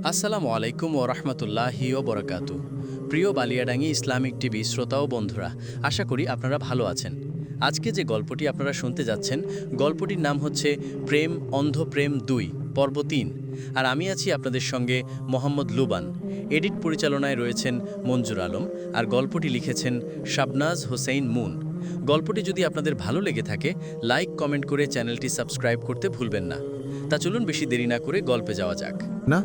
আসসালামু আলাইকুম ও রহমতুল্লাহি ও বরকাতু। প্রিয় বালিয়াডাঙ্গি ইসলামিক টিভি শ্রোতা ও বন্ধুরা, আশা করি আপনারা ভালো আছেন। আজকে যে গল্পটি আপনারা শুনতে যাচ্ছেন, গল্পটির নাম হচ্ছে প্রেম অন্ধ প্রেম ২ পর্ব ৩। আর আমি আছি আপনাদের সঙ্গে মোহাম্মদ লুবান। এডিট পরিচালনায় রয়েছেন মঞ্জুর আলম, আর গল্পটি লিখেছেন শাবনাজ হোসেইন মুন। গল্পটি যদি আপনাদের ভালো লেগে থাকে, লাইক কমেন্ট করে চ্যানেলটি সাবস্ক্রাইব করতে ভুলবেন না। তা চলুন বেশি দেরি না করে গল্পে যাওয়া যাক। না,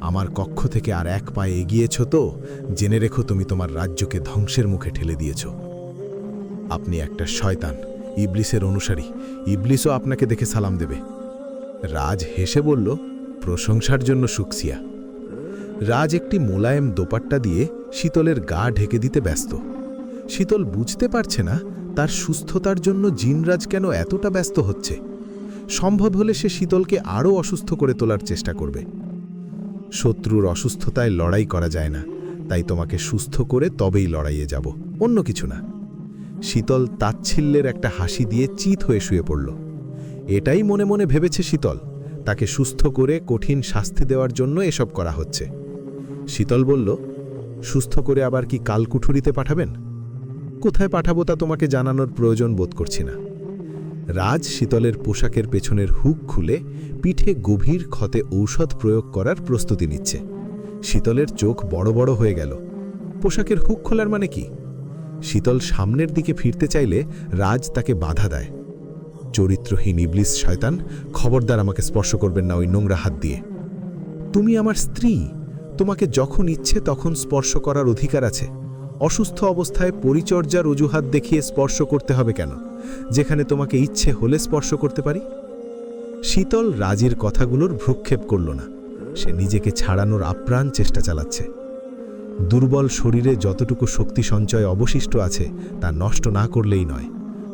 আমার কক্ষ থেকে আর এক পায়ে এগিয়েছ তো জেনে রেখো তুমি তোমার রাজ্যকে ধ্বংসের মুখে ঠেলে দিয়েছ। আপনি একটা শয়তান, ইবলিসের অনুসারী। ইবলিসও আপনাকে দেখে সালাম দেবে। রাজ হেসে বলল, প্রশংসার জন্য শুকসিয়া। রাজ একটি মোলায়েম দোপাট্টা দিয়ে শীতলের গা ঢেকে দিতে ব্যস্ত। শীতল বুঝতে পারছে না তার সুস্থতার জন্য জিনরাজ কেন এতটা ব্যস্ত হচ্ছে। সম্ভব হলে সে শীতলকে আরও অসুস্থ করে তোলার চেষ্টা করবে। শত্রুর অসুস্থতায় লড়াই করা যায় না, তাই তোমাকে সুস্থ করে তবেই লড়াইয়ে যাব, অন্য কিছু না। শীতল তাচ্ছিল্যের একটা হাসি দিয়ে চিত হয়ে শুয়ে পড়ল। এটাই মনে মনে ভেবেছে শীতল, তাকে সুস্থ করে কঠিন শাস্তি দেওয়ার জন্য এসব করা হচ্ছে। শীতল বলল, সুস্থ করে আবার কি কালকুঠুরিতে পাঠাবেন? কোথায় পাঠাবো তা তোমাকে জানানোর প্রয়োজন বোধ করছি না। রাজ শীতলের পোশাকের পেছনের হুক খুলে পিঠে গভীর ক্ষতে ঔষধ প্রয়োগ করার প্রস্তুতি নিচ্ছে। শীতলের চোখ বড় বড় হয়ে গেল। পোশাকের হুক খোলার মানে কি? শীতল সামনের দিকে ফিরতে চাইলে রাজ তাকে বাধা দেয়। চরিত্রহীন ইবলিস শয়তান, খবরদার আমাকে স্পর্শ করবেন না ওই নোংরা হাত দিয়ে। তুমি আমার স্ত্রী, তোমাকে যখন ইচ্ছে তখন স্পর্শ করার অধিকার আছে। অসুস্থ অবস্থায় পরিচর্যার অজুহাত দেখিয়ে স্পর্শ করতে হবে কেন, যেখানে তোমাকে ইচ্ছে হলে স্পর্শ করতে পারি? শীতল রাজের কথাগুলোর ভ্রুক্ষেপ করল না। সে নিজেকে ছাড়ানোর আপ্রাণ চেষ্টা চালাচ্ছে। দুর্বল শরীরে যতটুকু শক্তি সঞ্চয় অবশিষ্ট আছে তা নষ্ট না করলেই নয়।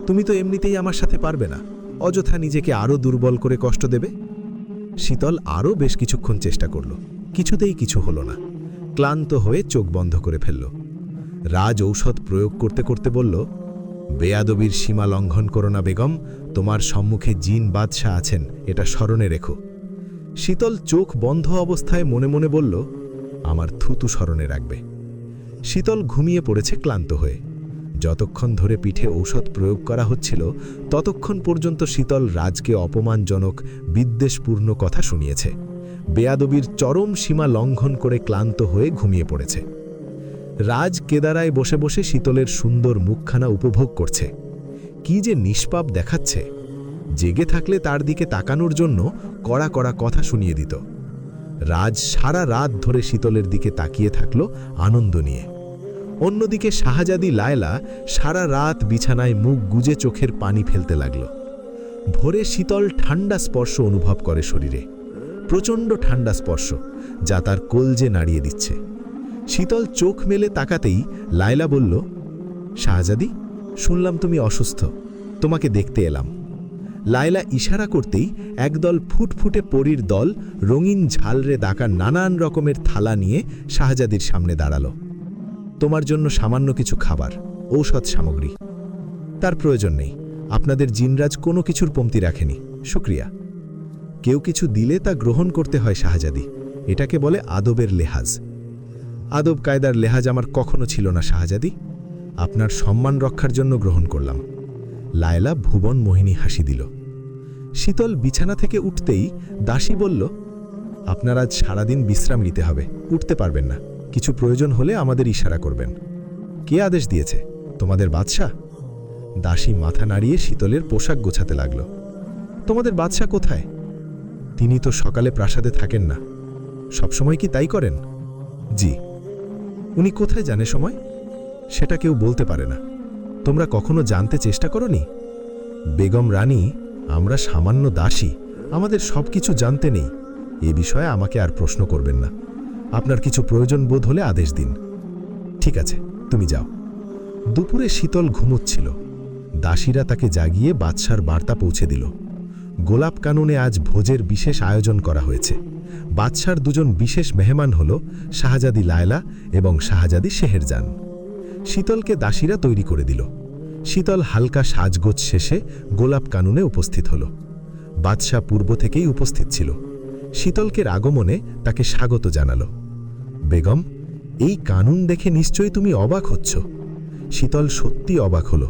তুমি তো এমনিতেই আমার সাথে পারবে না, অযথা নিজেকে আরও দুর্বল করে কষ্ট দেবে। শীতল আরও বেশ কিছুক্ষণ চেষ্টা করল, কিছুতেই কিছু হলো না। ক্লান্ত হয়ে চোখ বন্ধ করে ফেলল। রাজ ঔষধ প্রয়োগ করতে করতে বলল, বেয়াদবির সীমা লঙ্ঘন করো না বেগম, তোমার সম্মুখে জিন বাদশাহ আছেন, এটা স্মরণে রেখো। শীতল চোখ বন্ধ অবস্থায় মনে মনে বলল, আমার থুতু স্মরণে রাখবে। শীতল ঘুমিয়ে পড়েছে ক্লান্ত হয়ে। যতক্ষণ ধরে পিঠে ঔষধ প্রয়োগ করা হচ্ছিল ততক্ষণ পর্যন্ত শীতল রাজকে অপমানজনক বিদ্বেষপূর্ণ কথা শুনিয়েছে। বেয়াদবির চরম সীমা লঙ্ঘন করে ক্লান্ত হয়ে ঘুমিয়ে পড়েছে। রাজ কেদারায় বসে বসে শীতলের সুন্দর মুখখানা উপভোগ করছে। কি যে নিষ্পাপ দেখাচ্ছে! জেগে থাকলে তার দিকে তাকানোর জন্য কড়া কড়া কথা শুনিয়ে দিত। রাজ সারা রাত ধরে শীতলের দিকে তাকিয়ে থাকল আনন্দ নিয়ে। অন্যদিকে শাহজাদি লায়লা সারা রাত বিছানায় মুখ গুজে চোখের পানি ফেলতে লাগল। ভোরে শীতল ঠান্ডা স্পর্শ অনুভব করে শরীরে, প্রচণ্ড ঠান্ডা স্পর্শ, যা তার কলজে নাড়িয়ে দিচ্ছে। শীতল চোখ মেলে তাকাতেই লায়লা বলল, শাহজাদি, শুনলাম তুমি অসুস্থ, তোমাকে দেখতে এলাম। লায়লা ইশারা করতেই একদল ফুটফুটে পরীর দল রঙিন ঝালরে দাকা নানান রকমের থালা নিয়ে শাহজাদির সামনে দাঁড়াল। তোমার জন্য সামান্য কিছু খাবার, ঔষধ সামগ্রী। তার প্রয়োজন নেই, আপনাদের জিনরাজ কোনো কিছুর কমতি রাখেনি, শুক্রিয়া। কেউ কিছু দিলে তা গ্রহণ করতে হয় শাহজাদি, এটাকে বলে আদবের লেহাজ। আদব কায়দার লেহাজ আমার কখনো ছিল না শাহজাদি, আপনার সম্মান রক্ষার জন্য গ্রহণ করলাম। লায়লা ভুবন মোহিনী হাসি দিল। শীতল বিছানা থেকে উঠতেই দাসী বলল, আপনার আজ সারাদিন বিশ্রাম নিতে হবে, উঠতে পারবেন না। কিছু প্রয়োজন হলে আমাদের ইশারা করবেন। কে আদেশ দিয়েছে? তোমাদের বাদশাহ? দাসী মাথা নাড়িয়ে শীতলের পোশাক গোছাতে লাগল। তোমাদের বাদশাহ কোথায়? তিনি তো সকালে প্রাসাদে থাকেন না। সবসময় কি তাই করেন? জি। উনি কোথায় জানে সময়? সেটা কেউ বলতে পারে না। তোমরা কখনো জানতে চেষ্টা করনি? বেগম রানী, আমরা সামান্য দাসী, আমাদের সব কিছু জানতে নেই। এ বিষয়ে আমাকে আর প্রশ্ন করবেন না। আপনার কিছু প্রয়োজন বোধ হলে আদেশ দিন। ঠিক আছে, তুমি যাও। দুপুরে শীতল ঘুমোচ্ছিল। দাসীরা তাকে জাগিয়ে বাদশার বার্তা পৌঁছে দিল। গোলাপ কাননে আজ ভোজের বিশেষ আয়োজন করা হয়েছে। বাদশার দুজন বিশেষ মেহমান হল শাহজাদি লায়লা এবং শাহজাদি শেহেরজান। শীতলকে দাসীরা তৈরি করে দিল। শীতল হালকা সাজগোজ শেষে গোলাপ কাননে উপস্থিত হল। বাদশাহ পূর্ব থেকেই উপস্থিত ছিল। শীতলকের আগমনে তাকে স্বাগত জানালো। বেগম, এই কানুন দেখে নিশ্চয়ই তুমি অবাক হচ্ছ। শীতল সত্যি অবাক হলো।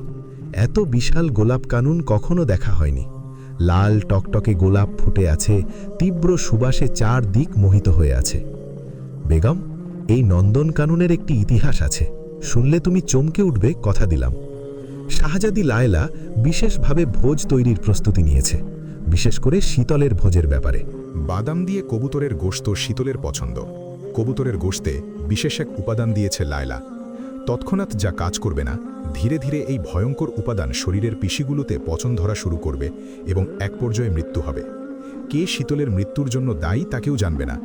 এত বিশাল গোলাপ কানুন কখনো দেখা হয়নি। লাল টকটকে গোলাপ ফুটে আছে, তীব্র সুবাসে চারদিক মোহিত হয়ে আছে। বেগম, এই নন্দন কানুনের একটি ইতিহাস আছে, শুনলে তুমি চমকে উঠবে, কথা দিলাম। শাহজাদি লায়লা বিশেষভাবে ভোজ তৈরির প্রস্তুতি নিয়েছে, বিশেষ করে শীতলের ভোজের ব্যাপারে। বাদাম দিয়ে কবুতরের গোশত শীতলের পছন্দ। কবুতরের গোশতে বিশেষ এক উপাদান দিয়েছে লায়লা। তৎক্ষণাৎ যা কাজ করবে না, ধীরে ধীরে এই ভয়ঙ্কর উপাদান শরীরের পিশিগুলোতে পচন ধরা শুরু করবে এবং এক পর্যায়ে মৃত্যু হবে। কে শীতলের মৃত্যুর জন্য দায়ী তা কেউ জানবে না।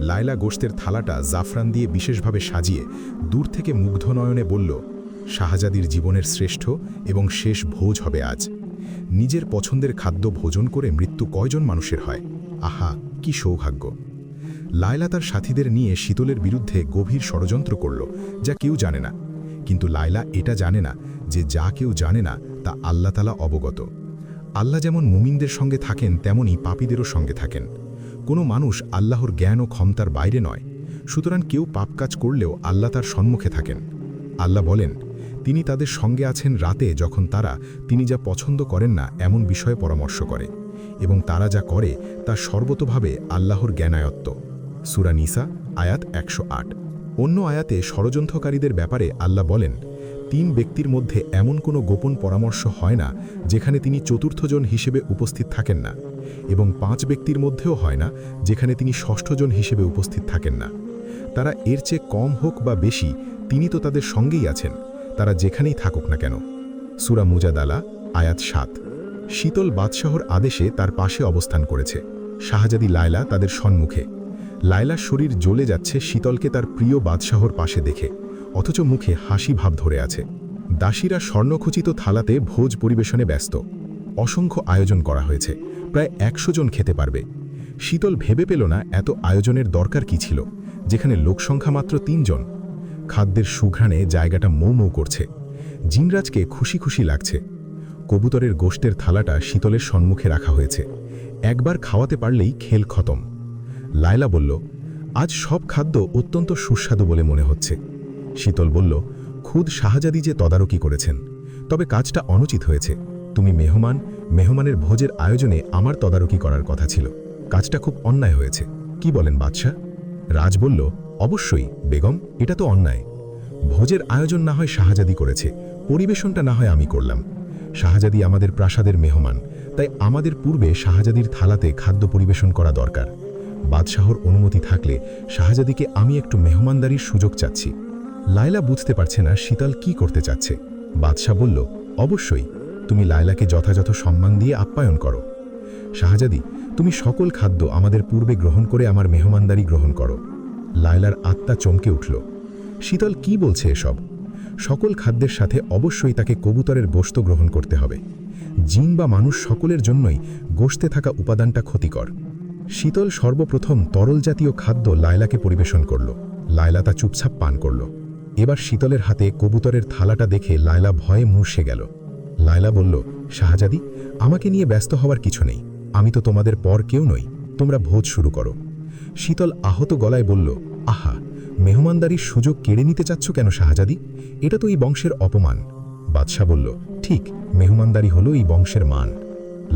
লায়লা গোশতের থালাটা জাফরান দিয়ে বিশেষভাবে সাজিয়ে দূর থেকে মুগ্ধ নয়নে বলল, শাহজাদির জীবনের শ্রেষ্ঠ এবং শেষ ভোজ হবে আজ। নিজের পছন্দের খাদ্য ভোজন করে মৃত্যু কয়জন মানুষের হয়? আহা, কি সৌভাগ্য! লায়লা তার সাথীদের নিয়ে শীতলের বিরুদ্ধে গভীর ষড়যন্ত্র করল, যা কেউ জানে না। কিন্তু লায়লা এটা জানে না যে যা কেউ জানে না তা আল্লাহ তাআলা অবগত। আল্লাহ যেমন মুমিনদের সঙ্গে থাকেন, তেমনই পাপীদেরও সঙ্গে থাকেন। কোনো মানুষ আল্লাহর জ্ঞান ও ক্ষমতার বাইরে নয়। সুতরাং কেউ পাপ কাজ করলেও আল্লাহ তার সম্মুখে থাকেন। আল্লাহ বলেন, তিনি তাদের সঙ্গে আছেন রাতে, যখন তারা তিনি যা পছন্দ করেন না এমন বিষয়ে পরামর্শ করে, এবং তারা যা করে তা সর্বতোভাবে আল্লাহর জ্ঞানায়ত্ত। সূরা নিসা আয়াত 108। অন্য আয়াতে ষড়যন্ত্রকারীদের ব্যাপারে আল্লাহ বলেন, 3 ব্যক্তির মধ্যে এমন কোনো গোপন পরামর্শ হয় না যেখানে তিনি চতুর্থজন হিসেবে উপস্থিত থাকেন না, এবং 5 ব্যক্তির মধ্যেও হয় না যেখানে তিনি ষষ্ঠজন হিসেবে উপস্থিত থাকেন না। তারা এর চেয়ে কম হোক বা বেশি, তিনি তো তাদের সঙ্গেই আছেন, তারা যেখানেই থাকুক না কেন। সূরা মুজাদালা আয়াত 7। শীতল বাদশাহর আদেশে তার পাশে অবস্থান করেছে। শাহজাদি লায়লা তাদের সম্মুখে। লায়লার শরীর জ্বলে যাচ্ছে শীতলকে তার প্রিয় বাদশাহর পাশে দেখে, অথচ মুখে হাসি ভাব ধরে আছে। দাসীরা স্বর্ণখচিত থালাতে ভোজ পরিবেশনে ব্যস্ত। অসংখ্য আয়োজন করা হয়েছে, প্রায় 100 জন খেতে পারবে। শীতল ভেবে পেল না এত আয়োজনের দরকার কি ছিল, যেখানে লোকসংখ্যা মাত্র 3 জন। খাদ্যের সুঘ্রাণে জায়গাটা মৌ মৌ করছে। জিনরাজকে খুশি খুশি লাগছে। কবুতরের গোশতের থালাটা শীতলের সম্মুখে রাখা হয়েছে। একবার খাওয়াতে পারলেই খেল খতম। লায়লা বলল, আজ সব খাদ্য অত্যন্ত সুস্বাদু বলে মনে হচ্ছে। শীতল বলল, খুদ শাহজাদি যে তদারকি করেছেন, তবে কাজটা অনুচিত হয়েছে। তুমি মেহমানের ভোজের আয়োজনে আমার তদারকি করার কথা ছিল। কাজটা খুব অন্যায় হয়েছে। কি বলেন বাদশাহ? রাজ বলল, অবশ্যই বেগম, এটা তো অন্যায়। ভোজের আয়োজন না হয় শাহজাদি করেছে, পরিবেশনটা না হয় আমি করলাম। শাহজাদি আমাদের প্রাসাদের মেহমান, তাই আমাদের পূর্বে শাহজাদির থালাতে খাদ্য পরিবেশন করা দরকার। বাদশাহর অনুমতি থাকলে শাহজাদিকে আমি একটু মেহমানদারির সুযোগ চাচ্ছি। লায়লা বুঝতে পারছে না শীতল কি করতে চাচ্ছে। বাদশাহ বলল, অবশ্যই, তুমি লায়লাকে যথাযথ সম্মান দিয়ে আপ্যায়ন করো। শাহজাদি, তুমি সকল খাদ্য আমাদের পূর্বে গ্রহণ করে আমার মেহমানদারি গ্রহণ করো। লায়লার আত্মা চমকে উঠল। শীতল কি বলছে এসব? সকল খাদ্যের সাথে অবশ্যই তাকে কবুতরের গোশত গ্রহণ করতে হবে। জিন বা মানুষ সকলের জন্যই গোশতে থাকা উপাদানটা ক্ষতিকর। শীতল সর্বপ্রথম তরল জাতীয় খাদ্য লায়লাকে পরিবেশন করল। লায়লা তা চুপচাপ পান করল। এবার শীতলের হাতে কবুতরের থালাটা দেখে লায়লা ভয়ে মূর্ছে গেল। লায়লা বলল, শাহজাদি, আমাকে নিয়ে ব্যস্ত হওয়ার কিছু নেই। আমি তো তোমাদের পর কেউ নই, তোমরা ভোজ শুরু করো। শীতল আহত গলায় বলল, আহা, মেহমানদারির সুযোগ কেড়ে নিতে চাচ্ছ কেন শাহজাদি? এটা তো এই বংশের অপমান। বাদশাহ বলল, ঠিক, মেহমানদারি হলো এই বংশের মান।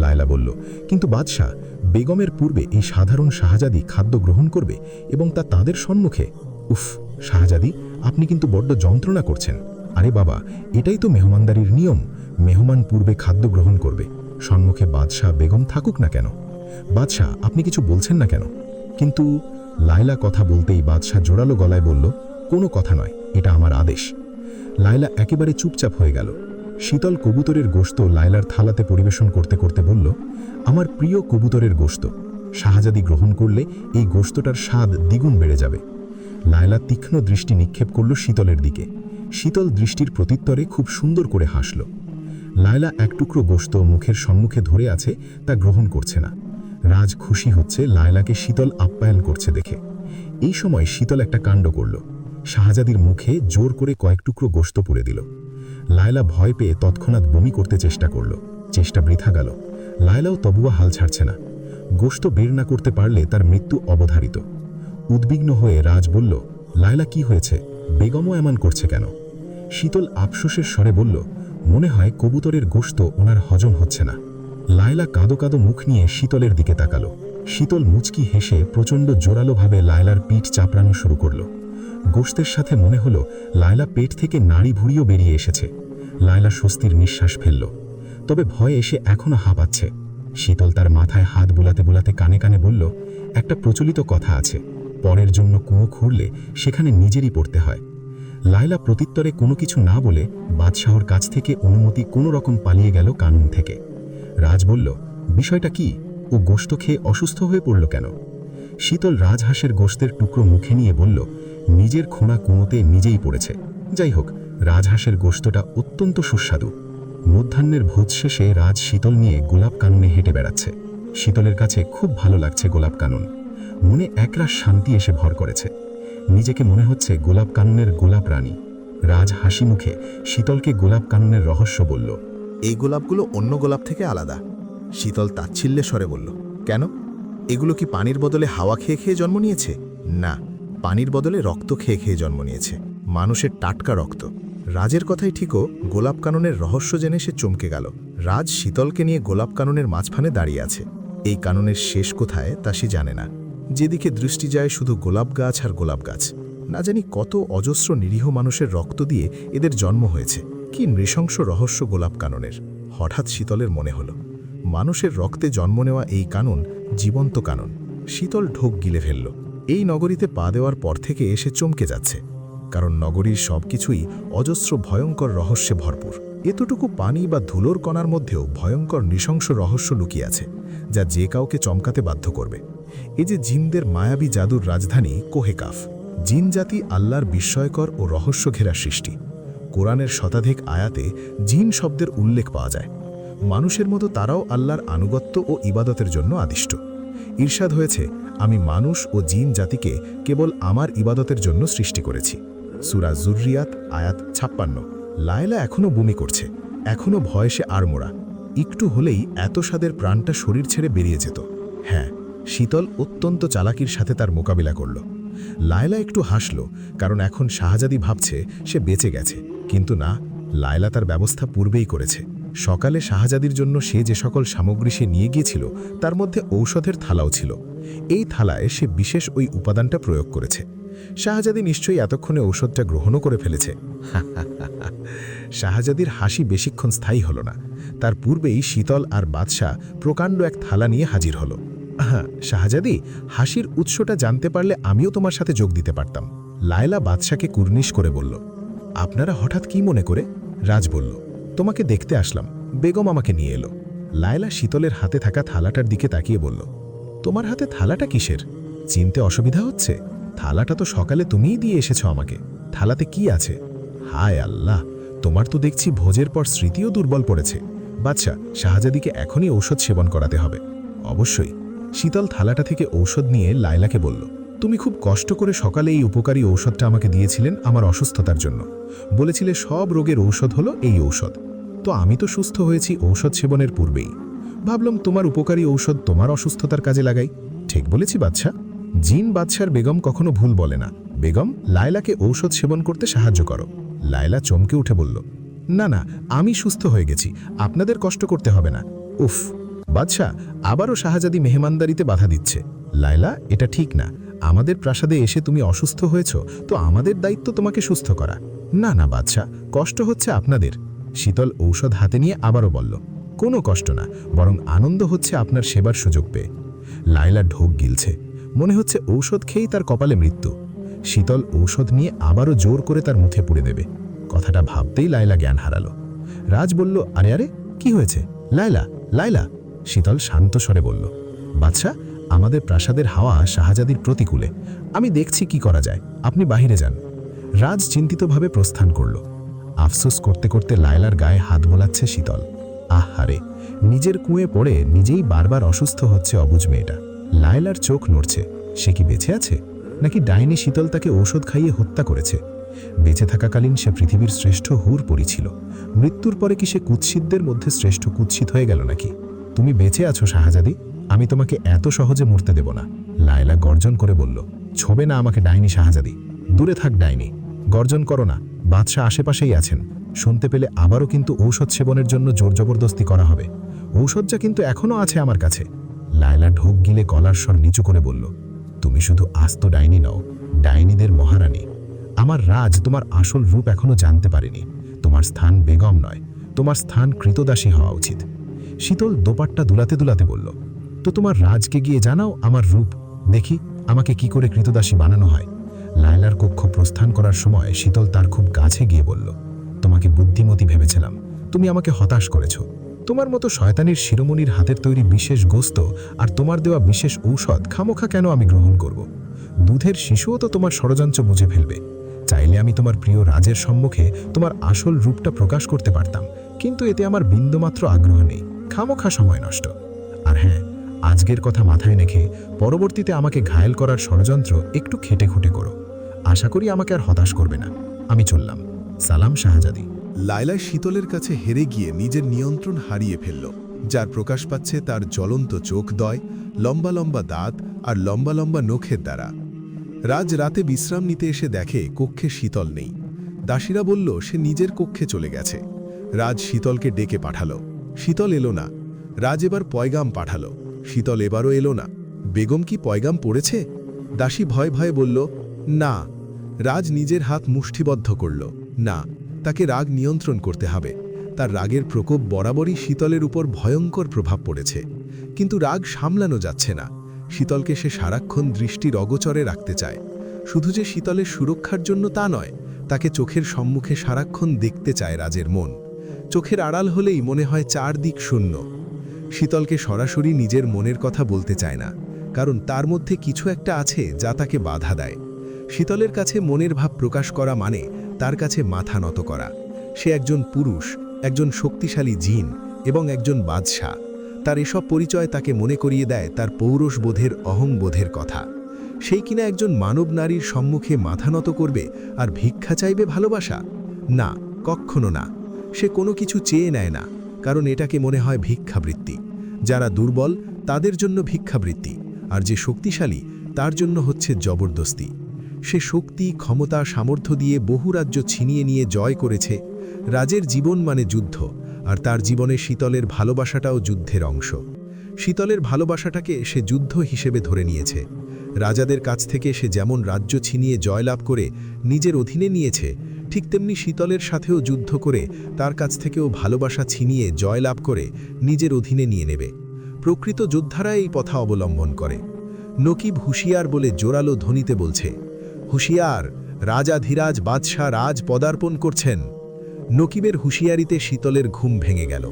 লায়লা বলল, কিন্তু বাদশাহ, বেগমের পূর্বে এই সাধারণ শাহজাদি খাদ্য গ্রহণ করবে এবং তা তাদের সম্মুখে? উফ, শাহজাদি, আপনি কিন্তু বড্ড যন্ত্রণা করছেন। আরে বাবা, এটাই তো মেহমানদারির নিয়ম। মেহমান পূর্বে খাদ্য গ্রহণ করবে, সম্মুখে বাদশাহ বেগম থাকুক না কেন। বাদশাহ, আপনি কিছু বলছেন না কেন? কিন্তু লায়লা কথা বলতেই বাদশাহ জোরালো গলায় বলল, কোনো কথা নয়, এটা আমার আদেশ। লায়লা একেবারে চুপচাপ হয়ে গেল। শীতল কবুতরের গোশত লায়লার থালাতে পরিবেশন করতে করতে বলল, আমার প্রিয় কবুতরের গোশত। শাহজাদি গ্রহণ করলে এই গোশতটার স্বাদ দ্বিগুণ বেড়ে যাবে। লায়লা তীক্ষ্ণ দৃষ্টি নিক্ষেপ করল শীতলের দিকে। শীতল দৃষ্টির প্রত্যুত্তরে খুব সুন্দর করে হাসল। লায়লা এক টুকরো গোশত মুখের সম্মুখে ধরে আছে, তা গ্রহণ করছে না। রাজ খুশি হচ্ছে লায়লাকে শীতল আপ্যায়ন করছে দেখে। এই সময় শীতল একটা কাণ্ড করল। শাহজাদির মুখে জোর করে কয়েক টুকরো গোশত পুরে দিল। লায়লা ভয় পেয়ে তৎক্ষণাৎ বমি করতে চেষ্টা করল। চেষ্টা বৃথা গেল। লায়লাও তবুও হাল ছাড়ছে না। গোশত বের না করতে পারলে তার মৃত্যু অবধারিত। উদ্বিগ্ন হয়ে রাজ বলল, লায়লা কি হয়েছে? বেগমও এমন করছে কেন? শীতল আফসোসের স্বরে বলল, মনে হয় কবুতরের গোশত ওনার হজম হচ্ছে না। লায়লা কাঁদো কাঁদো মুখ নিয়ে শীতলের দিকে তাকালো। শীতল মুচকি হেসে প্রচণ্ড জোরালোভাবে লায়লার পিঠ চাপড়ানো শুরু করল। গোশতের সাথে মনে হলো লায়লা পেট থেকে নাড়ি ভুঁড়িও বেরিয়ে এসেছে। লায়লা স্বস্তির নিঃশ্বাস ফেলল, তবে ভয়ে এসে এখনও হাঁপাচ্ছে। শীতল তার মাথায় হাত বুলাতে বুলাতে কানে কানে বলল, একটা প্রচলিত কথা আছে, পরের জন্য কুঁয়ো খুঁড়লে সেখানে নিজেরই পড়তে হয়। লায়লা প্রত্যুত্তরে কোনো কিছু না বলে বাদশাহর কাছ থেকে অনুমতি কোনো রকম পালিয়ে গেল কানুন থেকে। রাজ বলল, বিষয়টা কি? ও গোশত খেয়ে অসুস্থ হয়ে পড়ল কেন? শীতল রাজহাঁসের গোশতের টুকরো মুখে নিয়ে বলল, নিজের খোঁড়া কুঁয়োতে নিজেই পড়েছে। যাই হোক, রাজহাঁসের গোশতটা অত্যন্ত সুস্বাদু। মধ্যাহ্নের ভোজ শেষে রাজ শীতল নিয়ে গোলাপ কাননে হেঁটে বেড়াচ্ছে। শীতলের কাছে খুব ভালো লাগছে গোলাপ কানন। মনে একরাশ শান্তি এসে ভর করেছে। নিজেকে মনে হচ্ছে গোলাপ কাননের গোলাপ রানী। রাজ হাসি মুখে শীতলকে গোলাপ কাননের রহস্য বলল। এই গোলাপগুলো অন্য গোলাপ থেকে আলাদা। শীতল তাচ্ছিল্যে স্বরে বলল, কেন? এগুলো কি পানির বদলে হাওয়া খেয়ে খেয়ে জন্ম নিয়েছে? না, পানির বদলে রক্ত খেয়ে খেয়ে জন্ম নিয়েছে, মানুষের টাটকা রক্ত। রাজের কথাই ঠিকও, গোলাপ কাননের রহস্য জেনে সে চমকে গেল। রাজ শীতলকে নিয়ে গোলাপ কাননের মাঝখানে দাঁড়িয়ে আছে। এই কাননের শেষ কোথায় তা সে জানে না। যেদিকে দৃষ্টি যায় শুধু গোলাপ গাছ আর গোলাপ গাছ। না জানি কত অজস্র নিরীহ মানুষের রক্ত দিয়ে এদের জন্ম হয়েছে। কি নৃশংস রহস্য গোলাপ কাননের। হঠাৎ শীতলের মনে হলো, মানুষের রক্তে জন্ম নেওয়া এই কানন জীবন্ত কানন। শীতল ঢোক গিলে ফেলল। এই নগরীতে পা দেওয়ার পর থেকে এসে চমকে যাচ্ছে, কারণ নগরীর সবকিছুই অজস্র ভয়ঙ্কর রহস্যে ভরপুর। এতটুকু পানি বা ধুলোর কণার মধ্যেও ভয়ঙ্কর নৃশংস রহস্য লুকিয়ে আছে, যা যে কাউকে চমকাতে বাধ্য করবে। এই যে জিনদের মায়াবী জাদুর রাজধানী কোহেকাফ। জিন জাতি আল্লাহর বিস্ময়কর ও রহস্য ঘেরা সৃষ্টি। কোরআনের শতাধিক আয়াতে জিন শব্দের উল্লেখ পাওয়া যায়। মানুষের মতো তারাও আল্লাহর আনুগত্য ও ইবাদতের জন্য আদিষ্ট। ঈর্ষাদ হয়েছে, আমি মানুষ ও জিন জাতিকে কেবল আমার ইবাদতের জন্য সৃষ্টি করেছি। সূরা যুররিয়াত আয়াত 56। লায়লা এখনও বমি করছে, এখনও ভয়ে সে আড়মোড়া। একটু হলেই এত স্বাদের প্রাণটা শরীর ছেড়ে বেরিয়ে যেত। হ্যাঁ, শীতল অত্যন্ত চালাকির সাথে তার মোকাবিলা করল। লায়লা একটু হাসল, কারণ এখন শাহজাদি ভাবছে সে বেঁচে গেছে। কিন্তু না, লায়লা তার ব্যবস্থা পূর্বেই করেছে। সকালে শাহজাদির জন্য সে যে সকল সামগ্রী সে নিয়ে গিয়েছিল তার মধ্যে ঔষধের থালাও ছিল। এই থালায় সে বিশেষ ওই উপাদানটা প্রয়োগ করেছে। শাহজাদি নিশ্চয়ই এতক্ষণে ঔষধটা গ্রহণও করে ফেলেছে। শাহজাদির হাসি বেশিক্ষণ স্থায়ী হল না। তার পূর্বেই শীতল আর বাদশাহ প্রকাণ্ড এক থালা নিয়ে হাজির হল। শাহজাদি, হাসির উৎসটা জানতে পারলে আমিও তোমার সাথে যোগ দিতে পারতাম। লায়লা বাদশাকে কুর্নিশ করে বলল। আপনারা হঠাৎ কি মনে করে? রাজ বলল, তোমাকে দেখতে আসলাম, বেগম আমাকে নিয়ে এলো। লায়লা শীতলের হাতে থাকা থালাটার দিকে তাকিয়ে বলল, তোমার হাতে থালাটা কিসের? চিনতে অসুবিধা হচ্ছে? থালাটা তো সকালে তুমিই দিয়ে এসেছ আমাকে। থালাতে কি আছে? হায় আল্লাহ, তোমার তো দেখছি ভোজের পর স্মৃতিও দুর্বল পড়েছে। বাদশা, শাহজাদিকে এখনই ঔষধ সেবন করাতে হবে। অবশ্যই। শীতল থালাটা থেকে ঔষধ নিয়ে লায়লাকে বলল, তুমি খুব কষ্ট করে সকালে এই উপকারী ঔষধটা আমাকে দিয়েছিলেন আমার অসুস্থতার জন্য। বলেছিলে সব রোগের ঔষধ হলো এই ঔষধ। তো আমি তো সুস্থ হয়েছি ঔষধ সেবনের পূর্বেই। ভাবলাম তোমার উপকারী ঔষধ তোমার অসুস্থতার কাজে লাগাই। ঠিক বলেছি বাদশা? জিন বাদশার বেগম কখনো ভুল বলে না। বেগম, লায়লাকে ঔষধ সেবন করতে সাহায্য করো। লায়লা চমকে উঠে বলল, না না, আমি সুস্থ হয়ে গেছি, আপনাদের কষ্ট করতে হবে না। উফ! বাদশাহ আবারও শাহজাদি মেহমানদারিতে বাধা দিচ্ছে। লায়লা, এটা ঠিক না। আমাদের প্রাসাদে এসে তুমি অসুস্থ হয়েছ, তো আমাদের দায়িত্ব তোমাকে সুস্থ করা। না না বাদশাহ, কষ্ট হচ্ছে আপনাদের। শীতল ঔষধ হাতে নিয়ে আবারও বলল, কোনো কষ্ট না, বরং আনন্দ হচ্ছে আপনার সেবার সুযোগ পেয়ে। লায়লা ঢোক গিলছে, মনে হচ্ছে ঔষধ খেয়েই তার কপালে মৃত্যু। শীতল ঔষধ নিয়ে আবারও জোর করে তার মুখে পুড়ে দেবে। কথাটা ভাবতেই লায়লা জ্ঞান হারালো। রাজ বলল, আরে আরে, কি হয়েছে? লায়লা, লায়লা। শীতল শান্ত স্বরে বলল, বাদশা, আমাদের প্রাসাদের হাওয়া শাহজাদির প্রতিকূলে। আমি দেখছি কি করা যায়, আপনি বাহিরে যান। রাজ চিন্তিতভাবে প্রস্থান করল। আফসোস করতে করতে লায়লার গায়ে হাত বোলাচ্ছে শীতল। আহারে, নিজের কুঁয়ে পড়ে নিজেই বারবার অসুস্থ হচ্ছে অবুঝ মেয়েটা। লায়লার চোখ নড়ছে। সে কি বেঁচে আছে, নাকি ডাইনি শীতল তাকে ঔষধ খাইয়ে হত্যা করেছে? বেঁচে থাকাকালীন সে পৃথিবীর শ্রেষ্ঠ হুর পরি ছিল। মৃত্যুর পরে কি সে কুৎসিতদের মধ্যে শ্রেষ্ঠ কুৎসিত হয়ে গেল নাকি? তুমি বেঁচে আছো শাহজাদি, আমি তোমাকে এত সহজে মরতে দেব না। লায়লা গর্জন করে বলল, ছোবে না আমাকে ডাইনি শাহজাদি, দূরে থাক ডাইনি, গর্জন করো না, বাদশাহ আশেপাশেই আছেন, শুনতে পেলে আবারও কিন্তু ঔষধ সেবনের জন্য জোর জবরদস্তি করা হবে। ঔষধটা কিন্তু এখনও আছে আমার কাছে। লায়লা ঢোক গিলে গলার স্বর নিচু করে বলল, তুমি শুধু আস্ত ডাইনি নও, ডাইনিদের মহারানী। আমার রাজ তোমার আসল রূপ এখনো জানতে পারেনি। তোমার স্থান বেগম নয়, তোমার স্থান কৃতদাসী হওয়া উচিত। শীতল দোপাট্টা দুলাতে দুলাতে বলল, তো তোমার রাজকে গিয়ে জানাও আমার রূপ, দেখি আমাকে কি করে কৃতদাসী বানানো হয়। লায়লার কক্ষ প্রস্থান করার সময় শীতল তার খুব কাছে গিয়ে বলল, তোমাকে বুদ্ধিমতী ভেবেছিলাম, তুমি আমাকে হতাশ করেছ। তোমার মতো শয়তানির শিরোমণির হাতের তৈরি বিশেষ গোস্ত আর তোমার দেওয়া বিশেষ ঔষধ খামোখা কেন আমি গ্রহণ করব? দুধের শিশুও তো তোমার ষড়যন্ত্র বুঝে ফেলবে। চাইলে আমি তোমার প্রিয় রাজের সম্মুখে তোমার আসল রূপটা প্রকাশ করতে পারতাম, কিন্তু এতে আমার বিন্দুমাত্র আগ্রহ নেই, খামোখা সময় নষ্ট। আর হ্যাঁ, আজকের কথা মাথায় রেখে পরবর্তীতে আমাকে ঘায়েল করার ষড়যন্ত্র একটু খেটে খুঁটে করো। আশা করি আমাকে আর হতাশ করবে না। আমি চললাম, সালাম শাহজাদি। লায়লা শীতলের কাছে হেরে গিয়ে নিজের নিয়ন্ত্রণ হারিয়ে ফেলল, যার প্রকাশ পাচ্ছে তার জ্বলন্ত চোখদ্বয়, লম্বা লম্বা দাঁত আর লম্বা লম্বা নখের দ্বারা। রাজ রাতে বিশ্রাম নিতে এসে দেখে কক্ষে শীতল নেই। দাসীরা বলল সে নিজের কক্ষে চলে গেছে। রাজ শীতলকে ডেকে পাঠালো, শীতল এলো না। রাজ এবার পয়গাম পাঠালো, শীতল এবারও এলো না। বেগম কি পয়গাম পড়েছে? দাসী ভয় ভয়ে বলল, না। রাজ নিজের হাত মুষ্টিবদ্ধ করল, না, তাকে রাগ নিয়ন্ত্রণ করতে হবে। তার রাগের প্রকোপ বরাবরই শীতলের উপর ভয়ঙ্কর প্রভাব পড়েছে, কিন্তু রাগ সামলানো যাচ্ছে না। শীতলকে সে সারাক্ষণ দৃষ্টির অগোচরে রাখতে চায়। শুধু যে শীতলের সুরক্ষার জন্য তা নয়, তাকে চোখের সম্মুখে সারাক্ষণ দেখতে চায় রাজের মন। চোখের আড়াল হলেই মনে হয় চারদিক শূন্য। শীতলকে সরাসরি নিজের মনের কথা বলতে চায় না, কারণ তার মধ্যে কিছু একটা আছে যা তাকে বাধা দেয়। শীতলের কাছে মনের ভাব প্রকাশ করা মানে তার কাছে মাথা নত করা। সে একজন পুরুষ, একজন শক্তিশালী জিন এবং একজন বাদশাহ। তার এসব পরিচয় তাকে মনে করিয়ে দেয় তার পৌরুষবোধের, অহংবোধের কথা। সেই কিনা একজন মানব নারীর সম্মুখে মাথা নত করবে আর ভিক্ষা চাইবে ভালোবাসা? না, কখনো না। সে কোনো কিছু চেয়ে নেয় না, কারণ এটাকে মনে হয় ভিক্ষাবৃত্তি। যারা দুর্বল তাদের জন্য ভিক্ষাবৃত্তি, আর যে শক্তিশালী তার জন্য হচ্ছে জবরদস্তি। সে শক্তি, ক্ষমতা, সামর্থ্য দিয়ে বহু রাজ্য ছিনিয়ে নিয়ে জয় করেছে। রাজের জীবন মানে যুদ্ধ, আর তার জীবনে শীতলের ভালোবাসাটাও যুদ্ধের অংশ। শীতলের ভালোবাসাটাকে সে যুদ্ধ হিসেবে ধরে নিয়েছে। রাজাদের কাছ থেকে সে যেমন রাজ্য ছিনিয়ে জয়লাভ করে নিজের অধীনে নিয়েছে, ঠিক তেমনি শীতলের সাথেও যুদ্ধ করে তার কাছ থেকেও ভালোবাসা ছিনিয়ে জয়লাভ করে নিজের অধীনে নিয়ে নেবে। প্রকৃত যোদ্ধারা এই পথা অবলম্বন করে। নকিব হুঁশিয়ার বলে জোরালো ধ্বনিতে বলছে, হুঁশিয়ার, রাজাধিরাজ বাদশাহ রাজ পদার্পণ করছেন। নকিবের হুঁশিয়ারিতে শীতলের ঘুম ভেঙে গেল।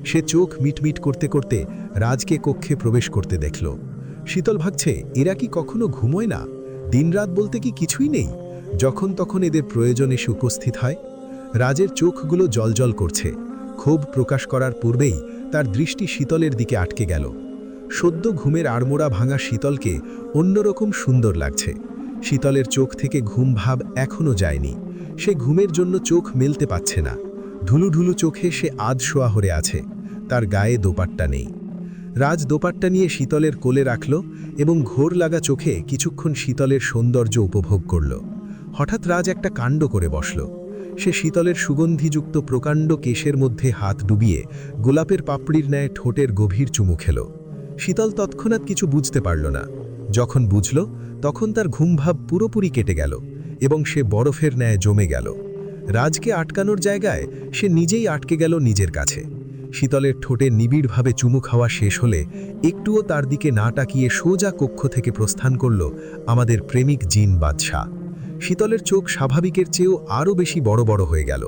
সে চোখ মিটমিট করতে করতে রাজকে কক্ষে প্রবেশ করতে দেখল। শীতল ভাবছে, এরা কি কখনো ঘুমোয় না? দিনরাত বলতে কি কিছুই নেই? যখন তখন এদের প্রয়োজন এসে উপস্থিত হয়। রাজের চোখগুলো জলজল করছে। ক্ষোভ প্রকাশ করার পূর্বেই তার দৃষ্টি শীতলের দিকে আটকে গেল। সদ্য ঘুমের আড়মোড়া ভাঙা শীতলকে অন্যরকম সুন্দর লাগছে। শীতলের চোখ থেকে ঘুম ভাব এখনও যায়নি। সে ঘুমের জন্য চোখ মেলতে পারছে না। ঢুলু ঢুলু চোখে সে আধশোয়া হয়ে আছে। তার গায়ে দোপাট্টা নেই। রাজ দোপাট্টা নিয়ে শীতলের কোলে রাখল এবং ঘোর লাগা চোখে কিছুক্ষণ শীতলের সৌন্দর্য উপভোগ করল। হঠাৎ রাজ একটা কাণ্ড করে বসল। সে শীতলের সুগন্ধিযুক্ত প্রকাণ্ড কেশের মধ্যে হাত ডুবিয়ে গোলাপের পাপড়ির ন্যায় ঠোঁটের গভীর চুমু খেল। শীতল তৎক্ষণাৎ কিছু বুঝতে পারল না। যখন বুঝল, তখন তার ঘুমভাব পুরোপুরি কেটে গেল এবং সে বরফের ন্যায় জমে গেল। রাজকে আটকানোর জায়গায় সে নিজেই আটকে গেল নিজের কাছে। শীতলের ঠোঁটে নিবিড়ভাবে চুমু খাওয়া শেষ হলে একটুও তার দিকে না তাকিয়ে সোজা কক্ষ থেকে প্রস্থান করল আমাদের প্রেমিক জিন বাদশাহ। শীতলের চোখ স্বাভাবিকের চেয়েও আরও বেশি বড় বড় হয়ে গেল।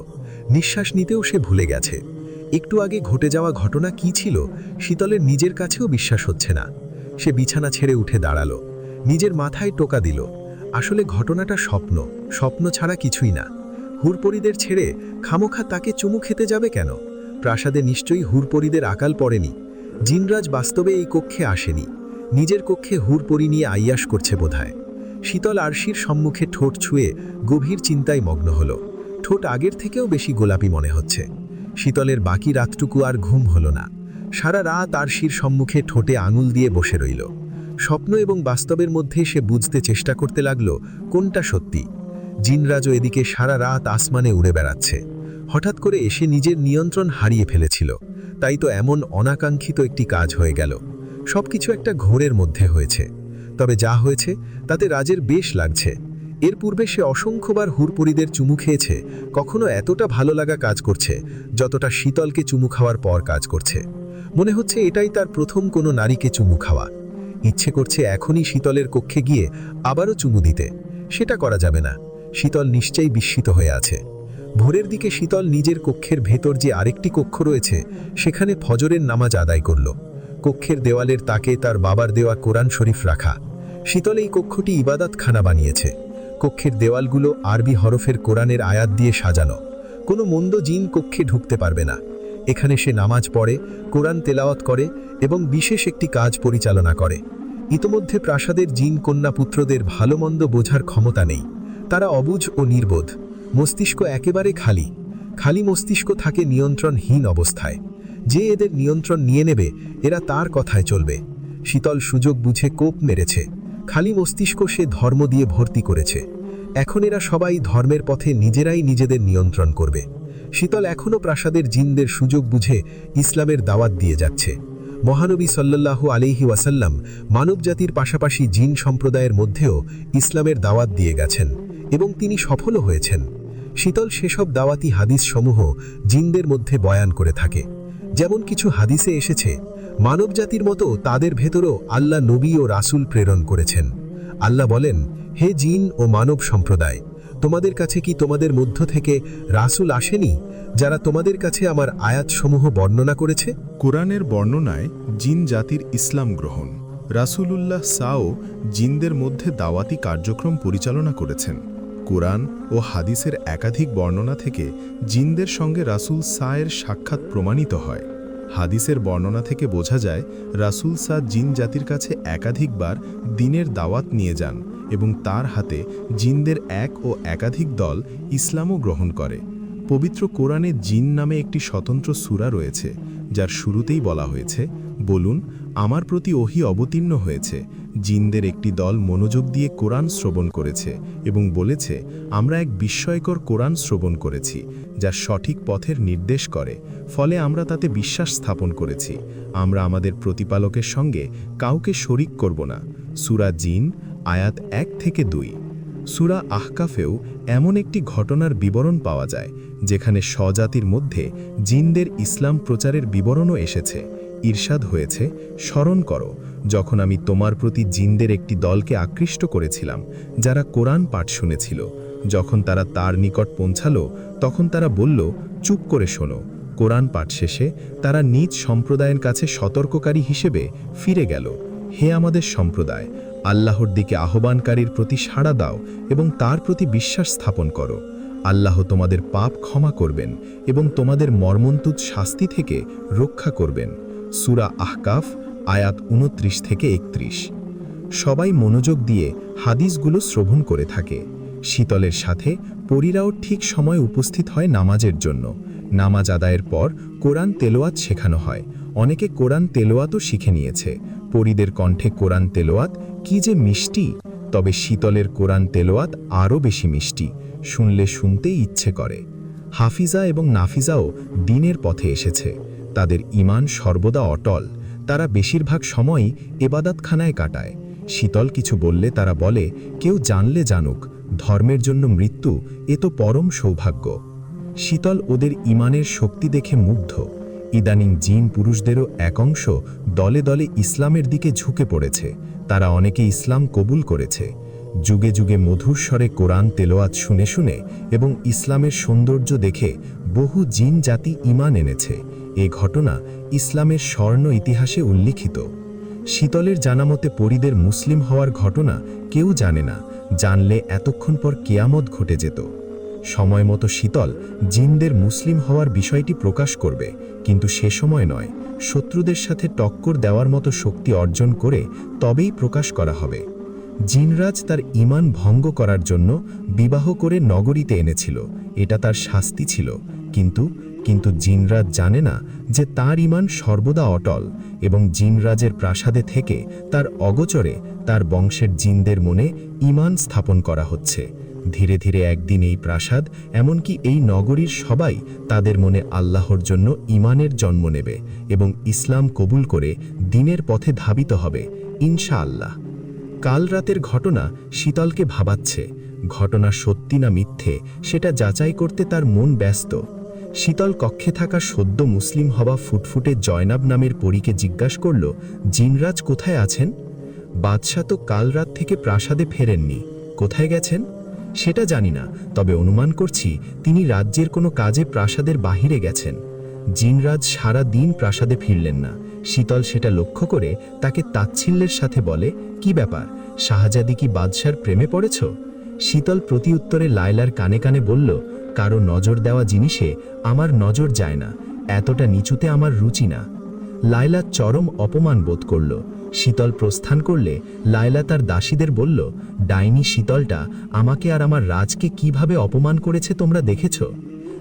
নিঃশ্বাস নিতেও সে ভুলে গেছে। একটু আগে ঘটে যাওয়া ঘটনা কি ছিল শীতলের নিজের কাছেও বিশ্বাস হচ্ছে না। সে বিছানা ছেড়ে উঠে দাঁড়ালো, নিজের মাথায় টোকা দিল। আসলে ঘটনাটা স্বপ্ন, স্বপ্ন ছাড়া কিছুই না। হুরপরীদের ছেড়ে খামোখা তাকে চুমু খেতে যাবে কেন? প্রাসাদে নিশ্চয়ই হুরপরীদের আকাল পড়েনি। জিনরাজ বাস্তবে এই কক্ষে আসেনি। নিজের কক্ষে হুরপরী নিয়ে আইয়াস করছে বোধহয়। শীতল আরশির সম্মুখে ঠোঁট ছুঁয়ে গভীর চিন্তায় মগ্ন হল। ঠোঁট আগের থেকেও বেশি গোলাপি মনে হচ্ছে। শীতলের বাকি রাতটুকু আর ঘুম হল না। সারা রাত আরশির সম্মুখে ঠোঁটে আঙুল দিয়ে বসে রইল। স্বপ্ন এবং বাস্তবের মধ্যে সে বুঝতে চেষ্টা করতে লাগল কোনটা সত্যি। জিনরাজও এদিকে সারা রাত আসমানে উড়ে বেড়াচ্ছে। হঠাৎ করে এসে নিজের নিয়ন্ত্রণ হারিয়ে ফেলেছিল। তাই তো এমন অনাকাঙ্ক্ষিত একটি কাজ হয়ে গেল। সবকিছু একটা ঘোরের মধ্যে হয়েছে। তবে যা হয়েছে তাতে রাজের বেশ লাগছে। এর পূর্বে সে অসংখ্যবার হুরপরিদের চুমু খেয়েছে, কখনো এতটা ভালো লাগা কাজ করছে যতটা শীতলকে চুমু খাওয়ার পর কাজ করছে। মনে হচ্ছে এটাই তার প্রথম কোনো নারীকে চুমু খাওয়া। ইচ্ছে করছে এখনই শীতলের কক্ষে গিয়ে আবারও চুমু দিতে। সেটা করা যাবে না। শীতল নিশ্চয়ই বিস্মিত হয়ে আছে। ভোরের দিকে শীতল নিজের কক্ষের ভেতর যে আরেকটি কক্ষ রয়েছে সেখানে ফজরের নামাজ আদায় করল। কক্ষের দেওয়ালের তাকে তার বাবার দেওয়া কোরআন শরীফ রাখা। শীতল এই কক্ষটি ইবাদতখানা বানিয়েছে। কক্ষের দেওয়ালগুলো আরবি হরফের কোরআনের আয়াত দিয়ে সাজানো। কোনো মন্দ জিন কক্ষে ঢুকতে পারবে না। এখানে সে নামাজ পড়ে, কোরআন তেলাওয়াত করে এবং বিশেষ একটি কাজ পরিচালনা করে। ইতোমধ্যে প্রাসাদের জিন কন্যা পুত্রদের ভালো মন্দ বোঝার ক্ষমতা নেই। তারা অবুঝ ও নির্বোধ। মস্তিষ্ক একেবারে খালি। খালি মস্তিষ্ক থাকে নিয়ন্ত্রণহীন অবস্থায়। যে এদের নিয়ন্ত্রণ নিয়ে নেবে এরা তার কথায় চলবে। শীতল সুযোগ বুঝে কোপ মেরেছে। খালি মস্তিষ্ক সে ধর্ম দিয়ে ভর্তি করেছে। এখন এরা সবাই ধর্মের পথে নিজেরাই নিজেদের নিয়ন্ত্রণ করবে। শীতল এখনও প্রাসাদের জিনদের সুযোগ বুঝে ইসলামের দাওয়াত দিয়ে যাচ্ছে। মহানবী সাল্লাল্লাহু আলাইহি ওয়াসাল্লাম মানবজাতির পাশাপাশি জিন সম্প্রদায়ের মধ্যেও ইসলামের দাওয়াত দিয়ে গেছেন এবং তিনি সফলও হয়েছেন। শীতল সেসব দাওয়াতি হাদিস সমূহ জিনদের মধ্যে বয়ান করে থাকে। যেমন কিছু হাদিসে এসেছে, মানবজাতির মতো তাদের ভেতরও আল্লাহ নবী ও রাসূল প্রেরণ করেছেন। আল্লাহ বলেন, হে জিন ও মানব সম্প্রদায়, তোমাদের কাছে কি তোমাদের মধ্য থেকে রাসূল আসেনি যারা তোমাদের কাছে আমার আয়াতসমূহ বর্ণনা করেছে? কোরআনের বর্ণনায় জিন জাতির ইসলাম গ্রহণ। রাসূলুল্লাহ সাও জিনদের মধ্যে দাওয়াতি কার্যক্রম পরিচালনা করেছেন। কোরআন ও হাদিসের একাধিক বর্ণনা থেকে জিনদের সঙ্গে রাসূল সায়ের সাক্ষাৎ প্রমাণিত হয়। হাদিসের বর্ণনা থেকে বোঝা যায় রাসূল সা জিন জাতির কাছে একাধিকবার দ্বীনের দাওয়াত নিয়ে যান এবং তার হাতে জিনদের এক ও একাধিক দল ইসলামও গ্রহণ করে। পবিত্র কোরআনে জিন নামে একটি স্বতন্ত্র সূরা রয়েছে, যার শুরুতেই বলা হয়েছে, বলুন, আমার প্রতি ওহী অবতীর্ণ হয়েছে। জিনদের একটি দল মনোযোগ দিয়ে কোরআন শ্রবণ করেছে এবং বলেছে, আমরা এক বিস্ময়কর কোরআন শ্রবণ করেছি যা সঠিক পথের নির্দেশ করে, ফলে আমরা তাতে বিশ্বাস স্থাপন করেছি। আমরা আমাদের প্রতিপালকের সঙ্গে কাউকে শরিক করব না। সূরা জিন আয়াত 1 থেকে 2। সূরা আহকাফেও এমন একটি ঘটনার বিবরণ পাওয়া যায় যেখানে স্বজাতির মধ্যে জিনদের ইসলাম প্রচারের বিবরণও এসেছে। ইরশাদ হয়েছে, স্মরণ করো যখন আমি তোমার প্রতি জিনদের একটি দলকে আকৃষ্ট করেছিলাম যারা কোরআন পাঠ শুনেছিল। যখন তারা তার নিকট পৌঁছালো তখন তারা বলল, চুপ করে শোনো। কোরআন পাঠ শেষে তারা নিজ সম্প্রদায়ের কাছে সতর্ককারী হিসেবে ফিরে গেল। হে আমাদের সম্প্রদায়, আল্লাহর দিকে আহ্বানকারীর প্রতি সাড়া দাও এবং তার প্রতি বিশ্বাস স্থাপন করো। আল্লাহ তোমাদের পাপ ক্ষমা করবেন এবং তোমাদের মর্মন্তুদ শাস্তি থেকে রক্ষা করবেন। সূরা আহকাফ আয়াত 29 থেকে 31। সবাই মনোযোগ দিয়ে হাদিসগুলো শ্রবণ করে থাকে। শীতলের সাথে পরীরাও ঠিক সময় উপস্থিত হয় নামাজের জন্য। নামাজ আদায়ের পর কোরআন তেলাওয়াত শেখানো হয়। অনেকে কোরআন তেলাওয়াতও শিখে নিয়েছে। পরীদের কণ্ঠে কোরআন তেলাওয়াত কি যে মিষ্টি! তবে শীতলের কোরআন তেলাওয়াত আরও বেশি মিষ্টি। শুনলে শুনতেই ইচ্ছে করে। হাফিজা এবং নাফিজাও দ্বীনের পথে এসেছে। তাদের ঈমান সর্বদা অটল। তারা বেশিরভাগ সময়ই ইবাদতখানায় কাটায়। শীতল কিছু বললে তারা বলে, কেউ জানলে জানুক, ধর্মের জন্য মৃত্যু এ তো পরম সৌভাগ্য। শীতল ওদের ঈমানের শক্তি দেখে মুগ্ধ। ইদানিং জিন পুরুষদেরও এক অংশ দলে দলে ইসলামের দিকে ঝুঁকে পড়েছে। তারা অনেকে ইসলাম কবুল করেছে। যুগে যুগে মধুর স্বরে কোরআন তেলাওয়াত শুনে শুনে এবং ইসলামের সৌন্দর্য দেখে বহু জিন জাতি ঈমান এনেছে। এ ঘটনা ইসলামের স্বর্ণ ইতিহাসে উল্লিখিত। শীতলের জানামতে পরীদের মুসলিম হওয়ার ঘটনা কেউ জানে না। জানলে এতক্ষণ পর কিয়ামত ঘটে যেত। সময় মতো শীতল জিনদের মুসলিম হওয়ার বিষয়টি প্রকাশ করবে, কিন্তু সে সময় নয়। শত্রুদের সাথে টক্কর দেওয়ার মতো শক্তি অর্জন করে তবেই প্রকাশ করা হবে। জিনরাজ তার ঈমান ভঙ্গ করার জন্য বিবাহ করে নগরীতে এনেছিল। এটা তার শাস্তি ছিল, কিন্তু কিন্তু জিনরাজ জানে না যে তার ঈমান সর্বদা অটল এবং জিনরাজের প্রাসাদে থেকে তার অগোচরে তার বংশের জিনদের মনে ঈমান স্থাপন করা হচ্ছে। ধীরে ধীরে একদিন এই প্রাসাদ, এমনকি এই নগরীর সবাই তাদের মনে আল্লাহর জন্য ঈমানের জন্ম নেবে এবং ইসলাম কবুল করে দ্বীনের পথে ধাবিত হবে ইনশাআল্লাহ। কাল রাতের ঘটনা শীতলকে ভাবাচ্ছে। ঘটনা সত্যি না মিথ্যে সেটা যাচাই করতে তার মন ব্যস্ত। শীতল কক্ষে থাকা সদ্য মুসলিম হওয়া ফুটফুটে জয়নাব নামের পরীকে জিজ্ঞাসা করল, জিনরাজ কোথায় আছেন? বাদশাহ তো কাল রাত থেকে প্রাসাদে ফেরেননি, কোথায় গেছেন সেটা জানি না, তবে অনুমান করছি তিনি রাজ্যের কোনো কাজে প্রাসাদের বাহিরে গেছেন। জিনরাজ সারা দিন প্রাসাদে ফিরলেন না। শীতল সেটা লক্ষ্য করে তাকে তাচ্ছিল্যের সাথে বলে, কি ব্যাপার, শাহজাদি কি বাদশার প্রেমে পড়েছ? শীতল প্রতিউত্তরে লায়লার কানে কানে বলল, কারো নজর দেওয়া জিনিসে আমার নজর যায় না, এতটা নিচুতে আমার রুচি না। লায়লা চরম অপমান বোধ করল। শীতল প্রস্থান করলে লায়লা তার দাসীদের বলল, ডাইনি শীতলটা আমাকে আর আমার রাজকে কিভাবে অপমান করেছে তোমরা দেখেছ?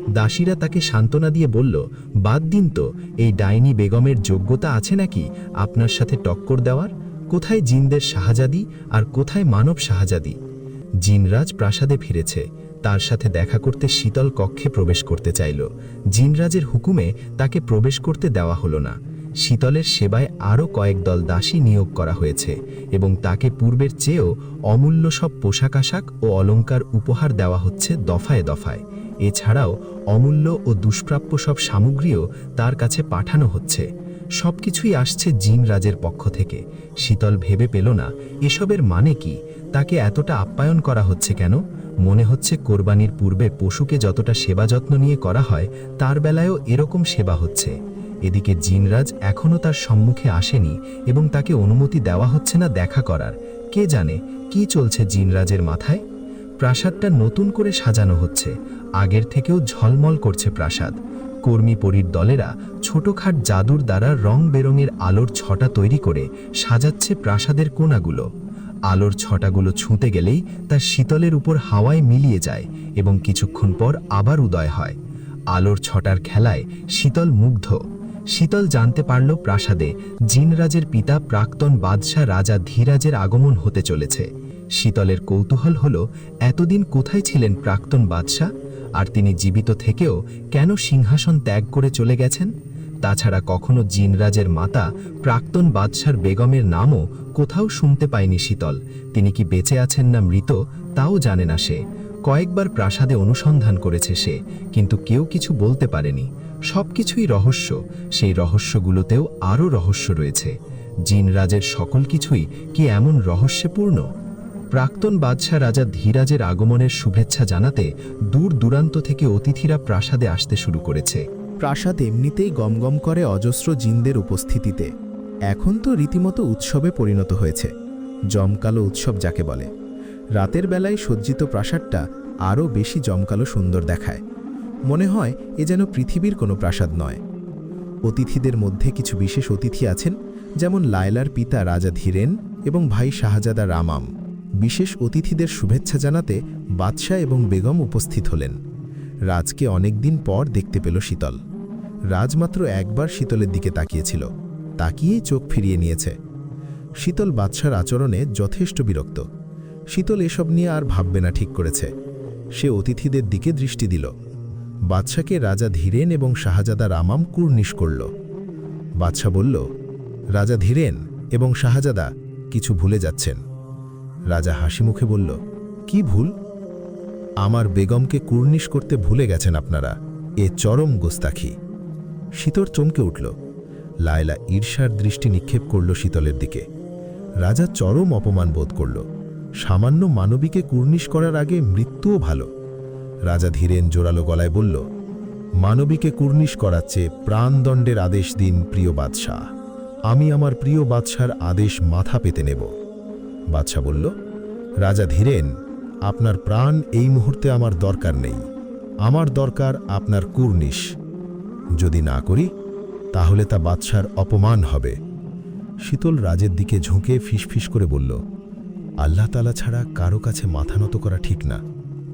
দাসীরা তাকে সান্ত্বনা দিয়ে বলল, বাদ দিন তো, এই ডাইনি বেগমের যোগ্যতা আছে নাকি আপনার সাথে টক্কর দেওয়ার? কোথায় জিনদের শাহজাদি আর কোথায় মানব শাহজাদি? জিনরাজ প্রাসাদে ফিরেছে। তার সাথে দেখা করতে শীতল কক্ষে প্রবেশ করতে চাইল। জিনরাজের হুকুমে তাকে প্রবেশ করতে দেওয়া হলো না। শীতলের সেবায় আরও কয়েক দল দাসী নিয়োগ করা হয়েছে এবং তাকে পূর্বের চেয়েও অমূল্য সব পোশাক আশাক ও অলংকার উপহার দেওয়া হচ্ছে দফায় দফায়। এছাড়াও অমূল্য ও দুষ্প্রাপ্য সব সামগ্রীও তার কাছে পাঠানো হচ্ছে। সবকিছুই আসছে জিনরাজের পক্ষ থেকে। শীতল ভেবে পেল না এসবের মানে কি, তাকে এতটা আপ্যায়ন করা হচ্ছে কেন? মনে হচ্ছে কোরবানির পূর্বে পশুকে যতটা সেবা যত্ন নিয়ে করা হয় তার বেলায়ও এরকম সেবা হচ্ছে। এদিকে জিনরাজ এখনও তার সম্মুখে আসেনি এবং তাকে অনুমতি দেওয়া হচ্ছে না দেখা করার। কে জানে কি চলছে জিনরাজের মাথায়। প্রাসাদটা নতুন করে সাজানো হচ্ছে, আগের থেকেও ঝলমল করছে প্রাসাদ। কর্মী পরীর দলেরা ছোটখাট জাদুর দ্বারা রং বেরঙের আলোর ছটা তৈরি করে সাজাচ্ছে প্রাসাদের কোণাগুলো। আলোর ছটাগুলো ছুঁতে গেলেই তার শীতলের উপর হাওয়ায় মিলিয়ে যায় এবং কিছুক্ষণ পর আবার উদয় হয়। আলোর ছটার খেলায় শীতল মুগ্ধ। শীতল জানতে পারল প্রাসাদে জিনরাজের পিতা প্রাক্তন বাদশাহ রাজা ধীরাজের আগমন হতে চলেছে। শীতলের কৌতূহল হল, এতদিন কোথায় ছিলেন প্রাক্তন বাদশাহ, আর তিনি জীবিত থেকেও কেন সিংহাসন ত্যাগ করে চলে গেছেন? তাছাড়া কখনো জিনরাজের মাতা প্রাক্তন বাদশার বেগমের নামও কোথাও শুনতে পায়নি শীতল। তিনি কি বেঁচে আছেন না মৃত তাও জানে না সে। কয়েকবার প্রাসাদে অনুসন্ধান করেছে সে, কিন্তু কেউ কিছু বলতে পারেনি। সবকিছুই রহস্য, সেই রহস্যগুলোতেও আরও রহস্য রয়েছে। জিনরাজের সকল কিছুই কি এমন রহস্যপূর্ণ? প্রাক্তন বাদশাহ রাজা ধীরাজের আগমনের শুভেচ্ছা জানাতে দূর দূরান্ত থেকে অতিথিরা প্রাসাদে আসতে শুরু করেছে। প্রাসাদ এমনিতেই গমগম করে অজস্র জিনদের উপস্থিতিতে। এখন তো রীতিমতো উৎসবে পরিণত হয়েছে, জমকালো উৎসব যাকে বলে। রাতের বেলায় সজ্জিত প্রাসাদটা আরও বেশি জমকালো সুন্দর দেখায়। মনে হয় এ যেন পৃথিবীর কোনো প্রাসাদ নয়। অতিথিদের মধ্যে কিছু বিশেষ অতিথি আছেন, যেমন লায়লার পিতা রাজা ধীরেন এবং ভাই শাহজাদা রামাম। বিশেষ অতিথিদের শুভেচ্ছা জানাতে বাদশাহ এবং বেগম উপস্থিত হলেন। রাজকে অনেকদিন পর দেখতে পেল শীতল। রাজ মাত্র একবার শীতলের দিকে তাকিয়েছিল, তাকিয়েই চোখ ফিরিয়ে নিয়েছে। শীতল বাদশার আচরণে যথেষ্ট বিরক্ত। শীতল এসব নিয়ে আর ভাববে না ঠিক করেছে। সে অতিথিদের দিকে দৃষ্টি দিল। বাদশাকে রাজা ধীরেন এবং শাহজাদা রামাম কুর্নিশ করল। বাদশাহ বলল, রাজা ধীরেন এবং শাহজাদা কিছু ভুলে যাচ্ছেন। রাজা হাসি মুখে বলল, কি ভুল? আমার বেগমকে কুর্নিশ করতে ভুলে গেছেন আপনারা, এ চরম গোস্তাখি। শীতল চমকে উঠল। লায়লা ঈর্ষার দৃষ্টি নিক্ষেপ করল শীতলের দিকে। রাজা চরম অপমান বোধ করল। সামান্য মানবীকে কুর্নিশ করার আগে মৃত্যুও ভালো। রাজা ধীরেন জোরালো গলায় বলল, মানবীকে কুর্নিশ করাচ্ছে প্রাণদণ্ডের আদেশ দিন প্রিয় বাদশাহ। আমি আমার প্রিয় বাদশার আদেশ মাথা পেতে নেব। বাদশাহ বলল, রাজা ধীরেন, আপনার প্রাণ এই মুহূর্তে আমার দরকার নেই। আমার দরকার আপনার কুর্নিশ। যদি না করি তাহলে তা বাদশার অপমান হবে। শীতল রাজের দিকে ঝুঁকে ফিসফিস করে বলল, আল্লাহ তাআলা ছাড়া কারো কাছে মাথা নত করা ঠিক না।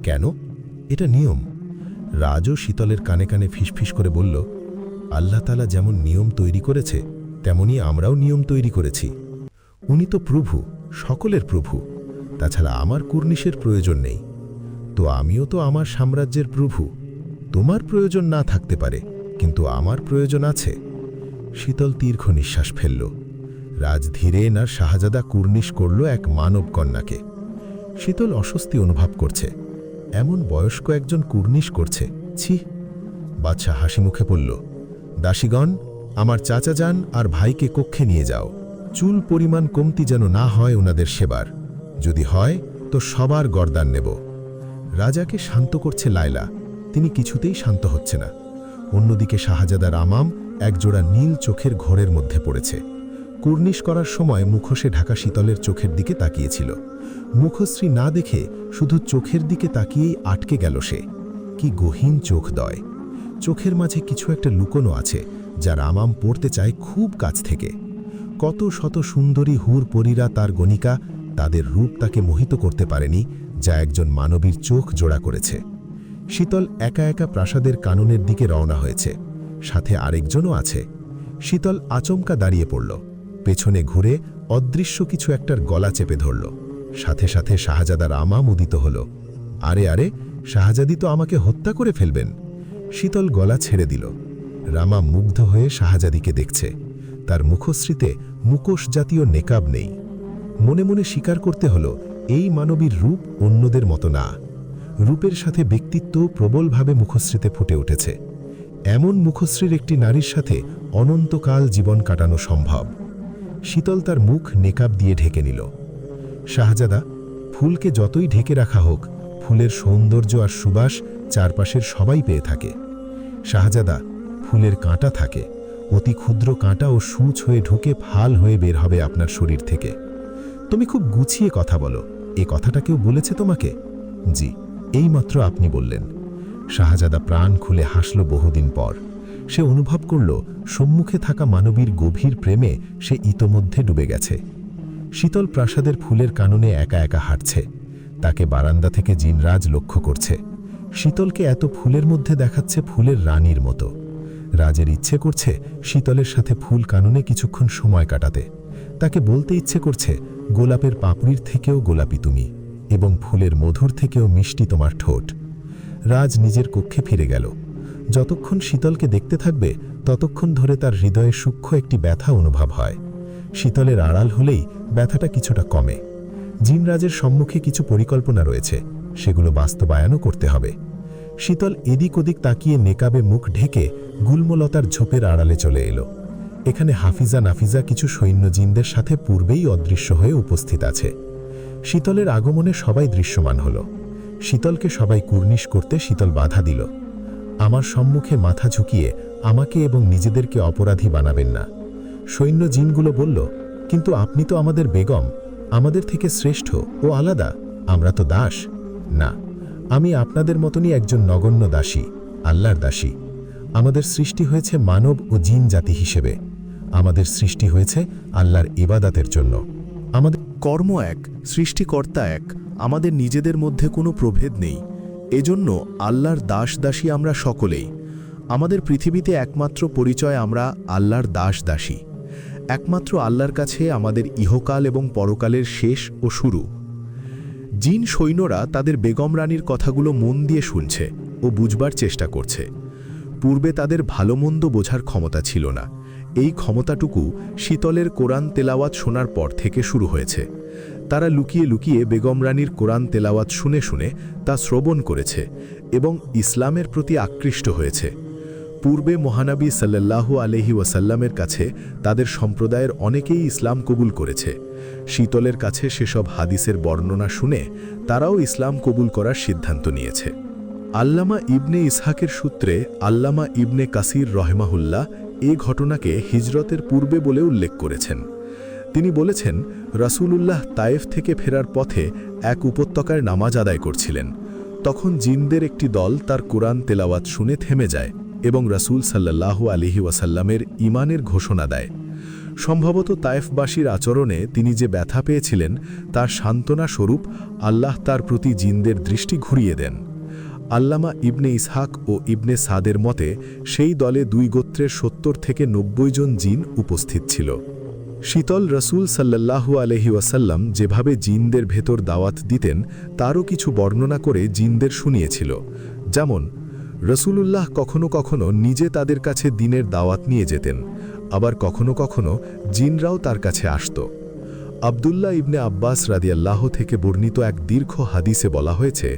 কেন? এটা নিয়ম। রাজও শীতলের কানে কানে ফিসফিস করে বলল, আল্লাহ তাআলা যেমন নিয়ম তৈরি করেছে তেমনি আমরাও নিয়ম তৈরি করেছি। উনি তো প্রভু, সকলের প্রভু, তাছাড়া আমার কুর্নিশের প্রয়োজন নেই। তো আমিও তো আমার সাম্রাজ্যের প্রভু। তোমার প্রয়োজন না থাকতে পারে, কিন্তু আমার প্রয়োজন আছে। শীতল দীর্ঘ নিঃশ্বাস ফেলল। রাজ ধীরে না শাহজাদা কুর্নিশ করল এক মানব কন্যাকে। শীতল অস্বস্তি অনুভব করছে। এমন বয়স্ক একজন কুর্নিশ করছে, ছি। বাদশাহ হাসি মুখে বলল, দাসীগণ, আমার চাচা যান আর ভাইকে কক্ষে নিয়ে যাও। চুল পরিমাণ কমতি যেন না হয় ওনাদের সেবার। যদি হয় তো সবার গর্দান নেব। রাজাকে শান্ত করছে লায়লা, তিনি কিছুতেই শান্ত হচ্ছে না। অন্যদিকে শাহজাদার আমাম একজোড়া নীল চোখের ঘোরের মধ্যে পড়েছে। কুর্নিশ করার সময় মুখোশে ঢাকা শীতলের চোখের দিকে তাকিয়েছিল। মুখশ্রী না দেখে শুধু চোখের দিকে তাকিয়েই আটকে গেল সে। কি গহীন চোখদ্বয়! চোখের মাঝে কিছু একটা লুকোনো আছে, যার আমাম পড়তে চায় খুব কাছ থেকে। কত শত সুন্দরী হুর পরীরা তার গণিকা, তাদের রূপ তাকে মোহিত করতে পারেনি, যা একজন মানবীর চোখ জোড়া করেছে। শীতল একা একা প্রাসাদের কাননের দিকে রওনা হয়েছে, সাথে আরেকজনও আছে। শীতল আচমকা দাঁড়িয়ে পড়ল, পেছনে ঘুরে অদৃশ্য কিছু একটার গলা চেপে ধরল। সাথে সাথে শাহজাদার আমাম উদিত হল। আরে আরে, শাহজাদি তো আমাকে হত্যা করে ফেলবেন। শীতল গলা ছেড়ে দিল। রামা মুগ্ধ হয়ে শাহজাদিকে দেখছে। তার মুখশ্রীতে মুখোশ জাতীয় নেকাব নেই। মনে মনে স্বীকার করতে হল, এই মানবীর রূপ অন্যদের মতো না। রূপের সাথে ব্যক্তিত্ব প্রবলভাবে মুখশ্রীতে ফুটে উঠেছে। এমন মুখশ্রীর একটি নারীর সাথে অনন্তকাল জীবন কাটানো সম্ভব। শীতল তার মুখ নেকাব দিয়ে ঢেকে নিল। শাহজাদা, ফুলকে যতই ঢেকে রাখা হোক, ফুলের সৌন্দর্য আর সুবাস চারপাশের সবাই পেয়ে থাকে। শাহজাদা, ফুলের কাঁটা থাকে, অতি ক্ষুদ্র কাঁটা ও সূচ হয়ে ঢুকে ফাল হয়ে বের হবে আপনার শরীর থেকে। তুমি খুব গুছিয়ে কথা বলো, এ কথাটা কেউ বলেছে তোমাকে? জি, এইমাত্র আপনি বললেন। শাহজাদা প্রাণ খুলে হাসল বহুদিন পর। সে অনুভব করল, সম্মুখে থাকা মানবীর গভীর প্রেমে সে ইতোমধ্যে ডুবে গেছে। শীতল প্রাসাদের ফুলের কাননে একা একা হাঁটছে। তাকে বারান্দা থেকে জিনরাজ লক্ষ্য করছে। শীতলকে এত ফুলের মধ্যে দেখাচ্ছে ফুলের রানীর মতো। রাজের ইচ্ছে করছে শীতলের সাথে ফুল কাননে কিছুক্ষণ সময় কাটাতে। তাকে বলতে ইচ্ছে করছে, গোলাপের পাপড়ির থেকেও গোলাপি তুমি, এবং ফুলের মধুর থেকেও মিষ্টি তোমার ঠোঁট। রাজ নিজের কক্ষে ফিরে গেল। যতক্ষণ শীতলকে দেখতে থাকবে, ততক্ষণ ধরে তার হৃদয়ে সূক্ষ্ম একটি ব্যথা অনুভব হয়। শীতলের আড়াল হলেই ব্যথাটা কিছুটা কমে। জিনরাজের সম্মুখে কিছু পরিকল্পনা রয়েছে, সেগুলো বাস্তবায়নও করতে হবে। শীতল এদিক ওদিক তাকিয়ে নেকাবে মুখ ঢেকে গুল্মলতার ঝোপের আড়ালে চলে এলো। এখানে হাফিজা নাফিজা কিছু সৈন্য জিনদের সাথে পূর্বেই অদৃশ্য হয়ে উপস্থিত আছে। শীতলের আগমনে সবাই দৃশ্যমান হল। শীতলকে সবাই কুর্নিশ করতে শীতল বাধা দিল। আমার সম্মুখে মাথা ঝুঁকিয়ে আমাকে এবং নিজেদেরকে অপরাধী বানাবেন না। সৈন্য জিনগুলো বলল, কিন্তু আপনি তো আমাদের বেগম, আমাদের থেকে শ্রেষ্ঠ ও আলাদা, আমরা তো দাস। না, আমি আপনাদের মতনই একজন নগণ্য দাসী, আল্লাহর দাসী। আমাদের সৃষ্টি হয়েছে মানব ও জিন জাতি হিসেবে। আমাদের সৃষ্টি হয়েছে আল্লাহর ইবাদাতের জন্য। আমাদের কর্ম এক, সৃষ্টিকর্তা এক, আমাদের নিজেদের মধ্যে কোনো প্রভেদ নেই। এজন্য আল্লাহর দাস দাসী আমরা সকলেই। আমাদের পৃথিবীতে একমাত্র পরিচয় আমরা আল্লাহর দাস দাসী। একমাত্র আল্লাহর কাছে আমাদের ইহকাল এবং পরকালের শেষ ও শুরু। জিন সৈন্যরা তাদের বেগম রানীর কথাগুলো মন দিয়ে শুনছে ও বুঝবার চেষ্টা করছে। পূর্বে তাদের ভালো মন্দ বোঝার ক্ষমতা ছিল না। এই ক্ষমতাটুকু শীতলের কোরআন তেলাওয়াত শোনার পর থেকে শুরু হয়েছে। তারা লুকিয়ে লুকিয়ে বেগম রানীর কোরআন তেলাওয়াত শুনে শুনে তা শ্রবণ করেছে এবং ইসলামের প্রতি আকৃষ্ট হয়েছে। পূর্বে মহানবী সাল্লাল্লাহু আলাইহি ওয়াসাল্লামের কাছে তাদের সম্প্রদায়ের অনেকেই ইসলাম কবুল করেছে। শীতলের কাছে সেসব হাদিসের বর্ণনা শুনে তারাও ইসলাম কবুল করার সিদ্ধান্ত নিয়েছে। আল্লামা ইবনে ইসহাকের সূত্রে আল্লামা ইবনে কাসির রহমাহুল্লাহ এ ঘটনাকে হিজরতের পূর্বে বলে উল্লেখ করেছেন। তিনি বলেছেন, রাসূলুল্লাহ তায়েফ থেকে ফেরার পথে এক উপত্যকায় নামাজ আদায় করছিলেন। তখন জিনদের একটি দল তার কোরআন তেলাওয়াত শুনে থেমে যায় এবং রাসূল সাল্লাল্লাহু আলাইহি ওয়াসাল্লামের ঈমানের ঘোষণা দেয়। সম্ভবত তায়েফবাসীর আচরণে তিনি যে ব্যথা পেয়েছিলেন, তার সান্ত্বনা স্বরূপ আল্লাহ তার প্রতি জিনদের দৃষ্টি ঘুরিয়ে দেন। আল্লামা ইবনে ইসহাক ও ইবনে সাদের মতে সেই দলে 2 গোত্রের 70 থেকে 90 জন জিন উপস্থিত ছিল। শীতল রসুল সাল্লাল্লাহু আলাইহি ওয়াসাল্লাম যেভাবে জিনদের ভেতর দাওয়াত দিতেন তারও কিছু বর্ণনা করে জিনদের শুনিয়েছিল। যেমন রসুলুল্লাহ কখনো কখনো নিজে তাদের কাছে দ্বীনের দাওয়াত নিয়ে যেতেন, আবার কখনো কখনো জিনরাও তার কাছে আসত। আবদুল্লাহ ইবনে আব্বাস রাদিয়াল্লাহ থেকে বর্ণিত এক দীর্ঘ হাদিসে বলা হয়েছে,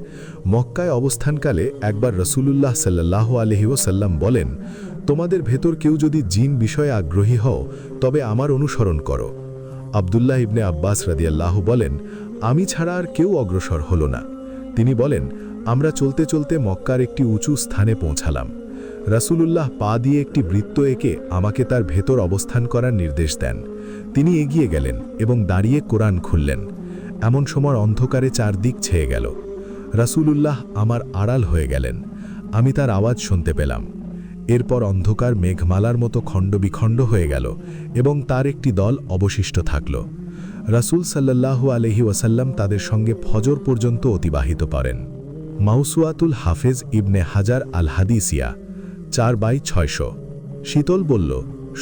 মক্কায় অবস্থানকালে একবার রসুলুল্লাহ সাল্লাল্লাহু আলাইহি ওয়াসাল্লাম বলেন, তোমাদের ভেতর কেউ যদি জিন বিষয়ে আগ্রহী হও তবে আমার অনুসরণ করো। আবদুল্লাহ ইবনে আব্বাস রাদিয়াল্লাহ বলেন, আমি ছাড়া আর কেউ অগ্রসর হল না। তিনি বলেন, আমরা চলতে চলতে মক্কার একটি উঁচু স্থানে পৌঁছালাম। রাসূলুল্লাহ পা দিয়ে একটি বৃত্ত এঁকে আমাকে তার ভেতর অবস্থান করার নির্দেশ দেন। তিনি এগিয়ে গেলেন এবং দাঁড়িয়ে কোরআন খুললেন। এমন সময় অন্ধকারে চারদিক ছেয়ে গেল। রাসূলুল্লাহ আমার আড়াল হয়ে গেলেন। আমি তার আওয়াজ শুনতে পেলাম। এরপর অন্ধকার মেঘমালার মতো খণ্ডবিখণ্ড হয়ে গেল এবং তার একটি দল অবশিষ্ট থাকল। রাসূল সাল্লাল্লাহু আলাইহি ওয়াসাল্লাম তাদের সঙ্গে ফজর পর্যন্ত অতিবাহিত করেন। মাউসুয়াতুল হাফেজ ইবনে হাজার আল হাদিসিয়া 4/600। শীতল বলল,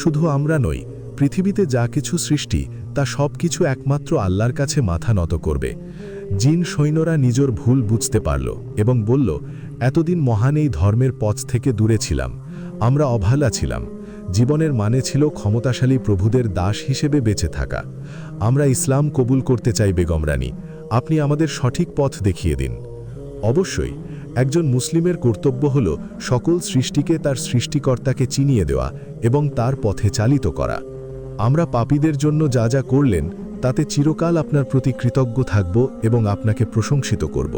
শুধু আমরা নই, পৃথিবীতে যা কিছু সৃষ্টি তা সব কিছু একমাত্র আল্লাহর কাছে মাথা নত করবে। জিন সৈন্যরা নিজের ভুল বুঝতে পারল এবং বলল, এতদিন মহান এই ধর্মের পথ থেকে দূরে ছিলাম, আমরা অবহেলা ছিলাম। জীবনের মানে ছিল ক্ষমতাশালী প্রভুদের দাস হিসেবে বেঁচে থাকা। আমরা ইসলাম কবুল করতে চাই বেগম রানী, আপনি আমাদের সঠিক পথ দেখিয়ে দিন। অবশ্যই একজন মুসলিমের কর্তব্য হল সকল সৃষ্টিকে তার সৃষ্টিকর্তাকে চিনিয়ে দেওয়া এবং তার পথে চালিত করা। আমরা পাপীদের জন্য যা যা করলেন তাতে চিরকাল আপনার প্রতি কৃতজ্ঞ থাকব এবং আপনাকে প্রশংসিত করব।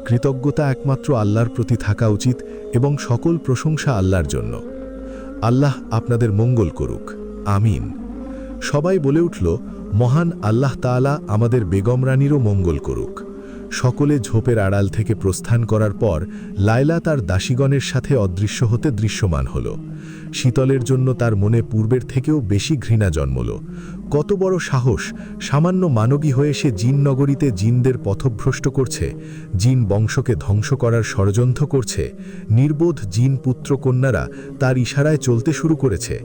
কৃতজ্ঞতা একমাত্র আল্লাহর প্রতি থাকা উচিত এবং সকল প্রশংসা আল্লাহর জন্য। আল্লাহ আপনাদের মঙ্গল করুক, আমিন। সবাই বলে উঠল, মহান আল্লাহ তাআলা আমাদের বেগম রানীরও মঙ্গল করুক। সকলে ঝোপের আড়াল থেকে প্রস্থান করার পর লায়লা তার দাসীগণের সাথে অদৃশ্য হতে দৃশ্যমান হল। শীতলের জন্য তার মনে পূর্বের থেকেও বেশি ঘৃণা জন্মল। কত বড় সাহস! সামান্য মানবী হয়ে সে জিন নগরীতে জিনদের পথভ্রষ্ট করছে, জিন বংশকে ধ্বংস করার ষড়যন্ত্র করছে। নির্বোধ জিন পুত্রকন্যারা তার ইশারায় চলতে শুরু করেছে।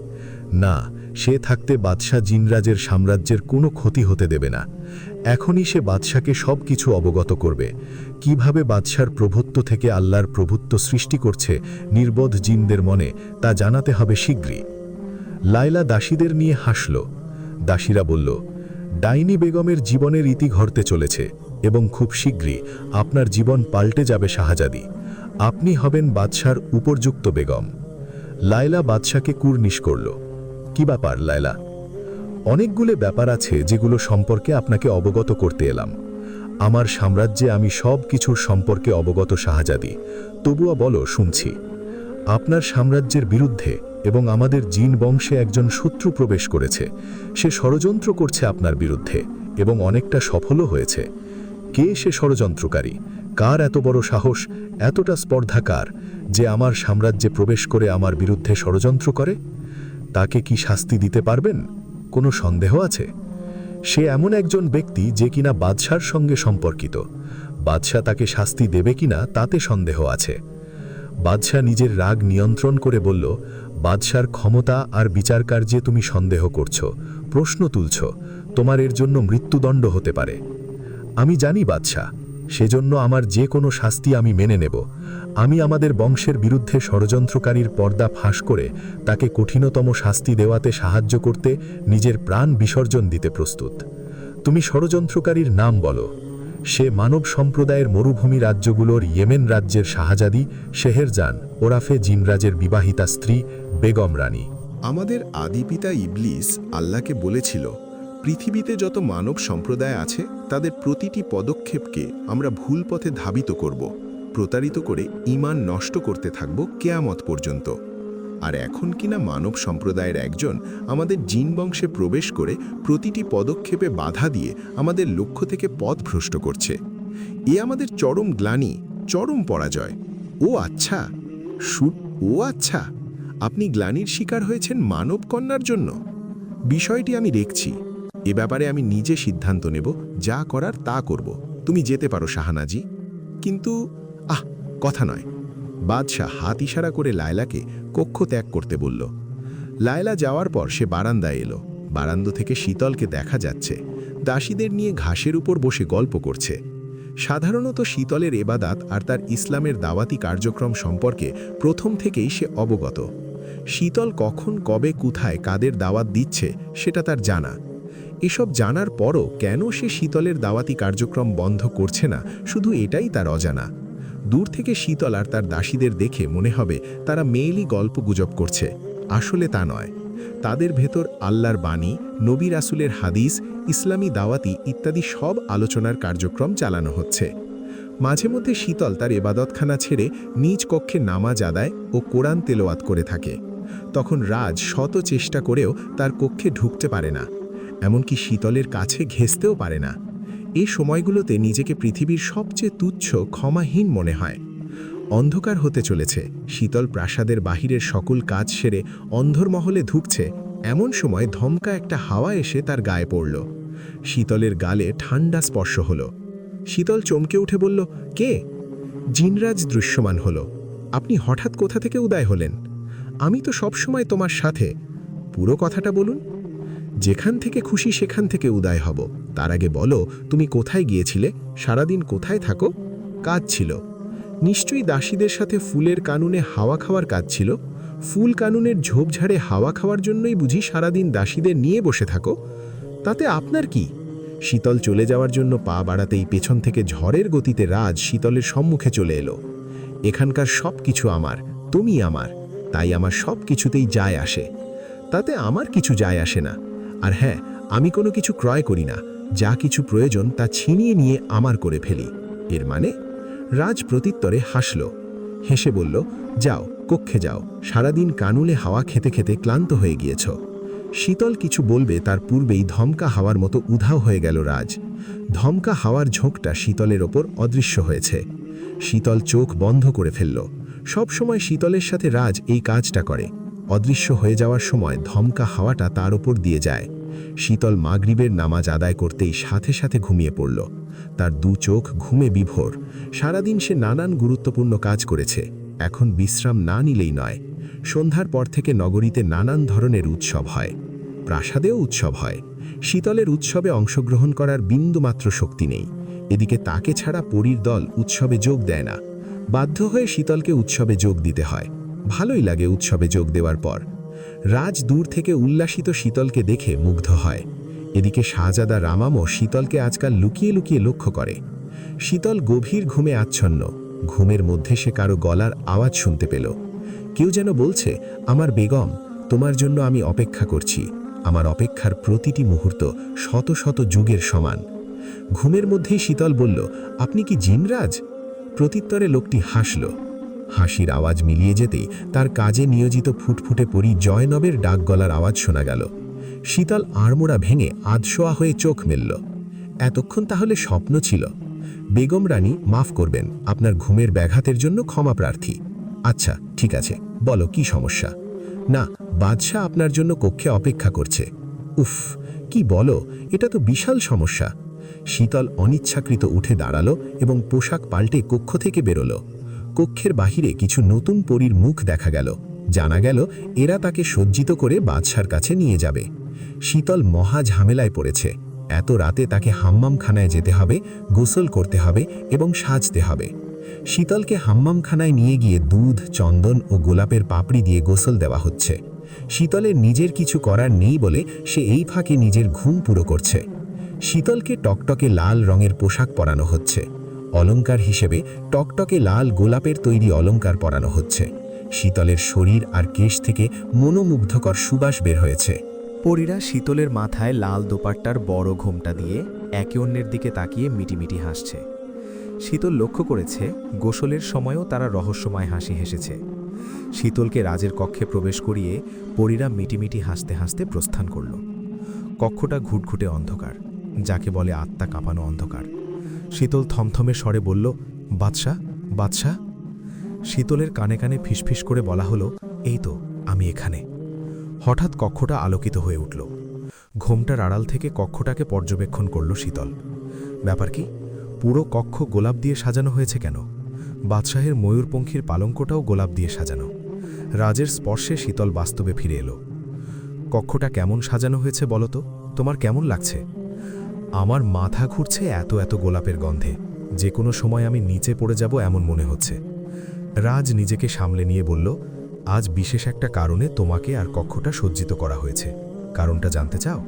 না, সে থাকতে বাদশাহ জিনরাজের সাম্রাজ্যের কোনো ক্ষতি হতে দেবে না। এখনই সে বাদশাকে সব কিছু অবগত করবে। কিভাবে বাদশার প্রভুত্ব থেকে আল্লাহর প্রভুত্ব সৃষ্টি করছে নির্বোধ জিনদের মনে, তা জানাতে হবে শীঘ্রই। লায়লা দাসীদের নিয়ে হাসল। দাসীরা বলল, ডাইনি বেগমের জীবনের ইতি ঘটতে চলেছে এবং খুব শীঘ্রই আপনার জীবন পাল্টে যাবে শাহজাদি। আপনি হবেন বাদশার উপযুক্ত বেগম। লায়লা বাদশাকে কুর্নিশ করল। কি ব্যাপার লায়লা? অনেকগুলো ব্যাপার আছে যেগুলো সম্পর্কে আপনাকে অবগত করতে এলাম। আমার সাম্রাজ্যে আমি সব কিছুর সম্পর্কে অবগত শাহজাদি, তবুও বলো, শুনছি। আপনার সাম্রাজ্যের বিরুদ্ধে এবং আমাদের জিন বংশে একজন শত্রু প্রবেশ করেছে। সে ষড়যন্ত্র করছে আপনার বিরুদ্ধে এবং অনেকটা সফলও হয়েছে। কে সে ষড়যন্ত্রকারী? কার এত বড় সাহস, এতটা স্পর্ধা কার, যে আমার সাম্রাজ্যে প্রবেশ করে আমার বিরুদ্ধে ষড়যন্ত্র করে? তাকে কি শাস্তি দিতে পারবেন? কোনো সন্দেহ আছে? সে এমন একজন ব্যক্তি যে কিনা বাদশার সঙ্গে সম্পর্কিত। বাদশা তাকে শাস্তি দেবে কিনা তাতে সন্দেহ আছে। বাদশা নিজের রাগ নিয়ন্ত্রণ করে বলল, বাদশার ক্ষমতা আর বিচার কার্যে তুমি সন্দেহ করছো, প্রশ্ন তুলছ। তোমার এর জন্য মৃত্যুদণ্ড হতে পারে। আমি জানি বাদশা, সেজন্য আমার যে কোনো শাস্তি আমি মেনে নেব। আমি আমাদের বংশের বিরুদ্ধে ষড়যন্ত্রকারীর পর্দা ফাঁস করে তাকে কঠিনতম শাস্তি দেওয়াতে সাহায্য করতে নিজের প্রাণ বিসর্জন দিতে প্রস্তুত। তুমি ষড়যন্ত্রকারীর নাম বলো। সে মানব সম্প্রদায়ের মরুভূমি রাজ্যগুলোর ইয়েমেন রাজ্যের শাহজাদি শেহেরজান ওরাফে জিনরাজের বিবাহিতা স্ত্রী বেগম রানী। আমাদের আদিপিতা ইবলিস আল্লাহকে বলেছিল, পৃথিবীতে যত মানব সম্প্রদায় আছে তাদের প্রতিটি পদক্ষেপকে আমরা ভুল পথে ধাবিত করব, প্রতারিত করে ঈমান নষ্ট করতে থাকব কেয়ামত পর্যন্ত। আর এখন কিনা মানব সম্প্রদায়ের একজন আমাদের জিন বংশে প্রবেশ করে প্রতিটি পদক্ষেপে বাধা দিয়ে আমাদের লক্ষ্য থেকে পথভ্রষ্ট করছে। এ আমাদের চরম গ্লানি, চরম পরাজয়। ও আচ্ছা, আপনি গ্লানির শিকার হয়েছেন মানব কন্যার জন্য। বিষয়টি আমি দেখছি। এ ব্যাপারে আমি নিজে সিদ্ধান্ত নেব, যা করার তা করব। তুমি যেতে পারো শাহনাজি। কিন্তু কথা নয়। বাদশাহ হাত ইশারা করে লায়লাকে কক্ষ ত্যাগ করতে বলল। লায়লা যাওয়ার পর সে বারান্দায় এলো। বারান্দা থেকে শীতলকে দেখা যাচ্ছে দাসীদের নিয়ে ঘাসের উপর বসে গল্প করছে। সাধারণত শীতলের এবাদাত আর তার ইসলামের দাওয়াতি কার্যক্রম সম্পর্কে প্রথম থেকেই সে অবগত। শীতল কখন কবে কোথায় কাদের দাওয়াত দিচ্ছে সেটা তার জানা। এসব জানার পরও কেন সে শীতলের দাওয়াতি কার্যক্রম বন্ধ করছে না, শুধু এটাই তার অজানা। দূর থেকে শীতল আর তার দাসীদের দেখে মনে হবে তারা মেয়েলি গল্প গুজব করছে, আসলে তা নয়। তাদের ভেতর আল্লাহর বাণী, নবী রাসূলের হাদিস, ইসলামী দাওয়াতি ইত্যাদি সব আলোচনার কার্যক্রম চালানো হচ্ছে। মাঝে মধ্যে শীতল তার ইবাদতখানা ছেড়ে নিজ কক্ষে নামাজ আদায় ও কোরআন তেলাওয়াত করে থাকে। তখন রাজ শত চেষ্টা করেও তার কক্ষে ঢুকতে পারে না, এমনকি শীতলের কাছে ঘেঁষতেও পারে না। এই সময়গুলোতে নিজেকে পৃথিবীর সবচেয়ে তুচ্ছ, ক্ষমাহীন মনে হয়। অন্ধকার হতে চলেছে, শীতল প্রাসাদের বাহিরের সকল কাজ সেরে অন্ধরমহলে ঢুকছে। এমন সময় ধমকা একটা হাওয়া এসে তার গায়ে পড়ল। শীতলের গালে ঠান্ডা স্পর্শ হলো। শীতল চমকে উঠে বলল, কে? জিনরাজ দৃশ্যমান হলো। আপনি হঠাৎ কোথা থেকে উদয় হলেন? আমি তো সবসময় তোমার সাথে। পুরো কথাটা বলুন। যেখান থেকে খুশি সেখান থেকে উদয় হব। তার আগে বলো, তুমি কোথায় গিয়েছিলে? সারাদিন কোথায় থাকো? কাজ ছিল নিশ্চয়ই দাসীদের সাথে ফুলের কানুনে হাওয়া খাওয়ার কাজ ছিল। ফুল কানুনের ঝোপঝাড়ে হাওয়া খাওয়ার জন্যই বুঝি সারাদিন দাসীদের নিয়ে বসে থাকো? তাতে আপনার কি? শীতল চলে যাওয়ার জন্য পা বাড়াতেই পেছন থেকে ঝড়ের গতিতে রাজ শীতলের সম্মুখে চলে এলো। এখানকার সব কিছু আমার, তুমি আমার, তাই আমার সব কিছুতেই যায় আসে। তাতে আমার কিছু যায় আসে না। আর হ্যাঁ, আমি কোনো কিছু ক্রয় করি না, যা কিছু প্রয়োজন তা ছিনিয়ে নিয়ে আমার করে ফেলি। এর মানে? রাজ প্রত্যুত্তরে হাসল, হেসে বলল, যাও, কক্ষে যাও, সারাদিন কানুলে হাওয়া খেতে খেতে ক্লান্ত হয়ে গিয়েছ। শীতল কিছু বলবে তার পূর্বেই ধমকা হাওয়ার মতো উধাও হয়ে গেল রাজ। ধমকা হাওয়ার ঝোঁকটা শীতলের ওপর অদৃশ্য হয়েছে। শীতল চোখ বন্ধ করে ফেলল। সব সময় শীতলের সাথে রাজ এই কাজটা করে। অদৃশ্য হয়ে যাওয়ার সময় ধমকা হাওয়াটা তার ওপর দিয়ে যায়। শীতল মাগরিবের নামাজ আদায় করতেই সাথে সাথে ঘুমিয়ে পড়ল। তার দু চোখ ঘুমে বিভোর। সারাদিন সে নানান গুরুত্বপূর্ণ কাজ করেছে, এখন বিশ্রাম না নিলেই নয়। সন্ধ্যার পর থেকে নগরীতে নানান ধরনের উৎসব হয়, প্রাসাদেও উৎসব হয়। শীতলের উৎসবে অংশগ্রহণ করার বিন্দুমাত্র শক্তি নেই। এদিকে তাকে ছাড়া পরীর দল উৎসবে যোগ দেয় না। বাধ্য হয়ে শীতলকে উৎসবে যোগ দিতে হয়। ভালোই লাগে উৎসবে যোগ দেওয়ার পর। রাজ দূর থেকে উল্লাসিত শীতলকে দেখে মুগ্ধ হয়। এদিকে শাহজাদা রামামও শীতলকে আজকাল লুকিয়ে লুকিয়ে লক্ষ্য করে। শীতল গভীর ঘুমে আচ্ছন্ন। ঘুমের মধ্যে সে কারো গলার আওয়াজ শুনতে পেল। কেউ যেন বলছে, আমার বেগম, তোমার জন্য আমি অপেক্ষা করছি। আমার অপেক্ষার প্রতিটি মুহূর্ত শত শত যুগের সমান। ঘুমের মধ্যেই শীতল বলল, আপনি কি জিনরাজ? প্রত্যুত্তরে লোকটি হাসল। হাসির আওয়াজ মিলিয়ে যেতেই তার কাজে নিয়োজিত ফুটফুটে পরী জয়নবের ডাক গলার আওয়াজ শোনা গেল। শীতল আড়মোড়া ভেঙে আধশোয়া হয়ে চোখ মেলল। এতক্ষণ তাহলে স্বপ্ন ছিল। বেগম রানী, মাফ করবেন, আপনার ঘুমের ব্যাঘাতের জন্য ক্ষমা প্রার্থী। আচ্ছা, ঠিক আছে, বলো কি সমস্যা? না, বাদশাহ আপনার জন্য কক্ষে অপেক্ষা করছে। উফ, কি বলো, এটা তো বিশাল সমস্যা। শীতল অনিচ্ছাকৃত উঠে দাঁড়ালো এবং পোশাক পাল্টে কক্ষ থেকে বেরোলো। কক্ষের বাহিরে কিছু নতুন পরীর মুখ দেখা গেল। জানা গেল এরা তাকে সজ্জিত করে বাদশার কাছে নিয়ে যাবে। শীতল মহা ঝামেলায় পড়েছে। এত রাতে তাকে হাম্মামখানায় যেতে হবে, গোসল করতে হবে এবং সাজতে হবে। শীতলকে হাম্মামখানায় নিয়ে গিয়ে দুধ, চন্দন ও গোলাপের পাপড়ি দিয়ে গোসল দেওয়া হচ্ছে। শীতলের নিজের কিছু করার নেই বলে সে এই ফাঁকে নিজের ঘুম পুরো করছে। শীতলকে টকটকে লাল রঙের পোশাক পরানো হচ্ছে। অলংকার হিসেবে টকটকে লাল গোলাপের তৈরি অলংকার পরানো হচ্ছে। শীতলের শরীর আর কেশ থেকে মনোমুগ্ধকর সুবাস বের হয়েছে। পরীরা শীতলের মাথায় লাল দোপাট্টার বড় ঘোমটা দিয়ে একে অন্যের দিকে তাকিয়ে মিটিমিটি হাসছে। শীতল লক্ষ্য করেছে গোসলের সময়ও তারা রহস্যময় হাসি হেসেছে। শীতলকে রাজের কক্ষে প্রবেশ করিয়ে পরীরা মিটিমিটি হাসতে হাসতে প্রস্থান করল। কক্ষটা ঘুটঘুটে অন্ধকার, যাকে বলে আত্মা কাঁপানো অন্ধকার। শীতল থমথমে স্বরে বলল, বাদশাহ, বাদশাহ। শীতলের কানে কানে ফিসফিস করে বলা হলো, এই তো আমি এখানে। হঠাৎ কক্ষটা আলোকিত হয়ে উঠল। ঘোমটার আড়াল থেকে কক্ষটাকে পর্যবেক্ষণ করল শীতল। ব্যাপার কি? পুরো কক্ষ গোলাপ দিয়ে সাজানো হয়েছে কেন? বাদশাহের ময়ূরপঙ্খীর পালঙ্কটাও গোলাপ দিয়ে সাজানো। রাজের স্পর্শে শীতল বাস্তবে ফিরে এলো। কক্ষটা কেমন সাজানো হয়েছে বলো তো, তোমার কেমন লাগছে? আমার মাথা ঘুরছে এত এত গোলাপের গন্ধে, যে কোনো সময় আমি নিচে পড়ে যাব এমন মনে হচ্ছে। রাজ নিজেকে সামলে নিয়ে বলল, আজ বিশেষ একটা কারণে তোমাকে আর কক্ষটা সজ্জিত করা হয়েছে। কারণটা জানতে চাও?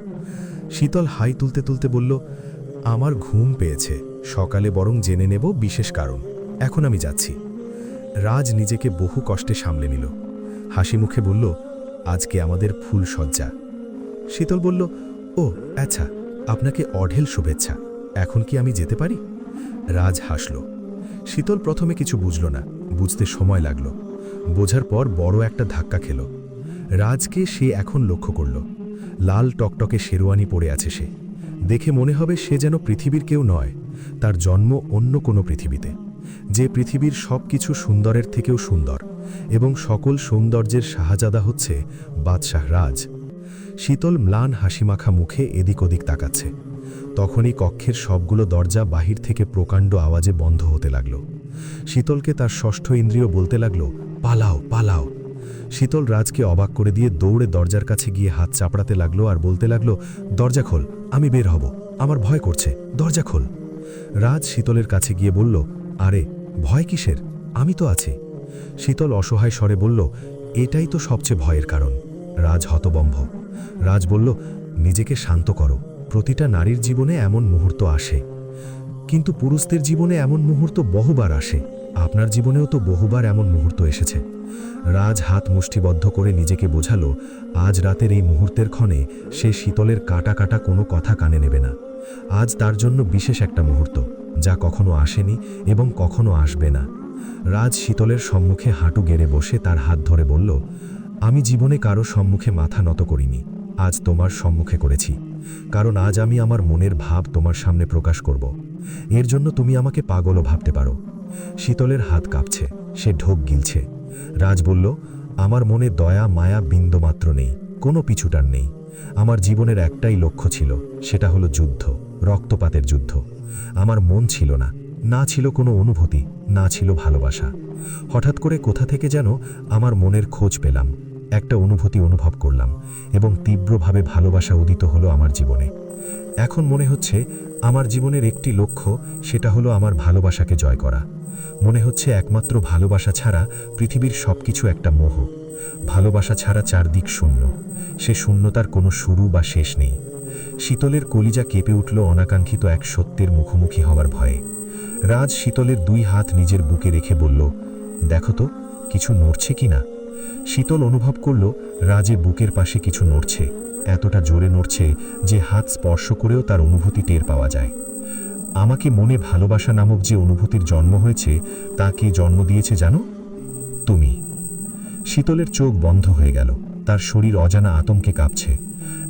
শীতল হাই তুলতে তুলতে বলল, আমার ঘুম পেয়েছে, সকালে বরং জেনে নেব বিশেষ কারণ। এখন আমি যাচ্ছি। রাজ নিজেকে বহু কষ্টে সামলে নিল। হাসি মুখে বলল, আজকে আমাদের ফুল সজ্জা। শীতল বলল, ও আচ্ছা, আপনাকে অঢেল শুভেচ্ছা। এখন কি আমি যেতে পারি? রাজ হাসল। শীতল প্রথমে কিছু বুঝল না, বুঝতে সময় লাগল। বোঝার পর বড় একটা ধাক্কা খেল। রাজকে সে এখন লক্ষ্য করল। লাল টকটকে শেরওয়ানি পরে আছে সে। দেখে মনে হবে সে যেন পৃথিবীর কেউ নয়, তার জন্ম অন্য কোনো পৃথিবীতে, যে পৃথিবীর সব কিছু সুন্দরের থেকেও সুন্দর, এবং সকল সৌন্দর্যের শাহজাদা হচ্ছে বাদশাহ রাজ। শীতল ম্লান হাসিমাখা মুখে এদিক ওদিক তাকাচ্ছে। তখনই কক্ষের সবগুলো দরজা বাহির থেকে প্রকাণ্ড আওয়াজে বন্ধ হতে লাগল। শীতলকে তার ষষ্ঠ ইন্দ্রিয় বলতে লাগল, পালাও পালাও। শীতল রাজকে অবাক করে দিয়ে দৌড়ে দরজার কাছে গিয়ে হাত চাপড়াতে লাগলো আর বলতে লাগল, দরজা খোল, আমি বের হব, আমার ভয় করছে, দরজা খোল। রাজ শীতলের কাছে গিয়ে বলল, আরে ভয় কিসের, আমি তো আছি। শীতল অসহায় স্বরে বলল, এটাই তো সবচেয়ে ভয়ের কারণ। রাজ হতবম্ব। রাজ বলল, নিজেকে শান্ত করো, প্রতিটা নারীর জীবনে এমন মুহূর্ত আসে, কিন্তু পুরুষদের জীবনে এমন মুহূর্ত বহুবার আসে। আপনার জীবনেও তো বহুবার এমন মুহূর্ত এসেছে। রাজ হাত মুষ্টিবদ্ধ করে নিজেকে বোঝালো, আজ রাতের এই মুহূর্তের ক্ষণে সে শীতলের কাটা কাটা কোনো কথা কানে নেবে না। আজ তার জন্য বিশেষ একটা মুহূর্ত, যা কখনো আসেনি এবং কখনো আসবে না। রাজ শীতলের সম্মুখে হাঁটু গেড়ে বসে তার হাত ধরে বলল, আমি জীবনে কারো সম্মুখে মাথা নত করিনি, আজ তোমার সম্মুখে করেছি, কারণ আজ আমি আমার মনের ভাব তোমার সামনে প্রকাশ করব। এর জন্য তুমি আমাকে পাগলও ভাবতে পারো। শীতলের হাত কাঁপছে, সে ঢোক গিলছে। রাজ বলল, আমার মনে দয়া মায়া বিন্দুমাত্র নেই, কোনো পিছুটান নেই। আমার জীবনের একটাই লক্ষ্য ছিল, সেটা হলো যুদ্ধ, রক্তপাতের যুদ্ধ। আমার মন ছিল না, না ছিল কোনো অনুভূতি, না ছিল ভালোবাসা। হঠাৎ করে কোথা থেকে যেন আমার মনের খোঁজ পেলাম, একটা অনুভূতি অনুভব করলাম, এবং তীব্রভাবে ভালোবাসা উদিত হলো আমার জীবনে। এখন মনে হচ্ছে আমার জীবনের একটি লক্ষ্য, সেটা হলো আমার ভালোবাসাকে জয় করা। মনে হচ্ছে একমাত্র ভালোবাসা ছাড়া পৃথিবীর সবকিছু একটা মোহ। ভালোবাসা ছাড়া চারদিক শূন্য, সে শূন্যতার কোনো শুরু বা শেষ নেই। শীতলের কলিজা কেঁপে উঠল অনাকাঙ্ক্ষিত এক সত্যের মুখোমুখি হওয়ার ভয়ে। রাজ শীতলের দুই হাত নিজের বুকে রেখে বলল, দেখো তো কিছু নড়ছে কি না। শীতল অনুভব করল রাজের বুকের পাশে কিছু নড়ছে, এতটা জোরে নড়ছে যে হাত স্পর্শ করেও তার অনুভূতি টের পাওয়া যায়। আমাকে মনে ভালোবাসা নামক যে অনুভূতির জন্ম হয়েছে, তা কে জন্ম দিয়েছে জানো? তুমি। শীতলের চোখ বন্ধ হয়ে গেল, তার শরীর অজানা আতঙ্কে কাঁপছে।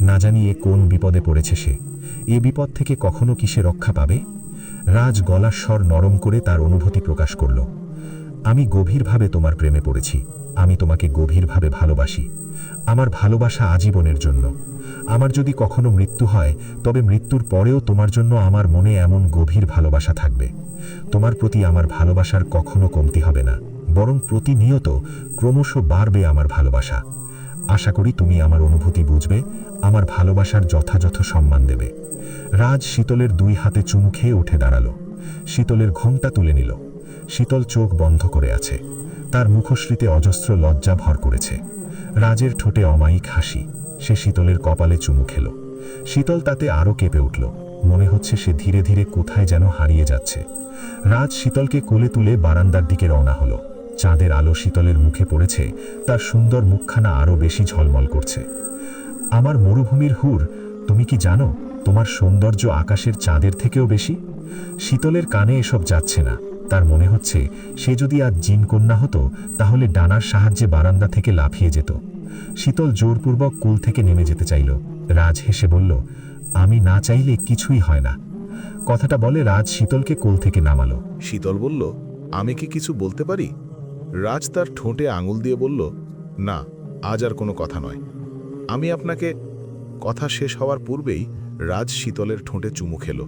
না জানিয়ে কোন বিপদে পড়েছে সে। এ বিপদ থেকে কখনো কি সে রক্ষা পাবে? রাজ গলার স্বর নরম করে তার অনুভূতি প্রকাশ করল, আমি গভীরভাবে তোমার প্রেমে পড়েছি, আমি তোমাকে গভীরভাবে ভালোবাসি। আমার ভালোবাসা আজীবনের জন্য। আমার যদি কখনো মৃত্যু হয়, তবে মৃত্যুর পরেও তোমার জন্য আমার মনে এমন গভীর ভালোবাসা থাকবে। তোমার প্রতি আমার ভালোবাসার কখনো কমতি হবে না, বরং প্রতিনিয়ত ক্রমশ বাড়বে আমার ভালোবাসা। আশা করি তুমি আমার অনুভূতি বুঝবে, আমার ভালোবাসার যথাযথ সম্মান দেবে। রাজ শীতলের দুই হাতে চুমু খেয়ে উঠে দাঁড়ালো। শীতলের ঘোমটা তুলে নিল। শীতল চোখ বন্ধ করে আছে, তার মুখশ্রীতে অজস্র লজ্জা ভর করেছে। রাজের ঠোঁটে অমায়িক হাসি, সে শীতলের কপালে চুমু খেল। শীতল তাতে আরও কেঁপে উঠল, মনে হচ্ছে সে ধীরে ধীরে কোথায় যেন হারিয়ে যাচ্ছে। রাজ শীতলকে কোলে তুলে বারান্দার দিকে রওনা হলো। চাঁদের আলো শীতলের মুখে পড়েছে, তার সুন্দর মুখখানা আরও বেশি ঝলমল করছে। আমার মরুভূমির হুর, তুমি কি জানো তোমার সৌন্দর্য আকাশের চাঁদের থেকেও বেশি? শীতলের কানে এসব যাচ্ছে না, তার মনে হচ্ছে সে যদি আজ জিন কন্যা হতো, তাহলে ডানার সাহায্যে বারান্দা থেকে লাফিয়ে যেত। শীতল জোরপূর্বক কুল থেকে নেমে যেতে চাইল। রাজ হেসে বলল, আমি না চাইলে কিছুই হয় না। কথাটা বলে রাজ শীতলকে কোল থেকে নামালো। শীতল বলল, আমি কি কিছু বলতে পারি? রাজ তার ঠোঁটে আঙুল দিয়ে বলল, না, আজ আর কোনো কথা নয়। আমি আপনাকে। কথা শেষ হওয়ার পূর্বেই রাজ শীতলের ঠোঁটে চুমু খেল।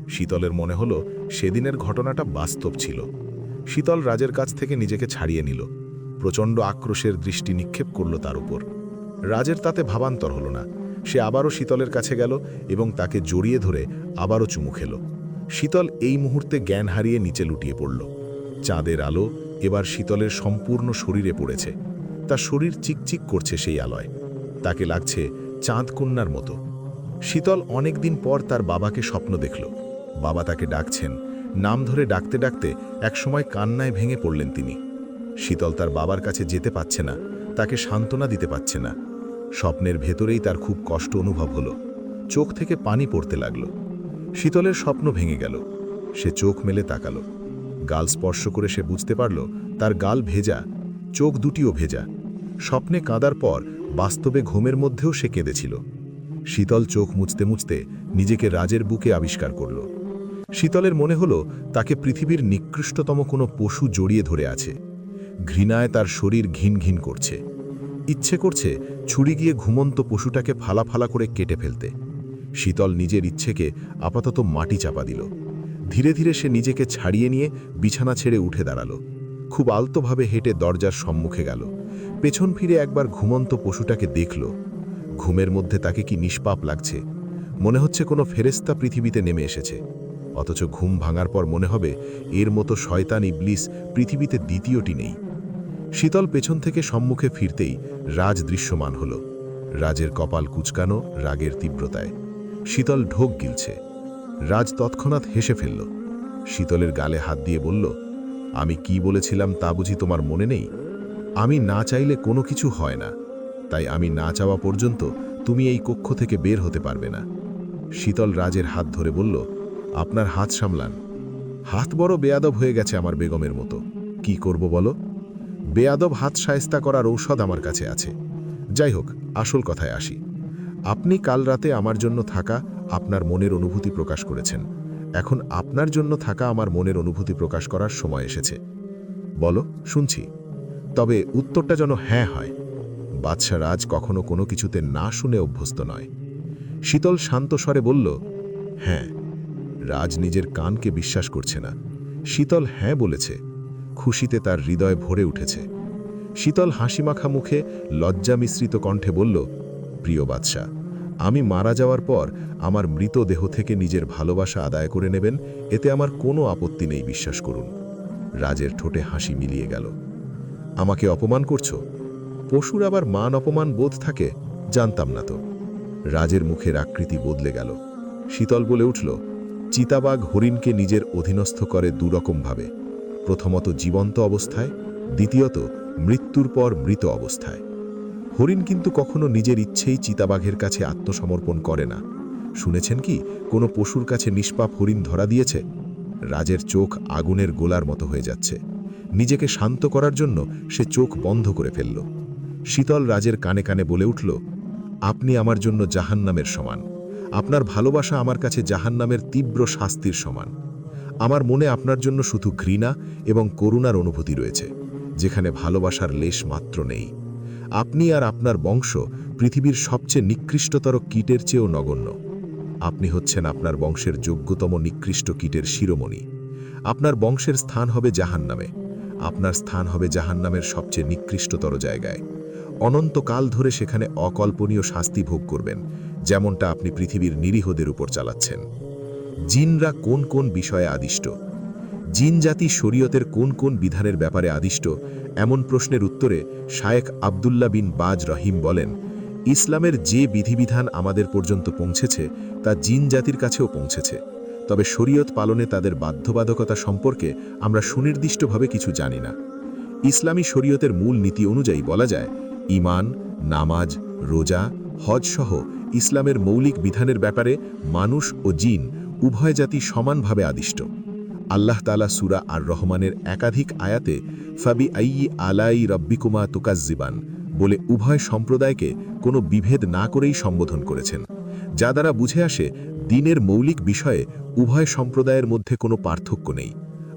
শীতলের মনে হলো সেদিনের ঘটনাটা বাস্তব ছিল। শীতল রাজের কাছ থেকে নিজেকে ছাড়িয়ে নিল। প্রচণ্ড আক্রোশের দৃষ্টি নিক্ষেপ করল তার উপর। রাজের তাতে ভাবান্তর হল না। সে আবারও শীতলের কাছে গেল এবং তাকে জড়িয়ে ধরে আবারও চুমু খেল। শীতল এই মুহূর্তে জ্ঞান হারিয়ে নিচে লুটিয়ে পড়ল। চাঁদের আলো এবার শীতলের সম্পূর্ণ শরীরে পড়েছে। তার শরীর চিকচিক করছে সেই আলোয়। তাকে লাগছে চাঁদ কন্যার মতো। শীতল অনেক দিন পর তার বাবাকে স্বপ্ন দেখল। বাবা তাকে ডাকছেন। নাম ধরে ডাকতে ডাকতে একসময় কান্নায় ভেঙে পড়লেন তিনি। শীতল তার বাবার কাছে যেতে পারছে না, তাকে সান্ত্বনা দিতে পারছে না। স্বপ্নের ভেতরেই তার খুব কষ্ট অনুভব হলো। চোখ থেকে পানি পড়তে লাগল। শীতলের স্বপ্ন ভেঙে গেল। সে চোখ মেলে তাকালো। গাল স্পর্শ করে সে বুঝতে পারল তার গাল ভেজা, চোখ দুটিও ভেজা। স্বপ্নে কাঁদার পর বাস্তবে ঘুমের মধ্যেও সে কেঁদেছিল। শীতল চোখ মুছতে মুছতে নিজেকে রাজের বুকে আবিষ্কার করল। শীতলের মনে হলো তাকে পৃথিবীর নিকৃষ্টতম কোনো পশু জড়িয়ে ধরে আছে। ঘৃণায় তার শরীর ঘিন ঘিন করছে। ইচ্ছে করছে ছুরি গিয়ে ঘুমন্ত পশুটাকে ফালা ফালা করে কেটে ফেলতে। শীতল নিজের ইচ্ছেকে আপাতত মাটি চাপা দিল। ধীরে ধীরে সে নিজেকে ছাড়িয়ে নিয়ে বিছানা ছেড়ে উঠে দাঁড়ালো। খুব আলতোভাবে হেঁটে দরজার সম্মুখে গেল। পেছন ফিরে একবার ঘুমন্ত পশুটাকে দেখল। ঘুমের মধ্যে তাকে কি নিষ্পাপ লাগছে। মনে হচ্ছে কোনো ফেরেস্তা পৃথিবীতে নেমে এসেছে। অথচ ঘুম ভাঙার পর মনে হবে এর মতো শয়তান ইবলিস পৃথিবীতে দ্বিতীয়টি নেই। শীতল পেছন থেকে সম্মুখে ফিরতেই রাজ দৃশ্যমান হল। রাজের কপাল কুচকানো রাগের তীব্রতায়। শীতল ঢোক গিলছে। রাজ তৎক্ষণাৎ হেসে ফেলল। শীতলের গালে হাত দিয়ে বলল, আমি কি বলেছিলাম তা বুঝি তোমার মনে নেই? আমি না চাইলে কোনো কিছু হয় না, তাই আমি না চাওয়া পর্যন্ত তুমি এই কক্ষ থেকে বের হতে পারবে না। শীতল রাজের হাত ধরে বলল, আপনার হাত সামলান। হাত বড় বেয়াদব হয়ে গেছে আমার বেগমের মতো। কি করব বলো? বেয়াদব হাত শায়েস্তা করার ঔষধ আমার কাছে আছে। যাই হোক, আসল কথায় আসি। আপনি কাল রাতে আমার জন্য থাকা আপনার মনের অনুভূতি প্রকাশ করেছেন। এখন আপনার জন্য থাকা আমার মনের অনুভূতি প্রকাশ করার সময় এসেছে। বলো, শুনছি। তবে উত্তরটা যেন হ্যাঁ হয়। বাদশা রাজ কখনো কোনো কিছুতে না শুনে অভ্যস্ত নয়। শীতল শান্ত স্বরে বলল, হ্যাঁ। রাজ নিজের কানকে বিশ্বাস করছে না। শীতল হ্যাঁ বলেছে। খুশিতে তার হৃদয় ভরে উঠেছে। শীতল হাসিমাখা মুখে লজ্জা মিশ্রিত কণ্ঠে বলল, প্রিয় বাদশা, আমি মারা যাওয়ার পর আমার মৃত দেহ থেকে নিজের ভালোবাসা আদায় করে নেবেন, এতে আমার কোনো আপত্তি নেই, বিশ্বাস করুন। রাজের ঠোঁটে হাসি মিলিয়ে গেল। আমাকে অপমান করছো? পশুর আবার মান অপমান বোধ থাকে? জানতাম না তো। রাজের মুখের আকৃতি বদলে গেল। শীতল বলে উঠল, চিতাবাঘ হরিণকে নিজের অধীনস্থ করে দুরকমভাবে। প্রথমত জীবন্ত অবস্থায়, দ্বিতীয়ত মৃত্যুর পর মৃত অবস্থায়। হরিণ কিন্তু কখনো নিজের ইচ্ছেই চিতাবাঘের কাছে আত্মসমর্পণ করে না। শুনেছেন কি কোনো পশুর কাছে নিষ্পাপ হরিণ ধরা দিয়েছে? রাজের চোখ আগুনের গোলার মতো হয়ে যাচ্ছে। নিজেকে শান্ত করার জন্য সে চোখ বন্ধ করে ফেলল। শীতল রাজের কানে কানে বলে উঠল, আপনি আমার জন্য জাহান্নামের সমান। আপনার ভালোবাসা আমার কাছে জাহান্নামের তীব্র শাস্তির সমান। আমার মনে আপনার জন্য শুধু ঘৃণা এবং করুণার অনুভূতি রয়েছে, যেখানে ভালোবাসার লেশ মাত্র নেই। আপনি আর আপনার বংশ পৃথিবীর সবচেয়ে নিকৃষ্টতর কীটের চেয়েও নগণ্য। আপনি হচ্ছেন আপনার বংশের যোগ্যতম নিকৃষ্ট কীটের শিরোমণি। আপনার বংশের স্থান হবে জাহান্নামে। আপনার স্থান হবে জাহান্নামের সবচেয়ে নিকৃষ্টতর জায়গায়। অনন্তকাল ধরে সেখানে অকল্পনীয় শাস্তি ভোগ করবেন, যেমনটা আপনি পৃথিবীর নিরীহদের উপর চালাচ্ছেন। জিনরা কোন কোন বিষয়ে আদিষ্ট? জিন জাতি শরীয়তের কোন কোন বিধানের ব্যাপারে আদিষ্ট? এমন প্রশ্নের উত্তরে শায়েখ আবদুল্লাহ বিন বাজ রহিম বলেন, ইসলামের যে বিধিবিধান আমাদের পর্যন্ত পৌঁছেছে তা জিন জাতির কাছেও পৌঁছেছে। তবে শরীয়ত পালনে তাদের বাধ্যবাধকতা সম্পর্কে আমরা সুনির্দিষ্টভাবে কিছু জানি না। ইসলামী শরীয়তের মূল নীতি অনুযায়ী বলা যায়, ঈমান, নামাজ, রোজা, হজ সহ ইসলামের মৌলিক বিধানের ব্যাপারে মানুষ ও জিন উভয় জাতি সমানভাবে আদিষ্ট। আল্লাহ তাআলা সূরা আর রহমানের একাধিক আয়াতে ফাবি আইয়ি আলাই রব্বিকুমা তুকাজ্জিবান বলে উভয় সম্প্রদায়কে কোনো বিভেদ না করেই সম্বোধন করেছেন, যা দ্বারা বুঝে আসে দ্বীনের মৌলিক বিষয়ে উভয় সম্প্রদায়ের মধ্যে কোনো পার্থক্য নেই।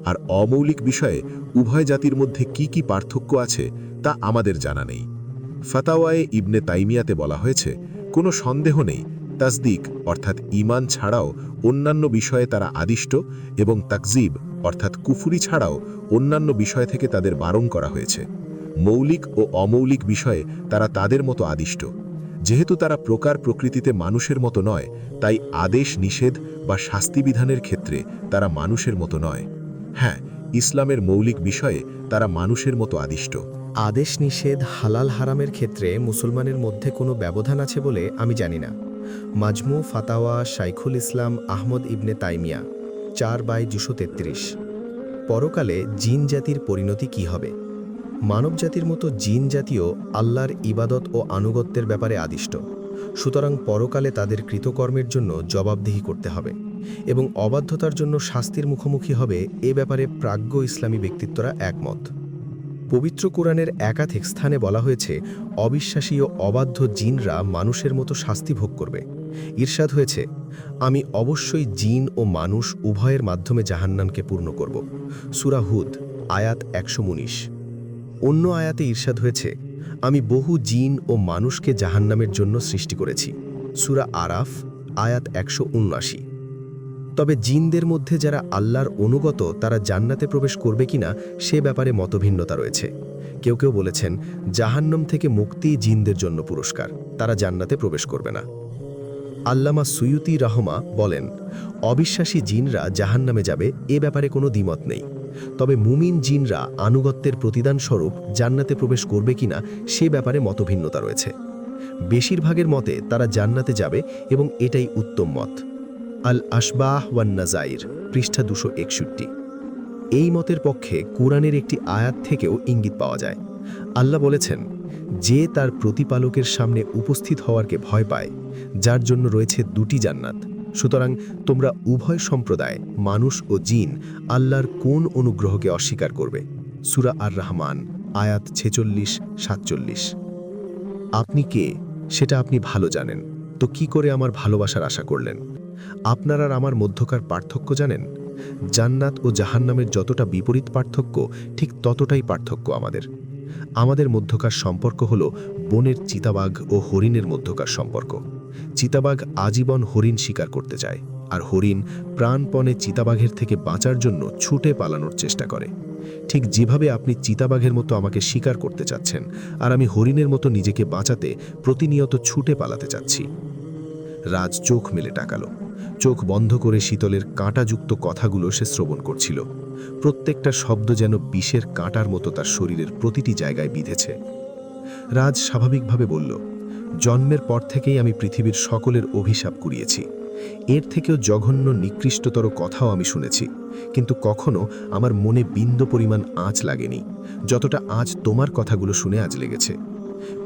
আর অমৌলিক বিষয়ে উভয় জাতির মধ্যে কি কি পার্থক্য আছে তা আমাদের জানা নেই। ফাতাওয়ায়ে ইবনে তাইমিয়াতে বলা হয়েছে, কোনো সন্দেহ নেই তাসদিক অর্থাৎ ঈমান ছাড়াও অন্যান্য বিষয়ে তারা আদিষ্ট এবং তাকজিব অর্থাৎ কুফরি ছাড়াও অন্যান্য বিষয় থেকে তাদের বারণ করা হয়েছে। মৌলিক ও অমৌলিক বিষয়ে তারা তাদের মতো আদিষ্ট। যেহেতু তারা প্রকার প্রকৃতিতে মানুষের মতো নয়, তাই আদেশ নিষেধ বা শাস্তিবিধানের ক্ষেত্রে তারা মানুষের মতো নয়। হ্যাঁ, ইসলামের মৌলিক বিষয়ে তারা মানুষের মতো আদিষ্ট। আদেশ নিষেধ হালাল হারামের ক্ষেত্রে মুসলমানের মধ্যে কোনো ব্যবধান আছে বলে আমি জানি না। মাজমু ফাতাওয়া শাইখুল ইসলাম আহমদ ইবনে তাইমিয়া 4/233। পরকালে জিন জাতির পরিণতি কি হবে? মানব জাতির মতো জিন জাতীয় আল্লাহর ইবাদত ও আনুগত্যের ব্যাপারে আদিষ্ট। সুতরাং পরকালে তাদের কৃতকর্মের জন্য জবাবদিহি করতে হবে এবং অবাধ্যতার জন্য শাস্তির মুখোমুখি হবে, এ ব্যাপারে প্রাজ্ঞ ইসলামী ব্যক্তিত্বরা একমত। পবিত্র কোরআনের একাধিক স্থানে বলা হয়েছে অবিশ্বাসী ও অবাধ্য জিনরা মানুষের মতো শাস্তি ভোগ করবে। ইরশাদ হয়েছে, আমি অবশ্যই জিন ও মানুষ উভয়ের মাধ্যমে জাহান্নামকে পূর্ণ করব। সূরা হুদ আয়াত 119। অন্য আয়াতে ইরশাদ হয়েছে, আমি বহু জিন ও মানুষকে জাহান্নামের জন্য সৃষ্টি করেছি। সূরা আরাফ আয়াত 179। তবে জিনদের মধ্যে যারা আল্লাহর অনুগত তারা জান্নাতে প্রবেশ করবে কিনা সে ব্যাপারে মতভিন্নতা রয়েছে। কেউ কেউ বলেছেন জাহান্নাম থেকে মুক্তি জিনদের জন্য পুরস্কার, তারা জান্নাতে প্রবেশ করবে না। আল্লামা সুয়ুতি রহমা বলেন, অবিশ্বাসী জিনরা জাহান্নামে যাবে এ ব্যাপারে কোনো দ্বিমত নেই। তবে মুমিন জিনরা আনুগত্যের প্রতিদানস্বরূপ জান্নাতে প্রবেশ করবে কিনা সে ব্যাপারে মতভিন্নতা রয়েছে। বেশিরভাগের মতে তারা জান্নাতে যাবে এবং এটাই উত্তম মত। আল আশবাহ ওয়ান নাজাইর পৃষ্ঠা 261। এই মতের পক্ষে কুরআনের একটি আয়াত থেকেও ইঙ্গিত পাওয়া যায়। আল্লাহ বলেছেন, যে তার প্রতিপালকের সামনে উপস্থিত হওয়ারকে ভয় পায়, যার জন্য রয়েছে দুটি জান্নাত। সুতরাং তোমরা উভয় সম্প্রদায় মানুষ ও জিন আল্লাহর কোন অনুগ্রহকে অস্বীকার করবে? সূরা আর রহমান আয়াত 46-47। আপনি কে সেটা আপনি ভালো জানেন, তো কি করে আমার ভালোবাসার আশা করলেন? আপনার আর আমার মধ্যকার পার্থক্য জানেন? জান্নাত ও জাহান্নামের যতটা বিপরীত পার্থক্য, ঠিক ততটাই পার্থক্য আমাদের মধ্যকার সম্পর্ক হল বনের চিতাবাঘ ও হরিণের মধ্যকার সম্পর্ক। চিতাবাঘ আজীবন হরিণ শিকার করতে চায়, আর হরিণ প্রাণপণে চিতাবাঘের থেকে বাঁচার জন্য ছুটে পালানোর চেষ্টা করে। ঠিক যেভাবে আপনি চিতাবাঘের মতো আমাকে শিকার করতে চাচ্ছেন, আর আমি হরিণের মতো নিজেকে বাঁচাতে প্রতিনিয়ত ছুটে পালাতে চাচ্ছি। রাজ চোখ মেলে তাকালো। চোখ বন্ধ করে শীতলের কাঁটাযুক্ত কথাগুলো সে শ্রবণ করছিল। প্রত্যেকটা শব্দ যেন বিষের কাঁটার মতো তার শরীরের প্রতিটি জায়গায় বিঁধেছে। রাজ স্বাভাবিকভাবে বলল, জন্মের পর থেকেই আমি পৃথিবীর সকলের অভিশাপ কুড়িয়েছি। এর থেকেও জঘন্য নিকৃষ্টতর কথাও আমি শুনেছি, কিন্তু কখনো আমার মনে বিন্দু পরিমাণ আঁচ লাগেনি, যতটা আজ তোমার কথাগুলো শুনে আজ লেগেছে।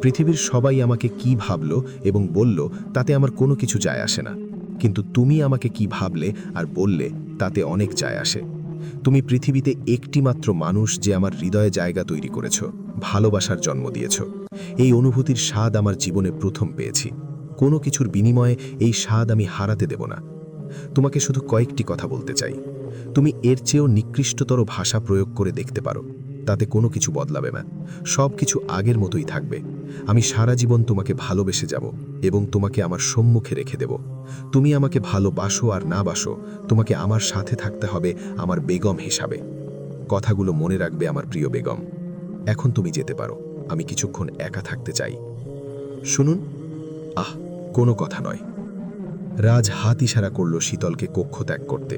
পৃথিবীর সবাই আমাকে কি ভাবল এবং বলল তাতে আমার কোনো কিছু যায় আসে না, কিন্তু তুমি আমাকে কি ভাবলে আর বললে তাতে অনেক যায় আসে। তুমি পৃথিবীতে একটি মাত্র মানুষ যে আমার হৃদয়ে জায়গা তৈরি করেছ, ভালোবাসার জন্ম দিয়েছ। এই অনুভূতির স্বাদ আমার জীবনে প্রথম পেয়েছি। কোনো কিছুর বিনিময়ে এই স্বাদ আমি হারাতে দেব না। তোমাকে শুধু কয়েকটি কথা বলতে চাই। তুমি এর চেয়েও নিকৃষ্টতর ভাষা প্রয়োগ করে দেখতে পারো, তাতে কোনো কিছু বদলাবে না। সব কিছু আগের মতোই থাকবে। আমি সারা জীবন তোমাকে ভালোবেসে যাব এবং তোমাকে আমার সম্মুখে রেখে দেব। তুমি আমাকে ভালোবাসো আর না বাসো, তোমাকে আমার সাথে থাকতে হবে আমার বেগম হিসাবে। কথাগুলো মনে রাখবে আমার প্রিয় বেগম। এখন তুমি যেতে পারো, আমি কিছুক্ষণ একা থাকতে চাই। শুনুন। কোনো কথা নয়। রাজ হাত ইশারা করল শীতলকে কক্ষ ত্যাগ করতে।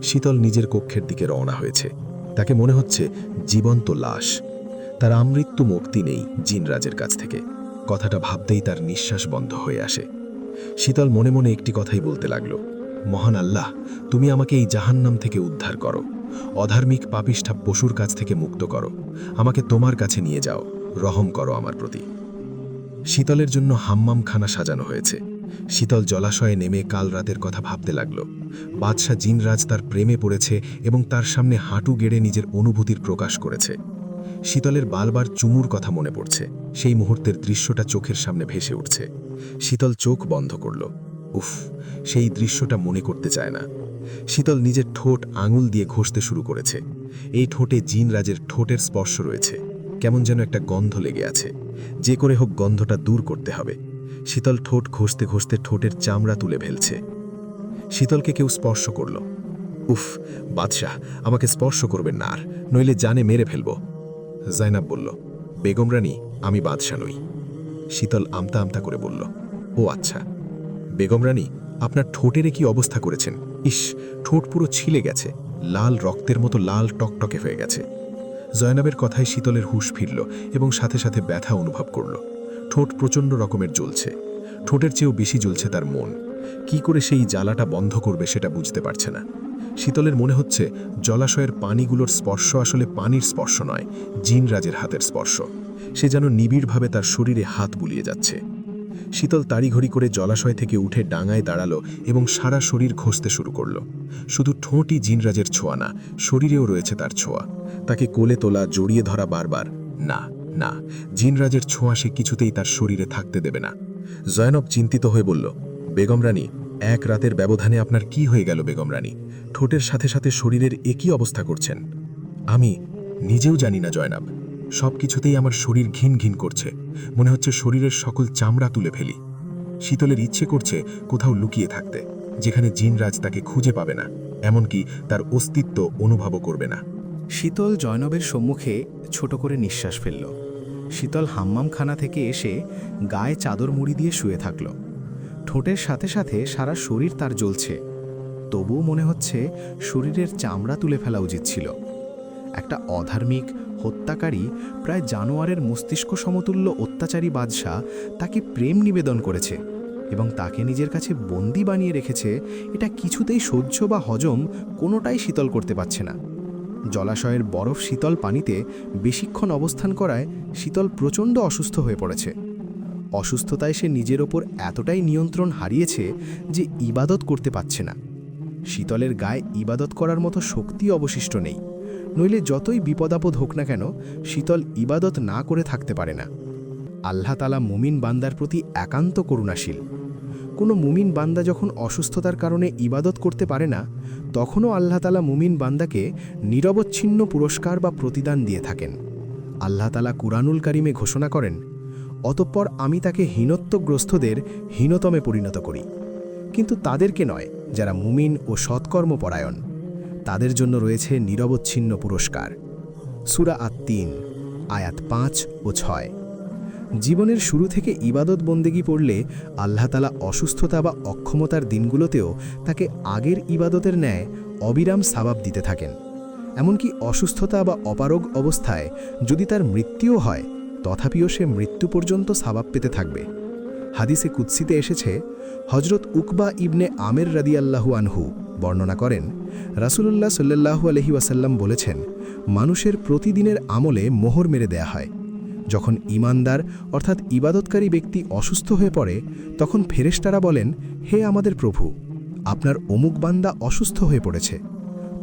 শীতল নিজের কক্ষের দিকে রওনা হয়েছে। তাকে মনে হচ্ছে জীবন্ত লাশ। তার আমৃত্যু মুক্তি নেই জিনরাজের কাছ থেকে। কথাটা ভাবতেই তার নিঃশ্বাস বন্ধ হয়ে আসে। শীতল মনে মনে একটি কথাই বলতে লাগল, মহান আল্লাহ, তুমি আমাকে এই জাহান্নাম থেকে উদ্ধার করো। অধার্মিক পাপিষ্ঠা পশুর কাছ থেকে মুক্ত করো। আমাকে তোমার কাছে নিয়ে যাও, রহম করো আমার প্রতি। শীতলের জন্য হাম্মামখানা সাজানো হয়েছে। শীতল জলাশয়ে নেমে কাল রাতের কথা ভাবতে লাগল। বাদশাহ জিনরাজ তার প্রেমে পড়েছে এবং তার সামনে হাঁটু গেড়ে নিজের অনুভূতির প্রকাশ করেছে। শীতলের বারবার চুমুর কথা মনে পড়ছে। সেই মুহূর্তের দৃশ্যটা চোখের সামনে ভেসে উঠছে। শীতল চোখ বন্ধ করল। উফ, সেই দৃশ্যটা মনে করতে চায় না। শীতল নিজের ঠোঁট আঙুল দিয়ে ঘষতে শুরু করেছে। এই ঠোঁটে জিনরাজের ঠোঁটের স্পর্শ রয়েছে। কেমন যেন একটা গন্ধ লেগে আছে। যে করে হোক গন্ধটা দূর করতে হবে। শীতল ঠোঁট ঘষতে ঘষতে ঠোঁটের চামড়া তুলে ফেলছে। শীতলকে কেউ স্পর্শ করল। উফ, বাদশাহ, আমাকে স্পর্শ করবেন না আর, নইলে জানে মেরে ফেলব। জাইনাব বলল, বেগম রানী, আমি বাদশাহ নই। শীতল আমতা আমতা করে বলল, ও আচ্ছা। বেগম রানী, আপনার ঠোঁটের কি অবস্থা করেছেন? ইস, ঠোঁট পুরো ছিলে গেছে, লাল রক্তের মতো লাল টকটকে হয়ে গেছে। জয়নাবের কথায় শীতলের হুঁশ ফিরল এবং সাথে সাথে ব্যথা অনুভব করল। ঠোঁট প্রচণ্ড রকমের জ্বলছে, ঠোঁটের চেয়েও বেশি জ্বলছে তার মন। কি করে সেই জ্বালাটা বন্ধ করবে সেটা বুঝতে পারছে না। শীতলের মনে হচ্ছে জলাশয়ের পানিগুলোর স্পর্শ আসলে পানির স্পর্শ নয়, জিনরাজের হাতের স্পর্শ। সে যেন নিবিড়ভাবে তার শরীরে হাত বুলিয়ে যাচ্ছে। শীতল তাড়িঘড়ি করে জলাশয় থেকে উঠে ডাঙায় দাঁড়ালো এবং সারা শরীর ঘষতে শুরু করল। শুধু ঠোঁটই জিনরাজের ছোঁয়া না, শরীরেও রয়েছে তার ছোঁয়া। তাকে কোলে তোলা, জড়িয়ে ধরা বারবার। না না, জিনরাজের ছোঁয়া সে কিছুতেই তার শরীরে থাকতে দেবে না। জয়নব চিন্তিত হয়ে বলল, বেগম রানী, এক রাতের ব্যবধানে আপনার কি হয়ে গেল বেগম রানী? ঠোঁটের সাথে সাথে শরীরের একই অবস্থা করছেন। আমি নিজেও জানি না জয়নাব, সব কিছুতেই আমার শরীর ঘিন ঘিন করছে, মনে হচ্ছে শরীরের সকল চামড়া তুলে ফেলি। শীতলের ইচ্ছে করছে কোথাও লুকিয়ে থাকতে, যেখানে জিনরাজ তাকে খুঁজে পাবে না, এমনকি তার অস্তিত্ব অনুভবও করবে না। শীতল জয়নবের সম্মুখে ছোট করে নিঃশ্বাস ফেলল। শীতল হাম্মামখানা থেকে এসে গায়ে চাদর মুড়ি দিয়ে শুয়ে থাকল। ঠোঁটের সাথে সাথে সারা শরীর তার জ্বলছে, তবুও মনে হচ্ছে শরীরের চামড়া তুলে ফেলা উচিত ছিল। একটা অধার্মিক, হত্যাকারী, প্রায় জানোয়ারের মস্তিষ্ক সমতুল্য অত্যাচারী বাদশাহ তাকে প্রেম নিবেদন করেছে এবং তাকে নিজের কাছে বন্দী বানিয়ে রেখেছে। এটা কিছুতেই সহ্য বা হজম কোনোটাই শীতল করতে পারছে না। জলাশয়ের বরফ শীতল পানিতে বেশিক্ষণ অবস্থান করায় শীতল প্রচণ্ড অসুস্থ হয়ে পড়েছে। অসুস্থতায় সে নিজের ওপর এতটাই নিয়ন্ত্রণ হারিয়েছে যে ইবাদত করতে পারছে না। শীতলের গায়ে ইবাদত করার মতো শক্তি অবশিষ্ট নেই, নইলে যতই বিপদাপদ হোক না কেন শীতল ইবাদত না করে থাকতে পারে না। আল্লাহ তাআলা মুমিন বান্দার প্রতি একান্ত করুণাশীল। কোনো মুমিন বান্দা যখন অসুস্থতার কারণে ইবাদত করতে পারে না, তখনও আল্লাহ তাআলা মুমিন বান্দাকে নিরবচ্ছিন্ন পুরস্কার বা প্রতিদান দিয়ে থাকেন। আল্লাহ তাআলা কুরআনুল কারিমে ঘোষণা করেন, অতঃপর আমি তাকে হীনত্বগ্রস্তদের হীনতমে পরিণত করি, কিন্তু তাদেরকে নয় যারা মুমিন ও সৎকর্মপরায়ণ, তাদের জন্য রয়েছে নিরবচ্ছিন্ন পুরস্কার। সূরা আত-তিন, আয়াত 5 ও 6। জীবনের শুরু থেকে ইবাদত বন্দেগী পড়লে আল্লাহ তাআলা অসুস্থতা বা অক্ষমতার দিনগুলোতেও তাকে আগের ইবাদতের ন্যায় অবিরাম সাবাব দিতে থাকেন। এমনকি অসুস্থতা বা অপারগ অবস্থায় যদি তার মৃত্যুও হয়, তথাপিও সে মৃত্যু পর্যন্ত সাবাব পেতে থাকবে। হাদিসে কুদসিতে এসেছে, হজরত উকবা ইবনে আমের রাদিয়াল্লাহু আনহু বর্ণনা করেন, রাসূলুল্লাহ সাল্লাল্লাহু আলাইহি ওয়াসাল্লাম বলেছেন, মানুষের প্রতিদিনের আমলে মোহর মেরে দেয়া হয়। যখন ঈমানদার অর্থাৎ ইবাদতকারী ব্যক্তি অসুস্থ হয়ে পড়ে, তখন ফেরেশতারা বলেন, হে আমাদের প্রভু, আপনার অমুক বান্দা অসুস্থ হয়ে পড়েছে।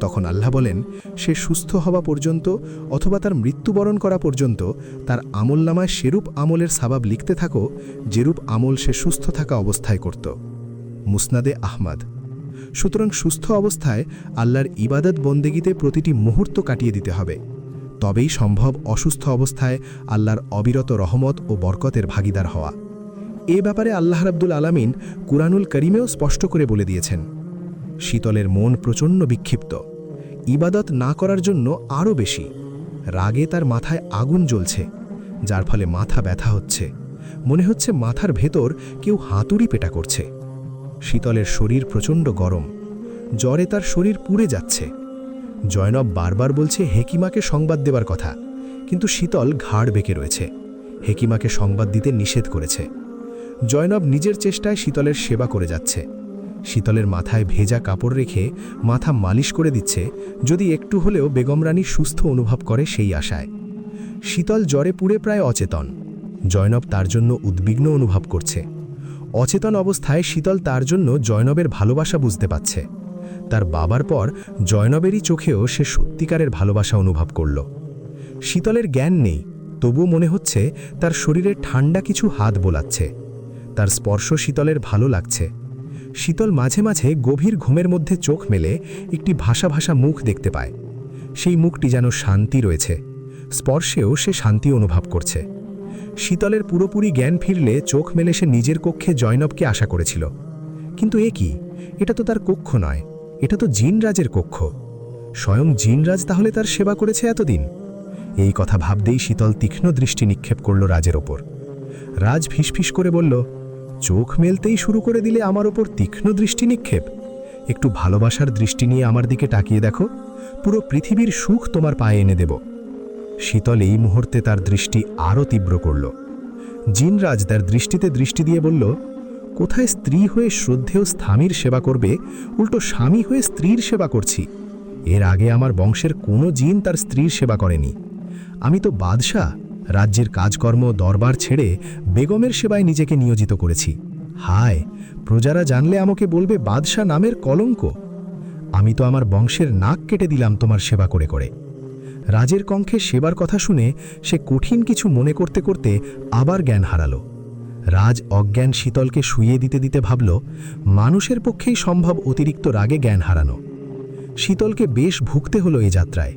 তখন আল্লাহ বলেন, সে সুস্থ হওয়া পর্যন্ত অথবা তার মৃত্যুবরণ করা পর্যন্ত তার আমলনামায় সেরূপ আমলের সাবাব লিখতে থাকো যেরূপ আমল সে সুস্থ থাকা অবস্থায় করত। মুসনাদে আহমদ। সুতরাং সুস্থ অবস্থায় আল্লাহর ইবাদত বন্দেগীতে প্রতিটি মুহূর্ত কাটিয়ে দিতে হবে, তবেই সম্ভব অসুস্থ অবস্থায় আল্লাহর অবিরত রহমত ও বরকতের ভাগিদার হওয়া। এ ব্যাপারে আল্লাহ রাব্বুল আলামিন কুরআনুল কারীমেও স্পষ্ট করে বলে দিয়েছেন। শীতলের মন প্রচণ্ড বিক্ষিপ্ত, ইবাদত না করার জন্য আরও বেশি। রাগে তার মাথায় আগুন জ্বলছে, যার ফলে মাথা ব্যথা হচ্ছে, মনে হচ্ছে মাথার ভেতর কেউ হাতুড়ি পেটা করছে। শীতলের শরীর প্রচণ্ড গরম, জ্বরে তার শরীর পুড়ে যাচ্ছে। জয়নব বারবার বলছে হেকিমাকে সংবাদ দেবার কথা, কিন্তু শীতল ঘাড় বেঁকে রয়েছে, হেকিমাকে সংবাদ দিতে নিষেধ করেছে। জয়নব নিজের চেষ্টায় শীতলের সেবা করে যাচ্ছে। শীতলের মাথায় ভেজা কাপড় রেখে মাথা মালিশ করে দিচ্ছে, যদি একটু হলেও বেগম রানী সুস্থ অনুভব করে সেই আশায়। শীতল জ্বরে পুড়ে প্রায় অচেতন। জয়নব তার জন্য উদ্বিগ্ন অনুভব করছে। অচেতন অবস্থায় শীতল তার জন্য জয়নবের ভালোবাসা বুঝতে পারছে। তার বাবার পর জয়নবেরই চোখেও সে সত্যিকারের ভালোবাসা অনুভব করল। শীতলের জ্ঞান নেই, তবুও মনে হচ্ছে তার শরীরে ঠান্ডা কিছু হাত বোলাচ্ছে। তার স্পর্শ শীতলের ভালো লাগছে। শীতল মাঝে মাঝে গভীর ঘুমের মধ্যে চোখ মেলে একটি ভাষা ভাষা মুখ দেখতে পায়। সেই মুখটি যেন শান্তি রয়েছে, স্পর্শেও সে শান্তি অনুভব করছে। শীতলের পুরোপুরি জ্ঞান ফিরলে চোখ মেলে সে নিজের কক্ষে জয়নবকে আশা করেছিল, কিন্তু এ কি? এটা তো তার কক্ষ নয়, এটা তো জিনরাজের কক্ষ। স্বয়ং জিনরাজ তাহলে তার সেবা করেছে এতদিন। এই কথা ভাবতেই শীতল তীক্ষ্ণ দৃষ্টি নিক্ষেপ করল রাজের ওপর। রাজ ফিসফিস করে বলল, চোখ মেলতেই শুরু করে দিলে আমার ওপর তীক্ষ্ণ দৃষ্টি নিক্ষেপ? একটু ভালোবাসার দৃষ্টি নিয়ে আমার দিকে তাকিয়ে দেখো, পুরো পৃথিবীর সুখ তোমার পায়ে এনে দেব। শীতল এই মুহূর্তে তার দৃষ্টি আরও তীব্র করল। জিনরাজ তার দৃষ্টিতে দৃষ্টি দিয়ে বলল, কোথায় স্ত্রী হয়ে শ্রদ্ধেয় স্বামীর সেবা করবে, উল্টো স্বামী হয়ে স্ত্রীর সেবা করছি। এর আগে আমার বংশের কোনো জিন তার স্ত্রীর সেবা করেনি। আমি তো বাদশাহ, রাজ্যের কাজকর্ম দরবার ছেড়ে বেগমের সেবায় নিজেকে নিয়োজিত করেছি। হায়, প্রজারা জানলে আমাকে বলবে বাদশাহ নামের কলঙ্ক। আমি তো আমার বংশের নাক কেটে দিলাম তোমার সেবা করে করে। রাজের কঙ্খে সেবার কথা শুনে সে কঠিন কিছু মনে করতে করতে আবার জ্ঞান হারালো। রাজ অজ্ঞান শীতলকে শুইয়ে দিতে দিতে ভাবল, মানুষের পক্ষেই সম্ভব অতিরিক্ত রাগে জ্ঞান হারানো। শীতলকে বেশ ভুগতে হলো এই যাত্রায়।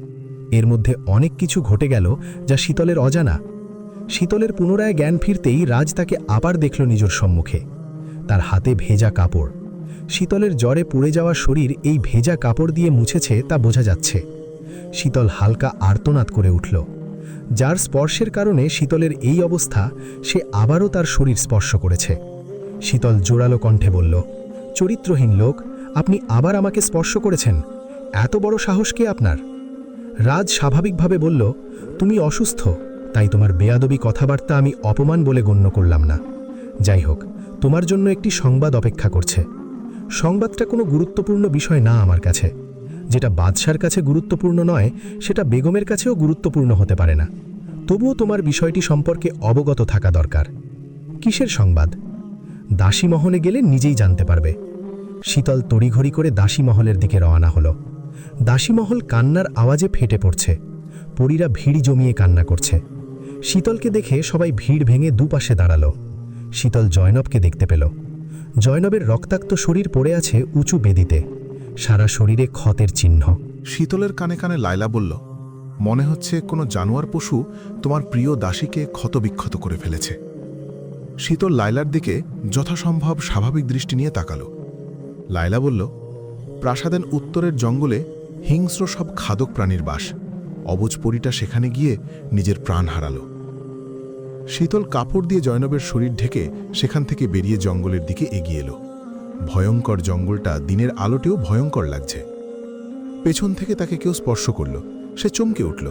এর মধ্যে অনেক কিছু ঘটে গেল যা শীতলের অজানা। শীতলের পুনরায় জ্ঞান ফিরতেই রাজ তাকে আবার দেখল নিজের সম্মুখে। তার হাতে ভেজা কাপড়। শীতলের জ্বরে পুড়ে যাওয়া শরীর এই ভেজা কাপড় দিয়ে মুছেছে তা বোঝা যাচ্ছে। শীতল হালকা আর্তনাদ করে উঠল। যার স্পর্শের কারণে শীতলের এই অবস্থা, সে আবারও তার শরীর স্পর্শ করেছে। শীতল জোরালো কণ্ঠে বলল, চরিত্রহীন লোক, আপনি আবার আমাকে স্পর্শ করেছেন? এত বড় সাহস কে আপনার? রাজ স্বাভাবিকভাবে বলল, তুমি অসুস্থ, তাই তোমার বেয়াদবি কথাবার্তা আমি অপমান বলে গণ্য করলাম না। যাই হোক, তোমার জন্য একটি সংবাদ অপেক্ষা করছে। সংবাদটা কোনো গুরুত্বপূর্ণ বিষয় না আমার কাছে। যেটা বাদশার কাছে গুরুত্বপূর্ণ নয়, সেটা বেগমের কাছেও গুরুত্বপূর্ণ হতে পারে না। তবুও তোমার বিষয়টি সম্পর্কে অবগত থাকা দরকার। কিসের সংবাদ? দাসী মহলে গেলে নিজেই জানতে পারবে। শীতল তড়িঘড়ি করে দাসী মহলের দিকে রওনা হলো। দাসী মহল কান্নার আওয়াজে ফেটে পড়ছে। পরীরা ভিড় জমিয়ে কান্না করছে। শীতলকে দেখে সবাই ভিড় ভেঙে দুপাশে দাঁড়ালো। শীতল জয়নবকে দেখতে পেল। জয়নবের রক্তাক্ত শরীর পড়ে আছে উঁচু বেদিতে, সারা শরীরে ক্ষতের চিহ্ন। শীতলের কানে কানে লায়লা বলল, মনে হচ্ছে কোনো জানোয়ার পশু তোমার প্রিয় দাসীকে ক্ষতবিক্ষত করে ফেলেছে। শীতল লায়লার দিকে যথাসম্ভব স্বাভাবিক দৃষ্টি নিয়ে তাকালো। লায়লা বলল, প্রাসাদের উত্তরের জঙ্গলে হিংস্র সব খাদক প্রাণীর বাস। অবুজ পরীটা সেখানে গিয়ে নিজের প্রাণ হারালো। শীতল কাপড় দিয়ে জয়নবের শরীর ঢেকে সেখান থেকে বেরিয়ে জঙ্গলের দিকে এগিয়ে এলো। ভয়ঙ্কর জঙ্গলটা দিনের আলোতেও ভয়ঙ্কর লাগছে। পেছন থেকে তাকে কেউ স্পর্শ করল। সে চমকে উঠল।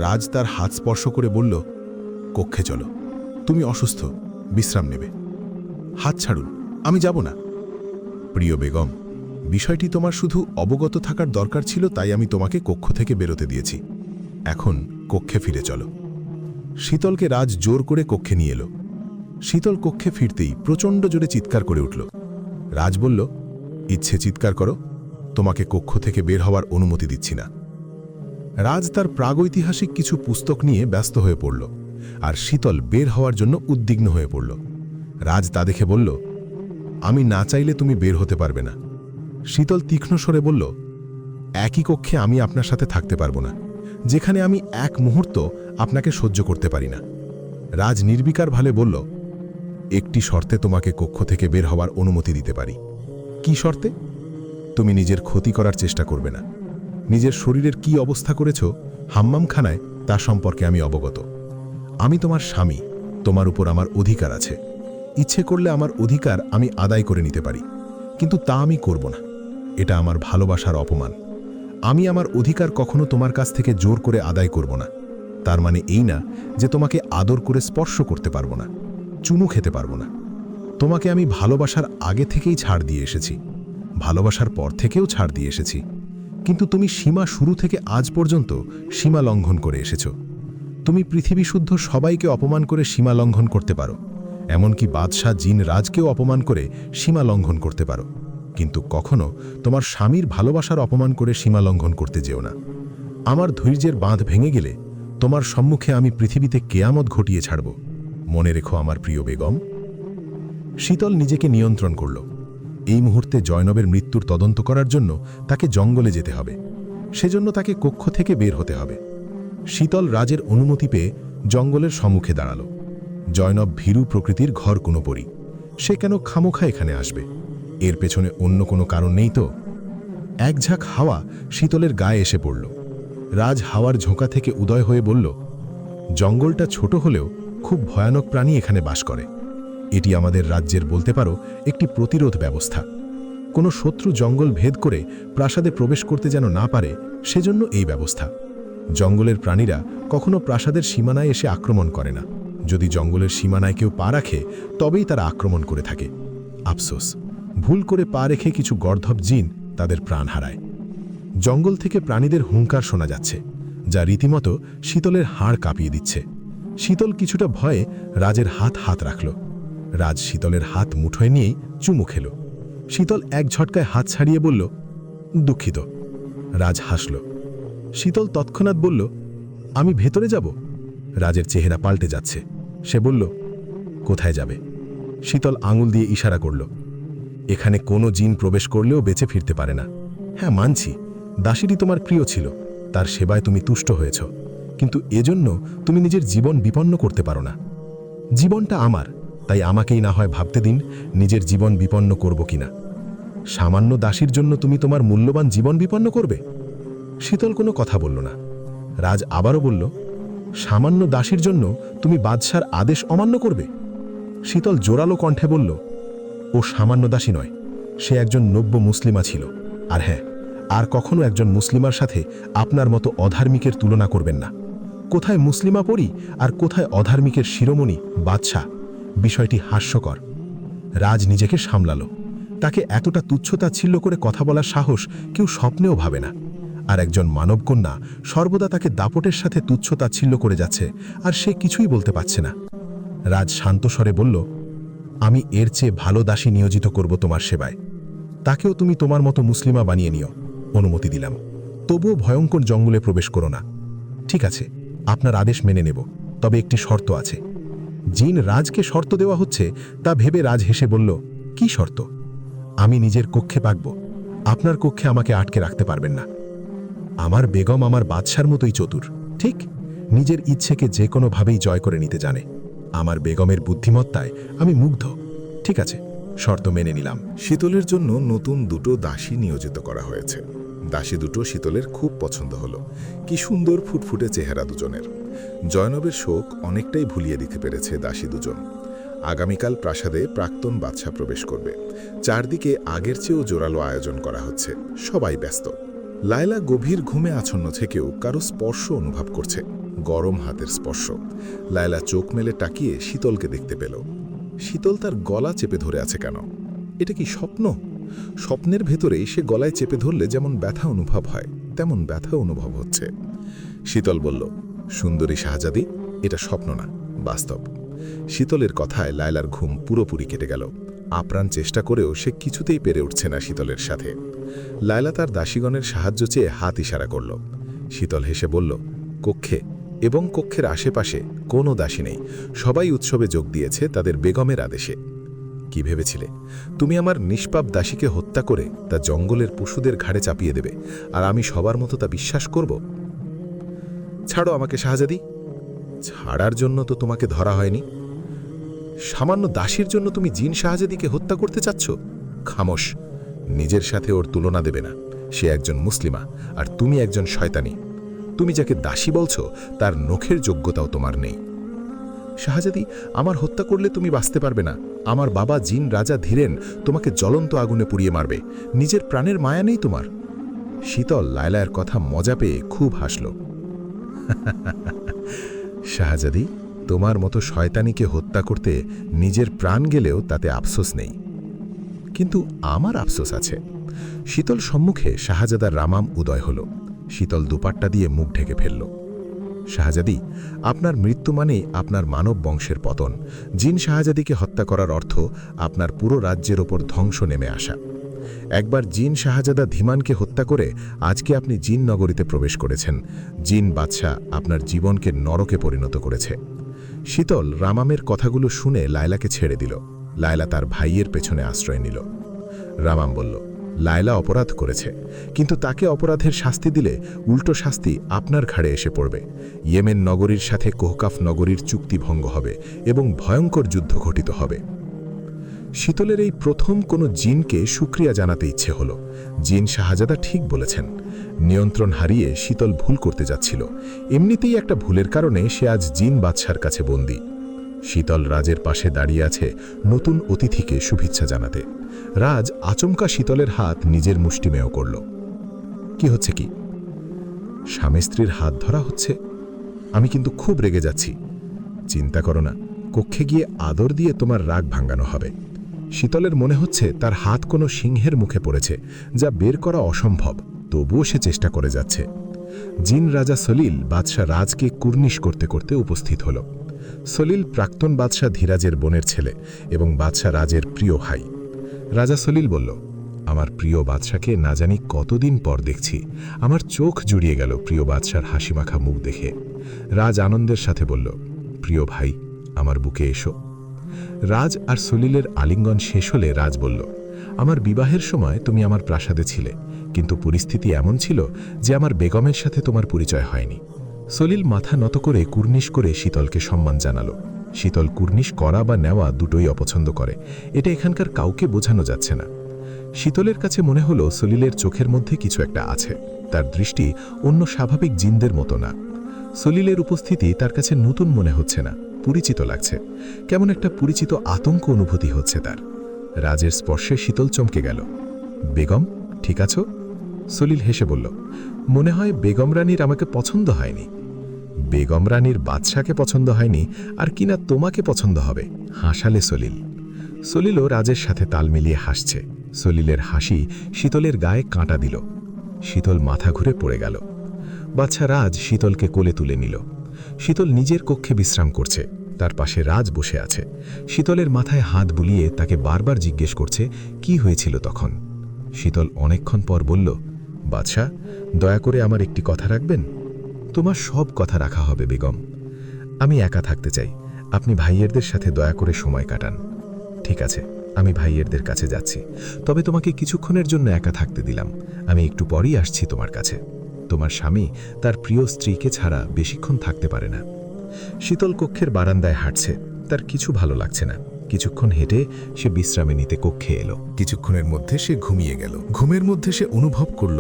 রাজ তার হাত স্পর্শ করে বলল, কক্ষে চলো, তুমি অসুস্থ, বিশ্রাম নেবে। হাত ছাড়ুন, আমি যাব না। প্রিয় বেগম, বিষয়টি তোমার শুধু অবগত থাকার দরকার ছিল, তাই আমি তোমাকে কক্ষ থেকে বেরোতে দিয়েছি। এখন কক্ষে ফিরে চলো। শীতলকে রাজ জোর করে কক্ষে নিয়ে এলো। শীতল কক্ষে ফিরতেই প্রচণ্ড জোরে চিৎকার করে উঠল। রাজ বলল, ইচ্ছে চিৎকার করো, তোমাকে কক্ষ থেকে বের হওয়ার অনুমতি দিচ্ছি না। রাজ তার প্রাগৈতিহাসিক কিছু পুস্তক নিয়ে ব্যস্ত হয়ে পড়ল, আর শীতল বের হওয়ার জন্য উদ্বিগ্ন হয়ে পড়ল। রাজ তা দেখে বলল, আমি না চাইলে তুমি বের হতে পারবে না। শীতল তীক্ষ্ণ স্বরে বলল, একই কক্ষে আমি আপনার সাথে থাকতে পারবো না, যেখানে আমি এক মুহূর্ত আপনাকে সহ্য করতে পারি না। রাজ নির্বিকার ভাবে বলল, একটি শর্তে তোমাকে কক্ষ থেকে বের হওয়ার অনুমতি দিতে পারি। কি শর্তে? তুমি নিজের ক্ষতি করার চেষ্টা করবে না। নিজের শরীরের কি অবস্থা করেছ হাম্মামখানায় তা সম্পর্কে আমি অবগত। আমি তোমার স্বামী, তোমার উপর আমার অধিকার আছে। ইচ্ছে করলে আমার অধিকার আমি আদায় করে নিতে পারি, কিন্তু তা আমি করব না। এটা আমার ভালোবাসার অপমান। আমি আমার অধিকার কখনো তোমার কাছ থেকে জোর করে আদায় করব না। তার মানে এই না যে তোমাকে আদর করে স্পর্শ করতে পারবো না, চুমু খেতে পারবো না। তোমাকে আমি ভালোবাসার আগে থেকেই ছাড় দিয়ে এসেছি, ভালোবাসার পর থেকেও ছাড় দিয়ে এসেছি, কিন্তু তুমি সীমা শুরু থেকে আজ পর্যন্ত সীমা লঙ্ঘন করে এসেছ। তুমি পৃথিবী শুদ্ধ সবাইকে অপমান করে সীমা লঙ্ঘন করতে পারো, এমনকি বাদশাহ জিন রাজকেও অপমান করে সীমা লঙ্ঘন করতে পারো, কিন্তু কখনো তোমার স্বামীর ভালোবাসার অপমান করে সীমা লঙ্ঘন করতে যেও না। আমার ধৈর্যের বাঁধ ভেঙে গেলে তোমার সম্মুখে আমি পৃথিবীতে কেয়ামত ঘটিয়ে ছাড়ব। মনে রেখো আমার প্রিয় বেগম। শীতল নিজেকে নিয়ন্ত্রণ করল। এই মুহূর্তে জয়নবের মৃত্যুর তদন্ত করার জন্য তাকে জঙ্গলে যেতে হবে। সেজন্য তাকে কক্ষ থেকে বের হতে হবে। শীতল রাজের অনুমতি পেয়ে জঙ্গলের সম্মুখে দাঁড়াল। জয়নব ভীরু প্রকৃতির ঘর কোনো পরি, সে কেন খামোখা এখানে আসবে? এর পেছনে অন্য কোনো কারণ নেই তো? এক ঝাঁক হাওয়া শীতলের গায়ে এসে পড়ল। রাজ হাওয়ার ঝোঁকা থেকে উদয় হয়ে বলল, জঙ্গলটা ছোট হলেও খুব ভয়ানক প্রাণী এখানে বাস করে। এটি আমাদের রাজ্যের বলতে পারো একটি প্রতিরোধ ব্যবস্থা। কোনো শত্রু জঙ্গল ভেদ করে প্রাসাদে প্রবেশ করতে যেন না পারে, সেজন্য এই ব্যবস্থা। জঙ্গলের প্রাণীরা কখনো প্রাসাদের সীমানায় এসে আক্রমণ করে না। যদি জঙ্গলের সীমানায় কেউ পা রাখে তবেই তারা আক্রমণ করে থাকে। আফসোস, ভুল করে পা রেখে কিছু গর্ধব জিন তাদের প্রাণ হারায়। জঙ্গল থেকে প্রাণীদের হুঙ্কার শোনা যাচ্ছে, যা রীতিমতো শীতলের হাড় কাঁপিয়ে দিচ্ছে। শীতল কিছুটা ভয়ে রাজের হাত রাখল। রাজ শীতলের হাত মুঠোয় নিয়েই চুমু খেল। শীতল এক ঝটকায় হাত ছাড়িয়ে বলল, দুঃখিত। রাজ হাসল। শীতল তৎক্ষণাৎ বলল, আমি ভেতরে যাব। রাজের চেহারা পাল্টে যাচ্ছে। সে বলল, কোথায় যাবে? শীতল আঙুল দিয়ে ইশারা করল। এখানে কোনো জিন প্রবেশ করলেও বেঁচে ফিরতে পারে না। হ্যাঁ, মানছি, দাসীটি তোমার প্রিয় ছিল, তার সেবায় তুমি তুষ্ট হয়েছ, কিন্তু এজন্য তুমি নিজের জীবন বিপন্ন করতে পারো না। জীবনটা আমার, তাই আমাকেই না হয় ভাবতে দিন নিজের জীবন বিপন্ন করব কিনা। সামান্য দাসীর জন্য তুমি তোমার মূল্যবান জীবন বিপন্ন করবে? শীতল কোনো কথা বলল না। রাজ আবারও বলল, সামান্য দাসীর জন্য তুমি বাদশার আদেশ অমান্য করবে? শীতল জোরালো কণ্ঠে বলল, ও সামান্য দাসী নয়, সে একজন নব্য মুসলিমা ছিল। আর হ্যাঁ, আর কখনো একজন মুসলিমার সাথে আপনার মতো অধার্মিকের তুলনা করবেন না। কোথায় মুসলিমা পড়ি আর কোথায় অধার্মিকের শিরোমণি বাদশাহ, বিষয়টি হাস্যকর। রাজ নিজেকে সামলাল। তাকে এতটা তুচ্ছতাচ্ছিল্য করে কথা বলার সাহস কেউ স্বপ্নেও ভাবে না। আর একজন মানবকন্যা সর্বদা তাকে দাপটের সাথে তুচ্ছতাচ্ছিল্য করে যাচ্ছে, আর সে কিছুই বলতে পারছে না। রাজ শান্ত স্বরে বলল, আমি এর চেয়ে ভালো দাসী নিয়োজিত করব তোমার সেবায়। তাকেও তুমি তোমার মতো মুসলিমা বানিয়ে নিও, অনুমতি দিলাম। তবুও ভয়ঙ্কর জঙ্গলে প্রবেশ করো না। ঠিক আছে, আপনার আদেশ মেনে নেব, তবে একটি শর্ত আছে। জিন রাজকে শর্ত দেওয়া হচ্ছে তা ভেবে রাজ হেসে বলল, কি শর্ত? আমি নিজের কক্ষে পাকব, আপনার কক্ষে আমাকে আটকে রাখতে পারবেন না। আমার বেগম আমার বাদশার মতোই চতুর, ঠিক নিজের ইচ্ছেকে যে কোনোভাবেই জয় করে নিতে জানে। আমার বেগমের বুদ্ধিমত্তায় আমি মুগ্ধ। ঠিক আছে, শর্ত মেনে নিলাম। শীতলের জন্য নতুন দুটো দাসী নিয়োজিত করা হয়েছে। দাসী দুটো শীতলের খুব পছন্দ হলো। কি সুন্দর ফুটফুটে চেহারা দুজনের। জয়নবের শোক অনেকটাই ভুলিয়ে দিতে পেরেছে দাসী দুজন। আগামীকাল প্রাসাদে প্রাক্তন বাদশা প্রবেশ করবে। চারদিকে আগের চেয়েও জোরালো আয়োজন করা হচ্ছে। সবাই ব্যস্ত। লায়লা গভীর ঘুমে আচ্ছন্ন থেকেও কারো স্পর্শ অনুভব করছে, গরম হাতের স্পর্শ। লায়লা চোখ মেলে তাকিয়ে শীতলকে দেখতে পেল। শীতল তার গলা চেপে ধরে আছে কেন? এটা কি স্বপ্ন? স্বপ্নের ভেতরেই সে গলায় চেপে ধরলে যেমন ব্যথা অনুভব হয়, তেমন ব্যথা অনুভব হচ্ছে। শীতল বলল, সুন্দরী শাহজাদি, এটা স্বপ্ন না, বাস্তব। শীতলের কথায় লায়লার ঘুম পুরোপুরি কেটে গেল। আপ্রাণ চেষ্টা করেও সে কিছুতেই পেরে উঠছে না শীতলের সাথে। লায়লা তার দাসীগণের সাহায্য চেয়ে হাত ইশারা করল। শীতল হেসে বলল, কক্ষে এবং কক্ষের আশেপাশে কোনো দাসী নেই। সবাই উৎসবে যোগ দিয়েছে তাদের বেগমের আদেশে। কি ভেবেছিলে তুমি আমার নিষ্পাপ দাসীকে হত্যা করে তা জঙ্গলের পশুদের ঘাড়ে চাপিয়ে দেবে, আর আমি সবার মতো তা বিশ্বাস করব? ছাড়ো আমাকে শাহজাদি। ছাড়ার জন্য তো তোমাকে ধরা হয়নি। সামান্য দাসীর জন্য তুমি জিন শাহজাদিকে হত্যা করতে চাচ্ছ? খামোশ, নিজের সাথে ওর তুলনা দেবে না। সে একজন মুসলিমা, আর তুমি একজন শয়তানি। তুমি যাকে দাসী বলছো তার নখের যোগ্যতাও তোমার নেই। শাহজাদি, আমার হত্যা করলে তুমি বাঁচতে পারবে না। আমার বাবা জিন রাজা ধীরেন তোমাকে জ্বলন্ত আগুনে পুড়িয়ে মারবে। নিজের প্রাণের মায়া নেই তোমার? শীতল লায়লার কথা মজা পেয়ে খুব হাসল। শাহজাদি, তোমার মতো শয়তানিকে হত্যা করতে নিজের প্রাণ গেলেও তাতে আফসোস নেই, কিন্তু আমার আফসোস আছে। শীতল সম্মুখে শাহজাদার রামাম উদয় হল। শীতল দুপাট্টা দিয়ে মুখ ঢেকে ফেলল। শাহজাদি, আপনার মৃত্যু মানেই আপনার মানব বংশের পতন। জিন শাহজাদিকে হত্যা করার অর্থ আপনার পুরো রাজ্যের ওপর ধ্বংস নেমে আসা। একবার জিন শাহজাদা ধীমানকে হত্যা করে আজকে আপনি জিন নগরীতে প্রবেশ করেছেন। জিন বাদশা আপনার জীবনকে নরকে পরিণত করেছে। শীতল রামামের কথাগুলো শুনে লায়লাকে ছেড়ে দিল। লায়লা তার ভাইয়ের পেছনে আশ্রয় নিল। রামাম বলল, লায়লা অপরাধ করেছে, কিন্তু তাকে অপরাধের শাস্তি দিলে উল্টো শাস্তি আপনার ঘাড়ে এসে পড়বে। ইয়েমেন নগরীর সাথে কোহকাফ নগরীর চুক্তি ভঙ্গ হবে এবং ভয়ঙ্কর যুদ্ধ ঘটিত হবে। শীতলের এই প্রথম কোনো জিনকে শুকরিয়া জানাতে ইচ্ছে হলো। জিন শাহজাদা ঠিক বলেছেন। নিয়ন্ত্রণ হারিয়ে শীতল ভুল করতে যাচ্ছিল। এমনিতেই একটা ভুলের কারণে সে আজ জিন বাদশার কাছে বন্দী। শীতল রাজের পাশে দাঁড়িয়ে আছে নতুন অতিথিকে শুভেচ্ছা জানাতে। রাজ আচমকা শীতলের হাত নিজের মুষ্টিমেয় করল। কি হচ্ছে কি? স্বামী স্ত্রীর হাত ধরা হচ্ছে। আমি কিন্তু খুব রেগে যাচ্ছি। চিন্তা করো না, কক্ষে গিয়ে আদর দিয়ে তোমার রাগ ভাঙানো হবে। শীতলের মনে হচ্ছে তার হাত কোনো সিংহের মুখে পড়েছে, যা বের করা অসম্ভব, তবুও সে চেষ্টা করে যাচ্ছে। জিন রাজা সলিল বাদশাহ রাজকে কুর্নিশ করতে করতে উপস্থিত হল। সলিল প্রাক্তন বাদশাহ ধীরাজের বোনের ছেলে এবং বাদশাহ রাজের প্রিয় ভাই। রাজা সলিল বলল, আমার প্রিয় বাদশাকে না জানি কতদিন পর দেখছি। আমার চোখ জুড়িয়ে গেল প্রিয় বাদশার হাসিমাখা মুখ দেখে। রাজ আনন্দের সাথে বলল, প্রিয় ভাই, আমার বুকে এসো। রাজ আর সলিলের আলিঙ্গন শেষ হলে রাজ বলল, আমার বিবাহের সময় তুমি আমার প্রাসাদে ছিলে, কিন্তু পরিস্থিতি এমন ছিল যে আমার বেগমের সাথে তোমার পরিচয় হয়নি। সলিল মাথা নত করে কুর্নিশ করে শীতলকে সম্মান জানালো। শীতল কুর্নিশ করা বা নেওয়া দুটোই অপছন্দ করে, এটা এখানকার কাউকে বোঝানো যাচ্ছে না। শীতলের কাছে মনে হলো সলিলের চোখের মধ্যে কিছু একটা আছে। তার দৃষ্টি অন্য স্বাভাবিক জিনদের মতো না। সলিলের উপস্থিতি তার কাছে নতুন মনে হচ্ছে না, পরিচিত লাগছে। কেমন একটা পরিচিত আতঙ্ক অনুভূতি হচ্ছে তার। রাজের স্পর্শে শীতল চমকে গেল। বেগম, ঠিক আছো? সলিল হেসে বলল, মনে হয় বেগম রানীর আমাকে পছন্দ হয়নি। বেগম রানীর বাদশাকে পছন্দ হয়নি, আর কিনা তোমাকে পছন্দ হবে, হাসালে সলিল। সলিলও রাজের সাথে তাল মিলিয়ে হাসছে। সলিলের হাসি শীতলের গায়ে কাঁটা দিল। শীতল মাথা ঘুরে পড়ে গেল। বাদশা রাজ শীতলকে কোলে তুলে নিল। শীতল নিজের কক্ষে বিশ্রাম করছে, তার পাশে রাজ বসে আছে। শীতলের মাথায় হাত বুলিয়ে তাকে বারবার জিজ্ঞেস করছে কি হয়েছিল তখন। শীতল অনেকক্ষণ পর বলল, বাদশা, দয়া করে আমার একটি কথা রাখবেন। তোমার সব কথা রাখা হবে বেগম। আমি একা থাকতে চাই, আপনি ভাইয়েরদের সাথে দয়া করে সময় কাটান। ঠিক আছে, আমি ভাইয়েরদের কাছে যাচ্ছি, তবে তোমাকে কিছুক্ষণের জন্য একা থাকতে দিলাম। আমি একটু পরই আসছি তোমার কাছে। তোমার স্বামী তার প্রিয় স্ত্রীকে ছাড়া বেশিক্ষণ থাকতে পারে না। শীতল কক্ষের বারান্দায় হাঁটছে, তার কিছু ভালো লাগছে না। কিছুক্ষণ হেঁটে সে বিশ্রামে নিতে কক্ষে এলো। কিছুক্ষণের মধ্যে সে ঘুমিয়ে গেল। ঘুমের মধ্যে সে অনুভব করল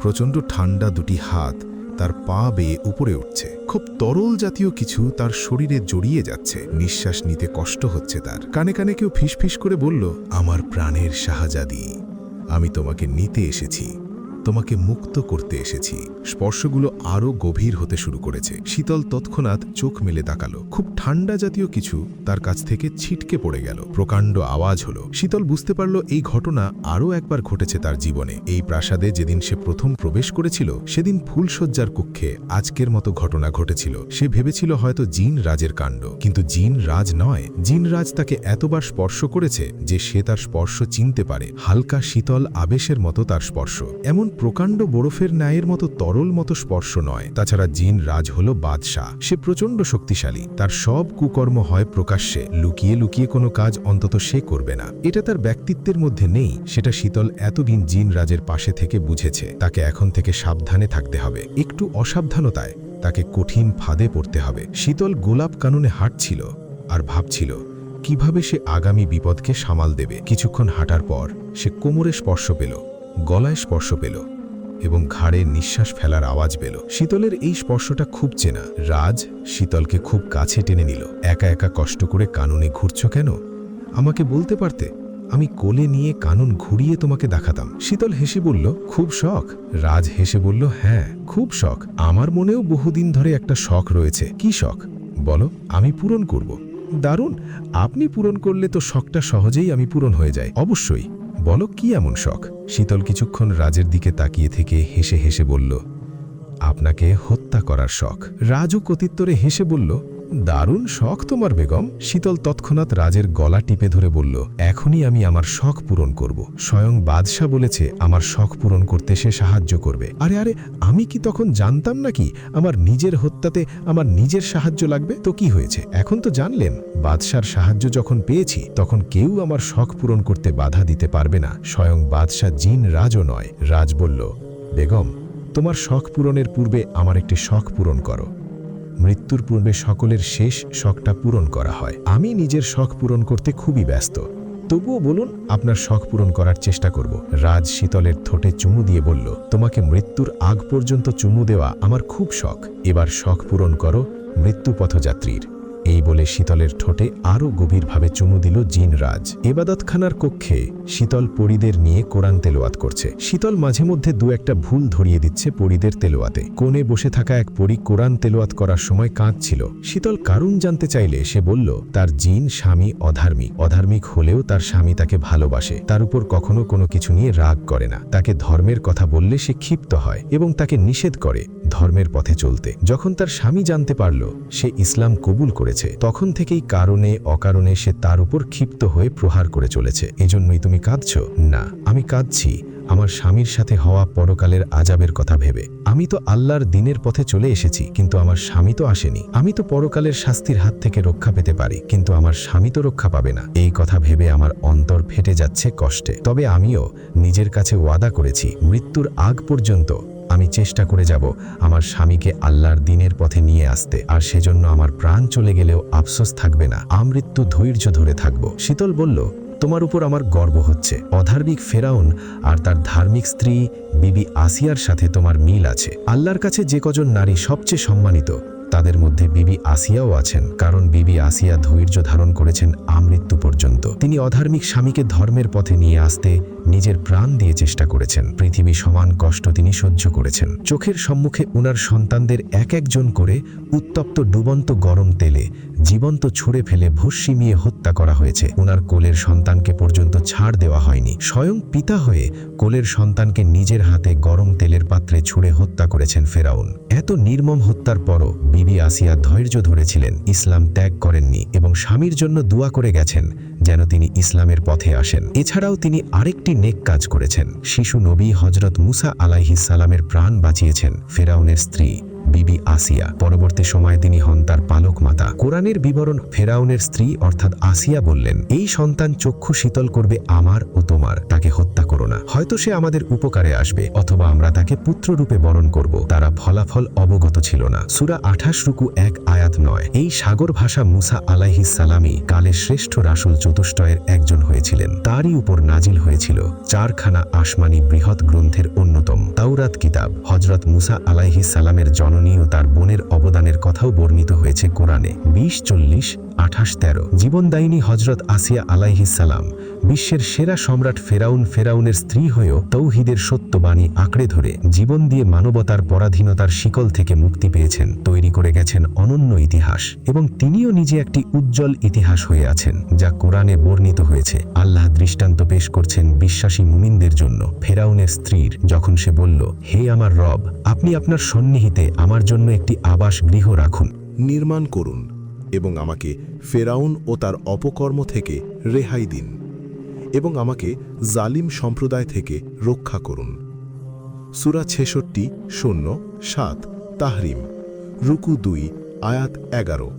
প্রচণ্ড ঠান্ডা দুটি হাত তার পা বেয়ে উপরে উঠছে। খুব তরল জাতীয় কিছু তার শরীরে জড়িয়ে যাচ্ছে। নিঃশ্বাস নিতে কষ্ট হচ্ছে তার। কানে কানে কেউ ফিসফিস করে বলল, আমার প্রাণের শাহজাদি, আমি তোমাকে নিতে এসেছি, তোমাকে মুক্ত করতে এসেছি। স্পর্শগুলো আরও গভীর হতে শুরু করেছে। শীতল তৎক্ষণাৎ চোখ মেলে তাকালো। খুব ঠান্ডা জাতীয় কিছু তার কাছ থেকে ছিটকে পড়ে গেল। প্রকাণ্ড আওয়াজ হলো। শীতল বুঝতে পারল এই ঘটনা আরও একবার ঘটেছে তার জীবনে। এই প্রাসাদে যেদিন সে প্রথম প্রবেশ করেছিল, সেদিন ফুলশয্যার কক্ষে আজকের মতো ঘটনা ঘটেছিল। সে ভেবেছিল হয়তো জিন রাজের কাণ্ড, কিন্তু জিন রাজ নয়। জিন রাজ তাকে এতবার স্পর্শ করেছে যে সে তার স্পর্শ চিনতে পারে। হালকা শীতল আবেশের মতো তার স্পর্শ, এমন প্রকাণ্ড বরফের ন্যায়ের মতো তরল মতো স্পর্শ নয়। তাছাড়া জিন রাজ হল বাদশাহ। সে প্রচণ্ড শক্তিশালী। তার সব কুকর্ম হয় প্রকাশ্যে, লুকিয়ে লুকিয়ে কোনো কাজ অন্তত সে করবে না। এটা তার ব্যক্তিত্বের মধ্যে নেই। সেটা শীতল এতদিন জিন রাজের পাশে থেকে বুঝেছে। তাকে এখন থেকে সাবধানে থাকতে হবে। একটু অসাবধানতায় তাকে কঠিন ফাঁদে পড়তে হবে। শীতল গোলাপ কাননে হাঁটছিল আর ভাবছিল কিভাবে সে আগামী বিপদকে সামাল দেবে। কিছুক্ষণ হাঁটার পর সে কোমরে স্পর্শ পেল, গলায় স্পর্শ পেল এবং ঘাড়ে নিঃশ্বাস ফেলার আওয়াজ পেল। শীতলের এই স্পর্শটা খুব চেনা। রাজ শীতলকে খুব কাছে টেনে নিল। একা একা কষ্ট করে কাননে ঘুরছ কেন? আমাকে বলতে পারতে, আমি কোলে নিয়ে কানন ঘুরিয়ে তোমাকে দেখাতাম। শীতল হেসে বলল, খুব শখ? রাজ হেসে বলল, হ্যাঁ, খুব শখ। আমার মনেও বহুদিন ধরে একটা শখ রয়েছে। কি শখ বলো, আমি পূরণ করব। দারুণ, আপনি পূরণ করলে তো শখটা সহজেই আমি পূরণ হয়ে যায়। অবশ্যই, বলো কি এমন শখ? শীতল কিছুক্ষণ রাজের দিকে তাকিয়ে থেকে হেসে হেসে বলল, আপনাকে হত্যা করার শখ। রাজও কতিত্তরে হেসে বলল, দারুণ শখ তোমার বেগম। শীতল তৎক্ষণাৎ রাজের গলা টিপে ধরে বলল, এখনই আমি আমার শখ পূরণ করব। স্বয়ং বাদশাহ বলেছে আমার শখ পূরণ করতে সে সাহায্য করবে। আরে আরে, আমি কি তখন জানতাম নাকি আমার নিজের হত্যাতে আমার নিজের সাহায্য লাগবে? তো কি হয়েছে, এখন তো জানলেন। বাদশার সাহায্য যখন পেয়েছি, তখন কেউ আমার শখ পূরণ করতে বাধা দিতে পারবে না। স্বয়ং বাদশাহ জিন রাজও নয়। রাজ বলল, বেগম, তোমার শখ পূরণের পূর্বে আমার একটি শখ পূরণ করো। মৃত্যুর পূর্বে সকলের শেষ শখটা পূরণ করা হয়। আমি নিজের শখ পূরণ করতে খুবই ব্যস্ত। তবুও বলুন, আপনার শখ পূরণ করার চেষ্টা করব। রাজ শীতলের ঠোঁটে চুমু দিয়ে বলল, তোমাকে মৃত্যুর আগ পর্যন্ত চুমু দেওয়া আমার খুব শখ। এবার শখ পূরণ করো মৃত্যু পথযাত্রীর। এই বলে শীতলের ঠোঁটে আরও গভীরভাবে চুমু দিল জিন রাজ। এবাদতখানার কক্ষে শীতল পরীদের নিয়ে কোরআন তেলাওয়াত করছে। শীতল মাঝে মধ্যে দু একটা ভুল ধরিয়ে দিচ্ছে পরীদের তেলাওয়াতে। কোণে বসে থাকা এক পরী কোরআন তেলাওয়াত করার সময় কাঁদছিল। শীতল কারণ জানতে চাইলে সে বলল, তার জিন স্বামী অধার্মিক হলেও তার স্বামী তাকে ভালোবাসে, তার উপর কখনো কোনো কিছু নিয়ে রাগ করে না। তাকে ধর্মের কথা বললে সে ক্ষিপ্ত হয় এবং তাকে নিষেধ করে ধর্মের পথে চলতে। যখন তার স্বামী জানতে পারল সে ইসলাম কবুল করেছে, তখন থেকেই কারণে অকারণে সে তার উপর ক্ষিপ্ত হয়ে প্রহার করে চলেছে। এজন্যই তুমি কাঁদছ? না, আমি কাঁদছি আমার স্বামীর সাথে হওয়া পরকালের আযাবের কথা ভেবে। আমি তো আল্লাহর দ্বীনের পথে চলে এসেছি, কিন্তু আমার স্বামী তো আসেনি। আমি তো পরকালের শাস্তির হাত থেকে রক্ষা পেতে পারি, কিন্তু আমার স্বামী তো রক্ষা পাবে না। এই কথা ভেবে আমার অন্তর ফেটে যাচ্ছে কষ্টে। তবে আমিও নিজের কাছে ওয়াদা করেছি, মৃত্যুর আগ পর্যন্ত আমি চেষ্টা করে যাব আমার স্বামীকে আল্লাহর দ্বীনের পথে নিয়ে আসতে। আর সেজন্য আমার প্রাণ চলে গেলেও আফসোস থাকবে না, আমৃত্যু ধৈর্য ধরে থাকব। শীতল বলল, তোমার উপর আমার গর্ব হচ্ছে। অধার্মিক ফেরাউন আর তার ধার্মিক স্ত্রী বিবি আসিয়ার সাথে তোমার মিল আছে। আল্লাহর কাছে যে কজন নারী সবচেয়ে সম্মানিত, তাদের মধ্যে বিবি আসিয়াও আছেন, কারণ বিবি আসিয়া ধৈর্য ধারণ করেছেন আমৃত্যু পর্যন্ত। তিনি অধার্মিক স্বামীকে ধর্মের পথে নিয়ে আসতে নিজের প্রাণ দিয়ে চেষ্টা করেছেন। পৃথিবী সমান কষ্ট তিনি সহ্য করেছেন। চোখের সম্মুখে উনার সন্তানদের এক একজন করে উত্তপ্ত ডুবন্ত গরম তেলে জীবন্ত ছুঁড়ে ফেলে ভস্মিয়ে হত্যা করা হয়েছে। উনার কোলের সন্তানকে পর্যন্ত ছাড় দেওয়া হয়নি। স্বয়ং পিতা হয়ে কোলের সন্তানকে নিজের হাতে গরম তেলের পাত্রে ছুঁড়ে হত্যা করেছেন ফেরাউন। এত নির্মম হত্যার পরও বিবি আসিয়া ধৈর্য ধরেছিলেন, ইসলাম ত্যাগ করেননি এবং স্বামীর জন্য দোয়া করে গেছেন যেন তিনি ইসলামের পথে আসেন। এছাড়াও তিনি আরেকটি নেক কাজ করেছেন। শিশু নবী হযরত মুসা আলাইহিস সালামের প্রাণ বাঁচিয়েছেন ফেরাউনের স্ত্রী বিবি আসিয়া। পরবর্তী সময়ে তিনি হন তার পালক মাতা। কোরআনের বিবরণ, ফেরাউনের স্ত্রী অর্থাৎ আসিয়া বললেন, এই সন্তান চক্ষু শীতল করবে আমার ও তোমার, তাকে হত্যা করো না। হয়তো সে আমাদের উপকারে আসবে, অথবা আমরা তাকে পুত্ররূপে বরণ করব। তারা ফলাফল অবগত ছিল না। সূরা 28 রুকু 1 আয়াত 9। এই সাগর ভাষা মুসা আলাইহিস সালামই কালের শ্রেষ্ঠ রাসূল চতুষ্টয়ের একজন হয়েছিলেন। তারই উপর নাজিল হয়েছিল 4খানা আসমানি বৃহৎ গ্রন্থের অন্যতম তাওরাত কিতাব। হযরত মুসা আলাইহিস সালামের জননী ও তার বোনের অবদানের কথাও বর্ণিত হয়েছে কোরআনে। 20:40, 28-13। জীবনদায়িনী হযরত আসিয়া আলাইহিস সালাম বিশ্বের সেরা সম্রাট ফেরাউনের স্ত্রী হয়েও তৌহিদের সত্যবাণী আঁকড়ে ধরে জীবন দিয়ে মানবতার পরাধীনতার শিকল থেকে মুক্তি পেয়েছেন, তৈরি করে গেছেন অনন্য ইতিহাস। এবং তিনিও নিজে একটি উজ্জ্বল ইতিহাস হয়ে আছেন, যা কোরআনে বর্ণিত হয়েছে। আল্লাহ দৃষ্টান্ত পেশ করছেন বিশ্বাসী মুমিনদের জন্য। ফেরাউনের স্ত্রীর যখন সে বলল, হে আমার রব, আপনি আপনার সন্নিহিতে আমার জন্য একটি আবাস গৃহ রাখুন, নির্মাণ করুন এবং আমাকে ফেরাউন ও তার অপকর্ম থেকে রেহাই দিন এবং আমাকে জালিম সম্প্রদায় থেকে রক্ষা করুন। সূরা 66:0-7 তাহরিম, রুকু 2 আয়াত 11।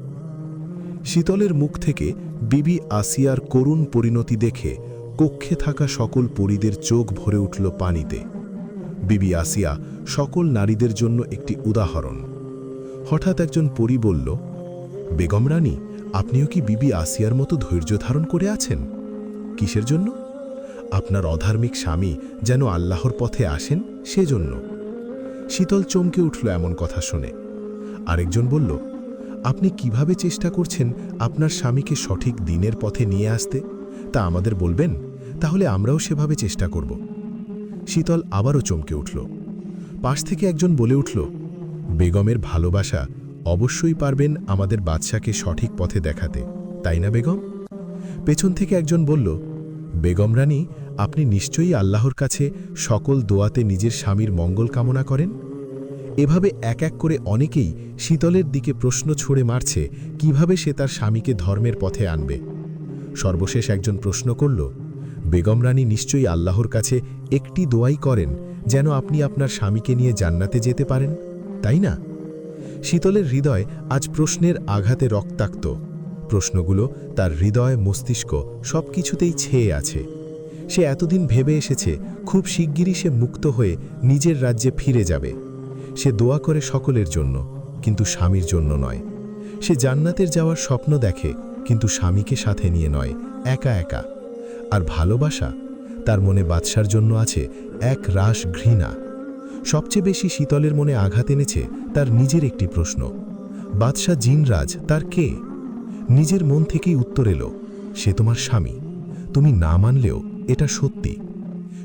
শীতলের মুখ থেকে বিবি আসিয়ার করুণ পরিণতি দেখে কক্ষে থাকা সকল পরীদের চোখ ভরে উঠল পানিতে। বিবি আসিয়া সকল নারীদের জন্য একটি উদাহরণ। হঠাৎ একজন পরী বলল, বেগম রানী, আপনিও কি বিবি আসিয়ার মতো ধৈর্য ধারণ করে আছেন? কিসের জন্য? আপনার অধার্মিক স্বামী যেন আল্লাহর পথে আসেন সেজন্য। শীতল চমকে উঠল এমন কথা শুনে। আরেকজন বলল, আপনি কিভাবে চেষ্টা করছেন আপনার স্বামীকে সঠিক দ্বীনের পথে নিয়ে আসতে, তা আমাদের বলবেন, তাহলে আমরাও সেভাবে চেষ্টা করব। শীতল আবারও চমকে উঠল। পাশ থেকে একজন বলে উঠল, বেগমের ভালোবাসা অবশ্যই পারবেন আমাদের বাদশাকে সঠিক পথে দেখাতে, তাই না বেগম? পেছন থেকে একজন বলল, বেগম রানী, আপনি নিশ্চয়ই আল্লাহর কাছে সকল দোয়াতে নিজের স্বামীর মঙ্গল কামনা করেন। এভাবে এক এক করে অনেকেই শীতলের দিকে প্রশ্ন ছুড়ে মারছে কিভাবে সে তার স্বামীকে ধর্মের পথে আনবে। সর্বশেষ একজন প্রশ্ন করল, বেগম রানী নিশ্চয়ই আল্লাহর কাছে একটি দোয়াই করেন যেন আপনি আপনার স্বামীকে নিয়ে জান্নাতে যেতে পারেন, তাই না? শীতলের হৃদয় আজ প্রশ্নের আঘাতে রক্তাক্ত। প্রশ্নগুলো তার হৃদয়, মস্তিষ্ক সবকিছুতেই ছেয়ে আছে। সে এতদিন ভেবে এসেছে খুব শিগগিরই সে মুক্ত হয়ে নিজের রাজ্যে ফিরে যাবে। সে দোয়া করে সকলের জন্য, কিন্তু স্বামীর জন্য নয়। সে জান্নাতের যাওয়ার স্বপ্ন দেখে, কিন্তু স্বামীকে সাথে নিয়ে নয়, একা একা। আর ভালোবাসা? তার মনে বাদশার জন্য আছে এক রাশ ঘৃণা। সবচেয়ে বেশি শীতলের মনে আঘাত এনেছে তার নিজের একটি প্রশ্ন। বাদশা জিনরাজ তার কে? নিজের মন থেকেই উত্তর এলো, সে তোমার স্বামী। তুমি না মানলেও এটা সত্যি।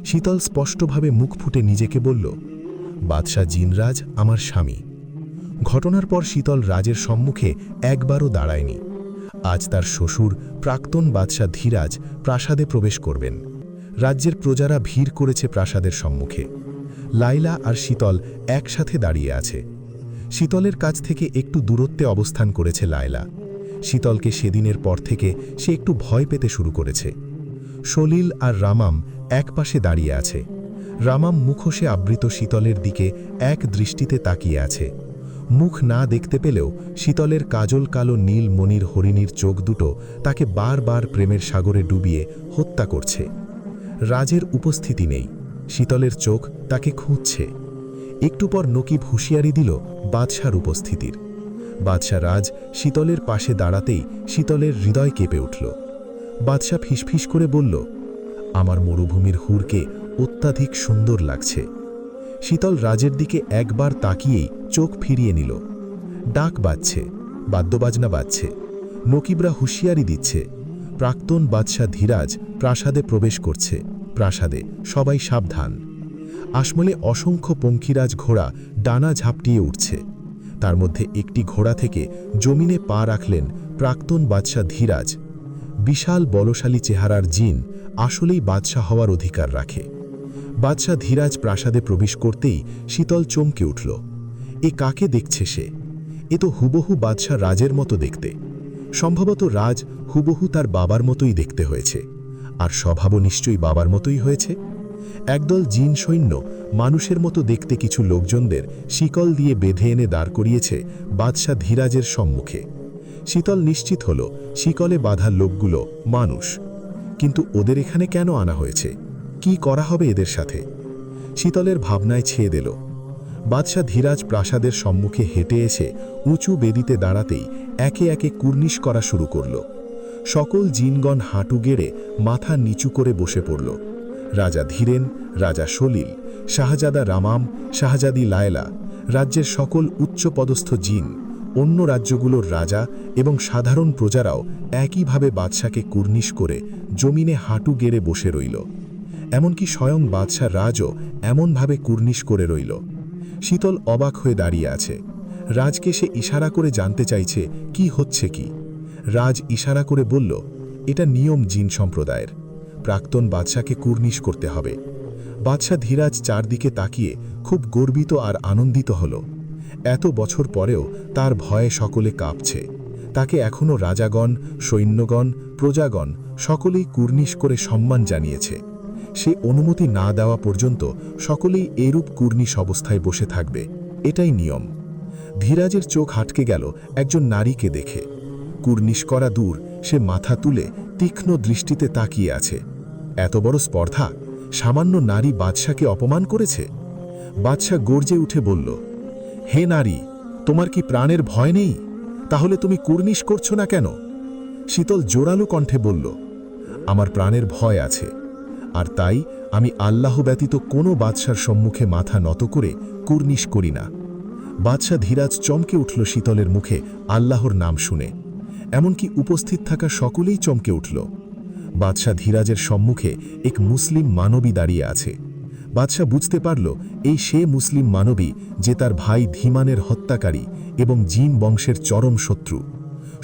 শীতল স্পষ্টভাবে মুখ ফুটে নিজেকে বলল, বাদশা জিনরাজ আমার স্বামী। ঘটনার পর শীতল রাজের সম্মুখে একবারও দাঁড়ায়নি। আজ তার শ্বশুর প্রাক্তন বাদশা ধীরাজ প্রাসাদে প্রবেশ করবেন। রাজ্যের প্রজারা ভিড় করেছে প্রাসাদের সম্মুখে। লাইলা আর শীতল একসাথে দাঁড়িয়ে আছে। শীতলের কাছ থেকে একটু দূরত্বে অবস্থান করেছে লায়লা। শীতলকে সেদিনের পর থেকে সে একটু ভয় পেতে শুরু করেছে। সলিল আর রামাম একপাশে দাঁড়িয়ে আছে। রামাম মুখোশে আবৃত শীতলের দিকে এক দৃষ্টিতে তাকিয়ে আছে। মুখ না দেখতে পেলেও শীতলের কাজল কালো নীল মনির হরিণীর চোখ দুটো তাকে বারবার প্রেমের সাগরে ডুবিয়ে হত্যা করছে। রাজের উপস্থিতি নেই, শীতলের চোখ তাকে খুঁজছে। একটু পর নকিব হুঁশিয়ারি দিল বাদশার উপস্থিতির। বাদশা রাজ শীতলের পাশে দাঁড়াতেই শীতলের হৃদয় কেঁপে উঠল। বাদশা ফিসফিস করে বলল, আমার মরুভূমির হুরকে অত্যাধিক সুন্দর লাগছে। শীতল রাজের দিকে একবার তাকিয়েই চোখ ফিরিয়ে নিল। ডাক বাজছে, বাদ্যবাজনা বাজছে, নকিবরা হুঁশিয়ারি দিচ্ছে। প্রাক্তন বাদশা ধীরাজ প্রাসাদে প্রবেশ করছে। প্রাসাদে সবাই সাবধান। আসমলে অসংখ্য পঙ্খিরাজ ঘোড়া ডানা ঝাপটিয়ে উঠছে। তার মধ্যে একটি ঘোড়া থেকে জমিনে পা রাখলেন প্রাক্তন বাদশা ধীরাজ। বিশাল বলশালী চেহারার জিন আসলেই বাদশা হওয়ার অধিকার রাখে। বাদশা ধীরাজ প্রাসাদে প্রবেশ করতেই শীতল চমকে উঠল। এ কাকে দেখছে সে? এ তো হুবহু বাদশা রাজের মতো দেখতে। সম্ভবত রাজ হুবহু তার বাবার মতোই দেখতে হয়েছে, আর স্বভাবও নিশ্চয়ই বাবার মতোই হয়েছে। একদল জিন সৈন্য মানুষের মতো দেখতে কিছু লোকজনদের শিকল দিয়ে বেঁধে এনে দাঁড় করিয়েছে বাদশা ধীরাজের সম্মুখে। শীতল নিশ্চিত হল শিকলে বাঁধা লোকগুলো মানুষ। কিন্তু ওদের এখানে কেন আনা হয়েছে? কি করা হবে এদের সাথে? শীতলের ভাবনায় ছেয়ে দিল। বাদশা ধীরাজ প্রাসাদের সম্মুখে হেঁটে এসে উঁচু বেদিতে দাঁড়াতেই একে একে কুর্নিশ করা শুরু করল। সকল জিনগণ হাঁটু গেড়ে মাথা নিচু করে বসে পড়ল। রাজা ধীরেন, রাজা সলিল, শাহজাদা রামাম, শাহজাদি লায়লা, রাজ্যের সকল উচ্চপদস্থ জিন, অন্য রাজ্যগুলোর রাজা এবং সাধারণ প্রজারাও একইভাবে বাদশাকে কুর্নিশ করে জমিনে হাঁটু গেড়ে বসে রইল। এমনকি স্বয়ং বাদশা রাজও এমনভাবে কুর্নিশ করে রইল। শীতল অবাক হয়ে দাঁড়িয়ে আছে। রাজকে সে ইশারা করে জানতে চাইছে কি হচ্ছে কি। রাজ ইশারা করে বলল, এটা নিয়ম জিন সম্প্রদায়ের। প্রাক্তন বাদশাকে কুর্নিশ করতে হবে। বাদশা ধীরাজ চারদিকে তাকিয়ে খুব গর্বিত আর আনন্দিত হল। এত বছর পরেও তার ভয়ে সকলে কাঁপছে। তাকে এখনও রাজাগণ, সৈন্যগণ, প্রজাগণ সকলেই কুর্নিশ করে সম্মান জানিয়েছে। সে অনুমতি না দেওয়া পর্যন্ত সকলেই এরূপ কুর্নিশ অবস্থায় বসে থাকবে, এটাই নিয়ম। ধীরাজের চোখ হাটকে গেল একজন নারীকে দেখে। কুর্নিশ করা দূর, সে মাথা তুলে তীক্ষ্ণ দৃষ্টিতে তাকিয়ে আছে। এত বড় স্পর্ধা! সামান্য নারী বাদশাকে অপমান করেছে। বাদশা গর্জে উঠে বলল, হে নারী, তোমার কি প্রাণের ভয় নেই? তাহলে তুমি কুর্নিশ করছো না কেন? শীতল জোরালো কণ্ঠে বলল, আমার প্রাণের ভয় আছে, আর তাই আমি আল্লাহ ব্যতীত কোনো বাদশার সম্মুখে মাথা নত করে কুর্নিশ করি না। বাদশা ধীরাজ চমকে উঠল শীতলের মুখে আল্লাহর নাম শুনে। এমনকি উপস্থিত থাকা সকলেই চমকে উঠল। বাদশা ধীরাজের সম্মুখে এক মুসলিম মানবী দাঁড়িয়ে আছে। বাদশা বুঝতে পারল এই সে মুসলিম মানবী যে তার ভাই ধীমানের হত্যাকারী এবং জিন বংশের চরম শত্রু।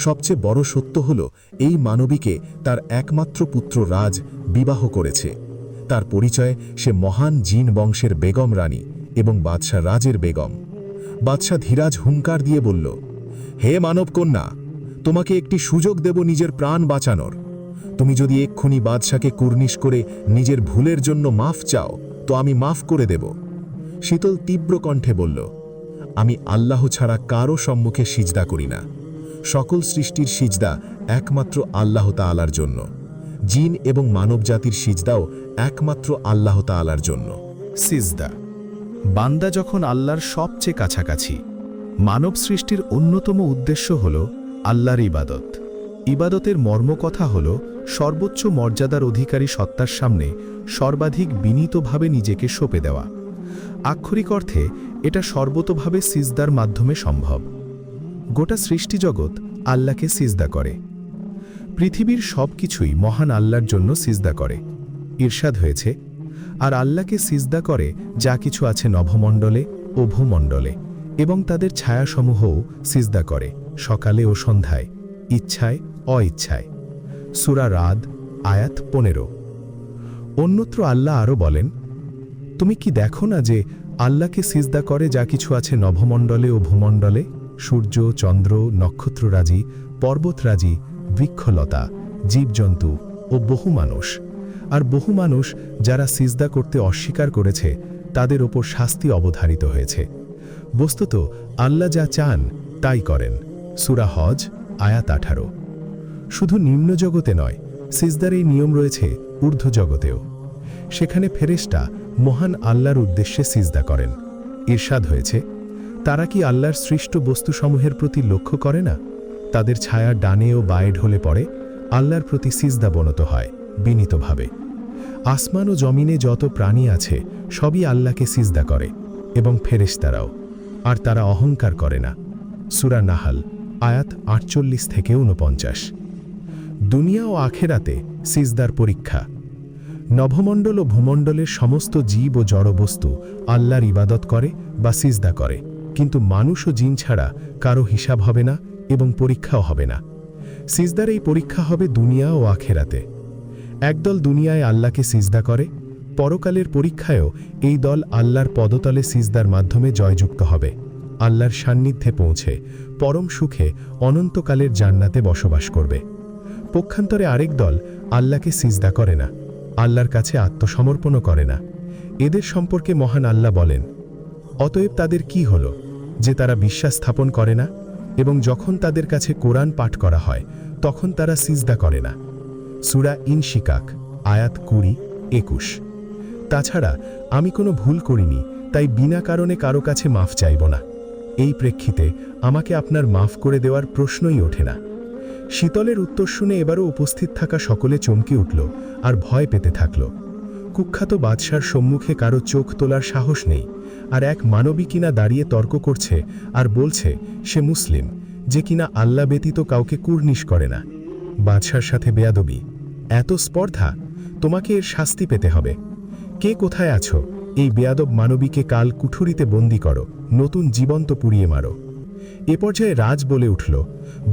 সবচেয়ে বড় সত্য হল এই মানবীকে তার একমাত্র পুত্র রাজ বিবাহ করেছে। তার পরিচয় সে মহান জিন বংশের বেগম রানী এবং বাদশা রাজের বেগম। বাদশা ধীরাজ হুঙ্কার দিয়ে বলল, হে মানব কন্যা, তোমাকে একটি সুযোগ দেব নিজের প্রাণ বাঁচানোর। তুমি যদি এক্ষুনি বাদশাকে কুর্নিশ করে নিজের ভুলের জন্য মাফ চাও তো আমি মাফ করে দেব। শীতল তীব্র কণ্ঠে বলল, আমি আল্লাহ ছাড়া কারও সম্মুখে সিজদা করি না। সকল সৃষ্টির সিজদা একমাত্র আল্লাহ তাআলার জন্য। জিন এবং মানবজাতির সিজদাও একমাত্র আল্লাহ তাআলার জন্য। সিজদা, বান্দা যখন আল্লাহর সবচেয়ে কাছাকাছি। মানব সৃষ্টির অন্যতম উদ্দেশ্য হল আল্লাহর ইবাদত। ইবাদতের মর্মকথা হল সর্বোচ্চ মর্যাদার অধিকারী সত্তার সামনে সর্বাধিক বিনীতভাবে নিজেকে সঁপে দেওয়া। আক্ষরিক অর্থে এটা সর্বতোভাবে সিজদার মাধ্যমে সম্ভব। গোটা সৃষ্টিজগৎ আল্লাহকে সিজদা করে। পৃথিবীর সব কিছুই মহান আল্লাহর জন্য সিজদা করে। ইরশাদ হয়েছে, আর আল্লাহকে সিজদা করে যা কিছু আছে নভমণ্ডলে ও ভূমণ্ডলে, এবং তাদের ছায়াসমূহও সিজদা করে সকালে ও সন্ধ্যায়, ইচ্ছায় অইচ্ছায়। সূরা রাদ আয়াত 15। অন্যত্র আল্লাহ আরও বলেন, তুমি কি দেখো না যে আল্লাহকে সিজদা করে যা কিছু আছে নভমণ্ডলে ও ভূমণ্ডলে, সূর্য, চন্দ্র, নক্ষত্ররাজি, পর্বতরাজি, বৃক্ষলতা, জীবজন্তু ও বহু মানুষ। আর বহু মানুষ যারা সিজদা করতে অস্বীকার করেছে তাদের ওপর শাস্তি অবধারিত হয়েছে। বস্তুত আল্লাহ যা চান তাই করেন। সূরা হজ আয়াত 18। শুধু নিম্ন জগতে নয়, সিজদার এই নিয়ম রয়েছে ঊর্ধ্ব জগতেও। সেখানে ফেরেশতা মহান আল্লাহর উদ্দেশ্যে সিজদা করেন। ইরশাদ হয়েছে, তারা কি আল্লাহর সৃষ্ট বস্তুসমূহের প্রতি লক্ষ্য করে না? তাদের ছায়া ডানে ও বায়ে ঢলে পড়ে, আল্লাহর প্রতি সিজদা বনত হয় বিনীতভাবে। আসমান ও জমিনে যত প্রাণী আছে সবই আল্লাহকে সিজদা করে, এবং ফেরেশতারাও, আর তারা অহংকার করে না। সূরা নাহাল আয়াত 48 থেকে 49। দুনিয়া ও আখেরাতে সিজদার পরীক্ষা। নভমণ্ডল ও ভূমণ্ডলের সমস্ত জীব ও জড়বস্তু আল্লাহর ইবাদত করে বা সিজদা করে, কিন্তু মানুষ ও জিন ছাড়া কারো হিসাব হবে না এবং পরীক্ষাও হবে না। সিজদার এই পরীক্ষা হবে দুনিয়া ও আখেরাতে। একদল দুনিয়ায় আল্লাহকে সিজদা করে, পরকালের পরীক্ষায়ও এই দল আল্লাহর পদতলে সিজদার মাধ্যমে জয়যুক্ত হবে, আল্লাহর সান্নিধ্যে পৌঁছে পরম সুখে অনন্তকালের জান্নাতে বসবাস করবে। পক্ষান্তরে আরেক দল আল্লাহকে সিজদা করে না, আল্লাহর কাছে আত্মসমর্পণও করে না। এদের সম্পর্কে মহান আল্লাহ বলেন, অতএব তাদের কি হল যে তারা বিশ্বাস স্থাপন করে না, এবং যখন তাদের কাছে কোরআন পাঠ করা হয় তখন তারা সিজদা করে না। সূরা ইনশিকাক আয়াত 20-21। তাছাড়া আমি কোনো ভুল করিনি, তাই বিনা কারণে কারো কাছে মাফ চাইব না। এই প্রেক্ষিতে আমাকে আপনার মাফ করে দেওয়ার প্রশ্নই ওঠে না। শীতলের উত্তর শুনে এবারও উপস্থিত থাকা সকলে চমকে উঠল আর ভয় পেতে থাকল। কুখ্যাত বাদশার সম্মুখে কারো চোখ তোলার সাহস নেই, আর এক মানবী কিনা দাঁড়িয়ে তর্ক করছে আর বলছে সে মুসলিম, যে কিনা আল্লাহ ব্যতীত কাউকে কুর্নিশ করে না। বাদশার সাথে বেয়াদবি, এত স্পর্ধা, তোমাকে এর শাস্তি পেতে হবে। কে কোথায় আছো? এই বেয়াদব মানবীকে কাল কুঠুরিতে বন্দি করো, নতুন জীবন্ত পুড়িয়ে মারো। এ পর্যায়ে রাজ বলে উঠল,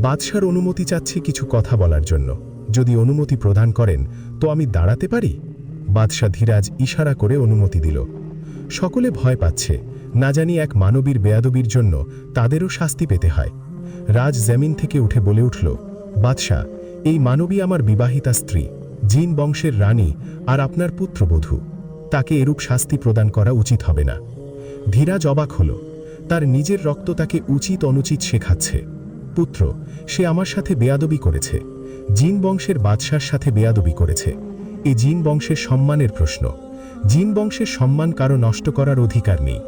বাদশার অনুমতি চাচ্ছে কিছু কথা বলার জন্য। যদি অনুমতি প্রদান করেন তো আমি দাঁড়াতে পারি। বাদশা ধীরাজ ইশারা করে অনুমতি দিল। সকলে ভয় পাচ্ছে, না জানি এক মানবীর বেয়াদবির জন্য তাদেরও শাস্তি পেতে হয়। রাজ জমিন থেকে উঠে বলে উঠল, বাদশা, এই মানবী আমার বিবাহিতা স্ত্রী, জিন বংশের রানী আর আপনার পুত্রবধূ। তাকে এরূপ শাস্তি প্রদান করা উচিত হবে না। ধীরাজ অবাক হল, তার নিজের রক্ত তাকে উচিত অনুচিত শেখাচ্ছে। পুত্র, সে আমার সাথে বেয়াদবি করেছে, জিন বংশের বাদশার সাথে বেয়াদবি করেছে। এ জিন বংশের সম্মানের প্রশ্ন। জিন বংশের সম্মান কারো নষ্ট করার অধিকার নেই।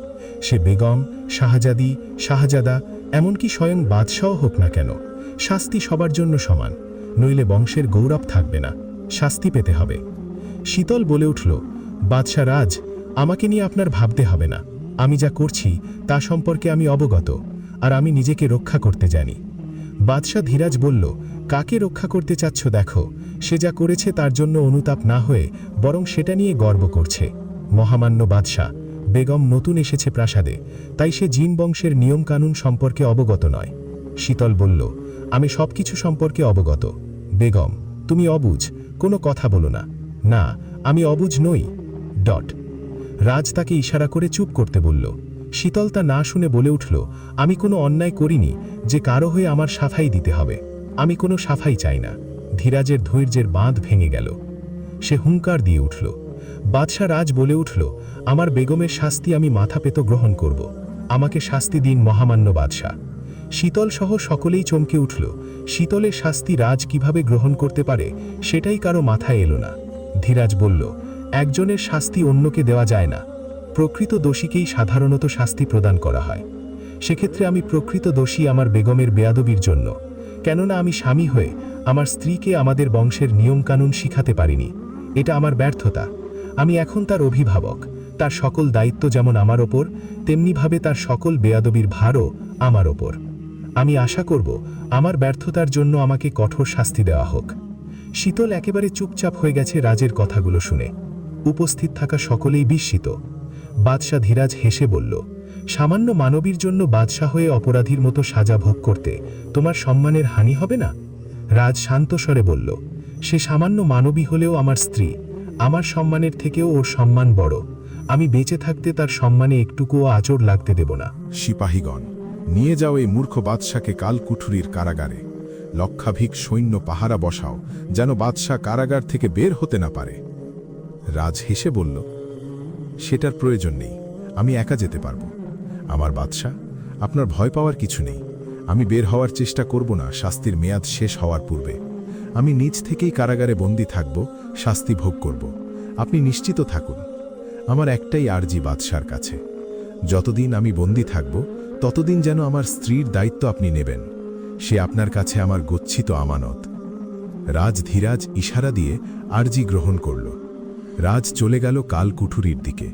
সে বেগম, শাহজাদি, শাহজাদা, এমনকি স্বয়ং বাদশাও হোক না কেন, শাস্তি সবার জন্য সমান, নইলে বংশের গৌরব থাকবে না, শাস্তি পেতে হবে। শীতল বলে উঠল, বাদশা রাজ, আমাকে নিয়ে আপনার ভাবতে হবে না। আমি যা করছি তা সম্পর্কে আমি অবগত, আর আমি নিজেকে রক্ষা করতে জানি। বাদশা ধীরাজ বলল, কাকে রক্ষা করতে চাচ্ছ দেখো, সে যা করেছে তার জন্য অনুতাপ না হয়ে বরং সেটা নিয়ে গর্ব করছে। মহামান্য বাদশা, বেগম নতুন এসেছে প্রাসাদে, তাই সে জিন বংশের নিয়মকানুন সম্পর্কে অবগত নয়। শীতল বলল, আমি সব কিছু সম্পর্কে অবগত। বেগম, তুমি অবুঝ, কোনো কথা বলো না। না, আমি অবুঝ নই। রাজ তাকে ইশারা করে চুপ করতে বলল। শীতল তা না শুনে বলে উঠল, আমি কোনো অন্যায় করিনি যে কারো হয়ে আমার সাফাই দিতে হবে। আমি কোনো সাফাই চাই না। ধীরাজের ধৈর্যের বাঁধ ভেঙে গেল। সে হুঙ্কার দিয়ে উঠল। বাদশা রাজ বলে উঠল, আমার বেগমের শাস্তি আমি মাথা পেত গ্রহণ করব। আমাকে শাস্তি দিন মহামান্য বাদশা। শীতল সহ সকলেই চমকে উঠল। শীতলের শাস্তি রাজ কিভাবে গ্রহণ করতে পারে সেটাই কারো মাথায় এলো না। ধীরাজ বলল, একজনের শাস্তি অন্যকে দেওয়া যায় না। প্রকৃত দোষীকেই সাধারণত শাস্তি প্রদান করা হয়। সেক্ষেত্রে আমি প্রকৃত দোষী আমার বেগমের বেয়াদবির জন্য। কেননা আমি স্বামী হয়ে আমার স্ত্রীকে আমাদের বংশের নিয়মকানুন শিখাতে পারিনি। এটা আমার ব্যর্থতা। আমি এখন তার অভিভাবক। তার সকল দায়িত্ব যেমন আমার ওপর, তেমনিভাবে তার সকল বেয়াদবির ভারও আমার ওপর। আমি আশা করব আমার ব্যর্থতার জন্য আমাকে কঠোর শাস্তি দেওয়া হোক। শীতল একেবারে চুপচাপ হয়ে গেছে রাজের কথাগুলো শুনে। উপস্থিত থাকা সকলেই বিস্মিত। বাদশাহ ধীরাজ হেসে বলল, সামান্য মানবীর জন্য বাদশাহ হয়ে অপরাধীর মতো সাজা ভোগ করতে তোমার সম্মানের হানি হবে না? রাজ শান্ত স্বরে বলল, সে সামান্য মানবী হলেও আমার স্ত্রী। আমার সম্মানের থেকেও ওর সম্মান বড়। আমি বেঁচে থাকতে তার সম্মানে একটুকুও আঁচড় লাগতে দেব না। সিপাহীগণ, নিয়ে যাও এই মূর্খ বাদশাকে কালকুঠুরির কারাগারে। লক্ষাধিক সৈন্য পাহারা বসাও, যেন বাদশাহ কারাগার থেকে বের হতে না পারে। রাজ হেসে বলল, সেটার প্রয়োজন নেই, আমি একা যেতে পারব। আমার বাদশাহ, আপনার ভয় পাওয়ার কিছু নেই। আমি বের হওয়ার চেষ্টা করব না শাস্তির মেয়াদ শেষ হওয়ার পূর্বে। আমি নিজ থেকেই কারাগারে বন্দী থাকব, শাস্তি ভোগ করব। আপনি নিশ্চিত থাকুন। আমার একটাই আরজি বাদশার কাছে, যতদিন আমি বন্দী থাকব ততদিন যেন আমার স্ত্রীর দায়িত্ব আপনি নেবেন। সে আপনার কাছে আমার গচ্ছিত আমানত। রাজ ধীরাজ ইশারা দিয়ে আরজি গ্রহণ করল। রাজ চলে গেল কালকুঠুরির দিকে।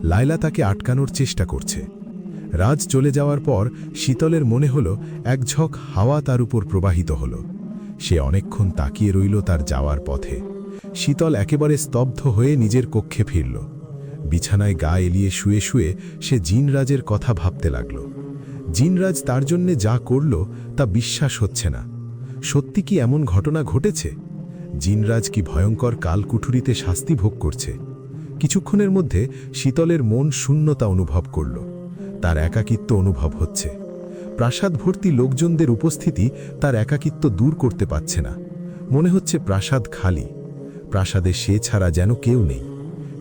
লায়লা তাকে আটকানোর চেষ্টা করছে। রাজ চলে যাওয়ার পর শীতলের মনে হল এক ঝক হাওয়া তার উপর প্রবাহিত হল। সে অনেকক্ষণ তাকিয়ে রইল তার যাওয়ার পথে। শীতল একেবারে স্তব্ধ হয়ে নিজের কক্ষে ফিরল। বিছানায় গা এলিয়ে শুয়ে শুয়ে সে জিনরাজের কথা ভাবতে লাগল। জিনরাজ তার জন্যে যা করল তা বিশ্বাস হচ্ছে না। সত্যি কি এমন ঘটনা ঘটেছে? জিনরাজ কি ভয়ঙ্কর কালকুঠুরিতে শাস্তি ভোগ করছে? কিছুক্ষণের মধ্যে শীতলের মন শূন্যতা অনুভব করল। তার একাকিত্ব অনুভব হচ্ছে। প্রাসাদ ভর্তি লোকজনদের উপস্থিতি তার একাকিত্ব দূর করতে পারছে না। মনে হচ্ছে প্রাসাদ খালি। প্রাসাদে সে ছাড়া যেন কেউ নেই।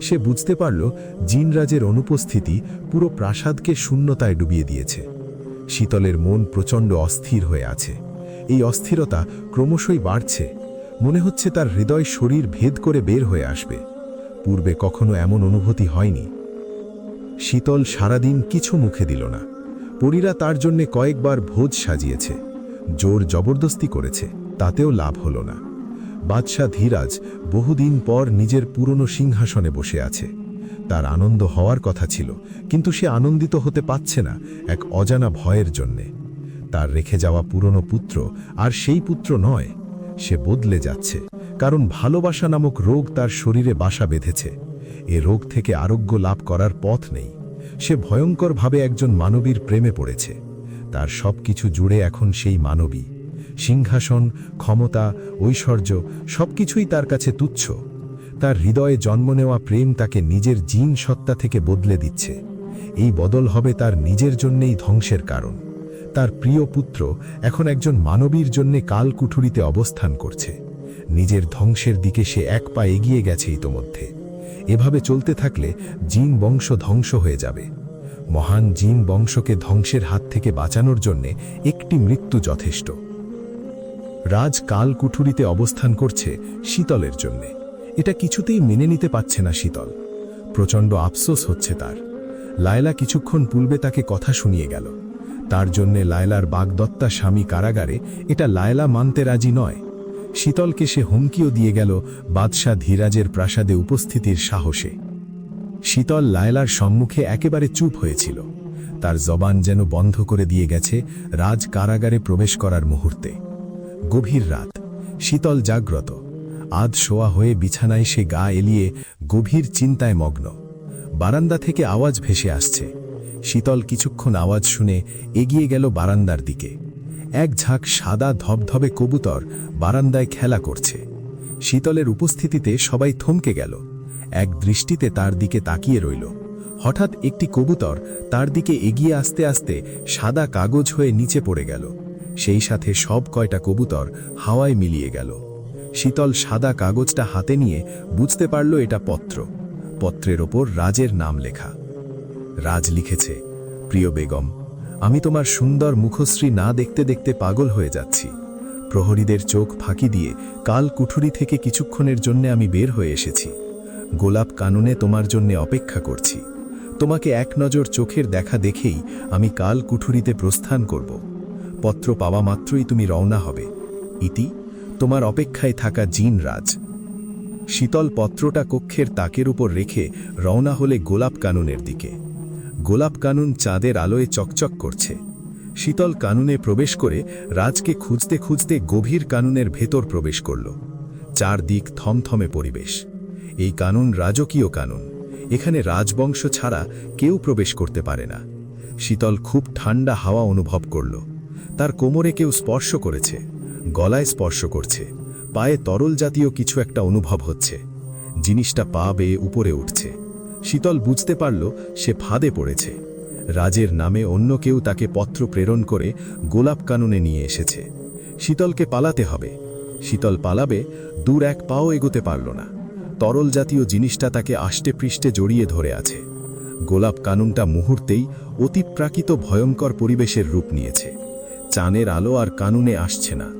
সে বুঝতে পারল জিনরাজের অনুপস্থিতি পুরো প্রাসাদকে শূন্যতায় ডুবিয়ে দিয়েছে। শীতলের মন প্রচণ্ড অস্থির হয়ে আছে। এই অস্থিরতা ক্রমশই বাড়ছে। মনে হচ্ছে তার হৃদয় শরীর ভেদ করে বের হয়ে আসবে। পূর্বে কখনো এমন অনুভূতি হয়নি। শীতল সারাদিন কিছু মুখে দিল না। পরীরা তার জন্যে কয়েকবার ভোজ সাজিয়েছে, জোর জবরদস্তি করেছে, তাতেও লাভ হল না। বাদশাহ ধীরাজ বহুদিন পর নিজের পুরনো সিংহাসনে বসে আছে। তার আনন্দ হওয়ার কথা ছিল, কিন্তু সে আনন্দিত হতে পারছে না এক অজানা ভয়ের জন্যে। তার রেখে যাওয়া পুরনো পুত্র আর সেই পুত্র নয়। সে বদলে যাচ্ছে, কারণ ভালোবাসা নামক রোগ তার শরীরে বাসা বেঁধেছে। এ রোগ থেকে আরোগ্য লাভ করার পথ নেই। সে ভয়ঙ্করভাবে একজন মানবীর প্রেমে পড়েছে। তার সব কিছু জুড়ে এখন সেই মানবী। সিংহাসন, ক্ষমতা, ঐশ্বর্য সবকিছুই তার কাছে তুচ্ছ। তার হৃদয়ে জন্ম নেওয়া প্রেম তাকে নিজের জিন সত্তা থেকে বদলে দিচ্ছে। এই বদল হবে তার নিজের জন্যেই ধ্বংসের কারণ। তার প্রিয় পুত্র এখন একজন মানবীর জন্যে কালকুঠুরিতে অবস্থান করছে। নিজের ধ্বংসের দিকে সে এক পা এগিয়ে গেছে ইতোমধ্যে। এভাবে চলতে থাকলে জিন বংশ ধ্বংস হয়ে যাবে। মহান জিন বংশকে ধ্বংসের হাত থেকে বাঁচানোর জন্যে একটি মৃত্যু যথেষ্ট। রাজ কালকুঠুরিতে অবস্থান করছে শীতলের জন্যে। এটা কিছুতেই মেনে নিতে পারছে না শীতল। প্রচণ্ড আফসোস হচ্ছে তার। লায়লা কিছুক্ষণ পূর্বে তাকে কথা শুনিয়ে গেল। তার জন্যে লায়লার বাগদত্তা স্বামী কারাগারে, এটা লায়লা মানতে রাজি নয়। শীতলকে সে হুমকিও দিয়ে গেল বাদশাহ ধীরাজের প্রাসাদে উপস্থিতির সাহসে। শীতল লায়লার সম্মুখে একেবারে চুপ হয়েছিল। তার জবান যেন বন্ধ করে দিয়ে গেছে রাজ কারাগারে প্রবেশ করার মুহূর্তে। গভীর রাত, শীতল জাগ্রত। আধ শোয়া হয়ে বিছানায় সে গা এলিয়ে গভীর চিন্তায় মগ্ন। বারান্দা থেকে আওয়াজ ভেসে আসছে। শীতল কিছুক্ষণ আওয়াজ শুনে এগিয়ে গেল বারান্দার দিকে। এক ঝাঁক সাদা ধবধবে কবুতর বারান্দায় খেলা করছে। শীতলের উপস্থিতিতে সবাই থমকে গেল। এক দৃষ্টিতে তার দিকে তাকিয়ে রইল। হঠাৎ একটি কবুতর তার দিকে এগিয়ে আসতে আসতে সাদা কাগজ হয়ে নিচে পড়ে গেল। সেই সাথে সব কয়টা কবুতর হাওয়ায় মিলিয়ে গেল। শীতল সাদা কাগজটা হাতে নিয়ে বুঝতে পারল এটা পত্র। পত্রের ওপর রাজের নাম লেখা। রাজ লিখেছে, প্রিয় বেগম, আমি তোমার সুন্দর মুখশ্রী না দেখতে দেখতে পাগল হয়ে যাচ্ছি। প্রহরীদের চোখ ফাঁকি দিয়ে কাল কুঠুরি থেকে কিছুক্ষণের জন্য আমি বের হয়ে এসেছি। গোলাপ কাননে তোমার জন্য অপেক্ষা করছি। তোমাকে এক নজর চোখের দেখা দেখেই আমি কাল কুঠুরিতে প্রস্থান করব। পত্র পাওয়া মাত্রই তুমি রওনা হবে। ইতি, তোমার অপেক্ষায় থাকা জিন রাজ। শীতল পত্রটা কক্ষের তাকের উপর রেখে রওনা হলে গোলাপ কানুনের দিকে। গোলাপ কানুন চাঁদের আলোয় চকচক করছে। শীতল কানুনে প্রবেশ করে রাজকে খুঁজতে খুঁজতে গভীর কানুনের ভেতর প্রবেশ করল। চারদিক থমথমে পরিবেশ। এই কানুন রাজকীয় কানুন। এখানে রাজবংশ ছাড়া কেউ প্রবেশ করতে পারে না। শীতল খুব ঠান্ডা হাওয়া অনুভব করল। তার কোমরে কেউ স্পর্শ করেছে, গলায় স্পর্শ করছে, পায়ে তরল জাতীয় কিছু একটা অনুভব হচ্ছে। জিনিসটা পা বেয়ে উপরে উঠছে। শীতল বুঝতে পারল সে ফাঁদে পড়েছে। রাজের নামে অন্য কেউ তাকে পত্র প্রেরণ করে গোলাপ কানুনে নিয়ে এসেছে। শীতলকে পালাতে হবে। শীতল পালাবে, দূর এক পাও এগোতে পারল না। তরল জাতীয় জিনিসটা তাকে আষ্টে পৃষ্ঠে জড়িয়ে ধরে আছে। গোলাপ কানুনটা মুহূর্তেই অতিপ্রাকৃত ভয়ঙ্কর পরিবেশের রূপ নিয়েছে। চাঁদের আলো আর কানুনে আসছে না।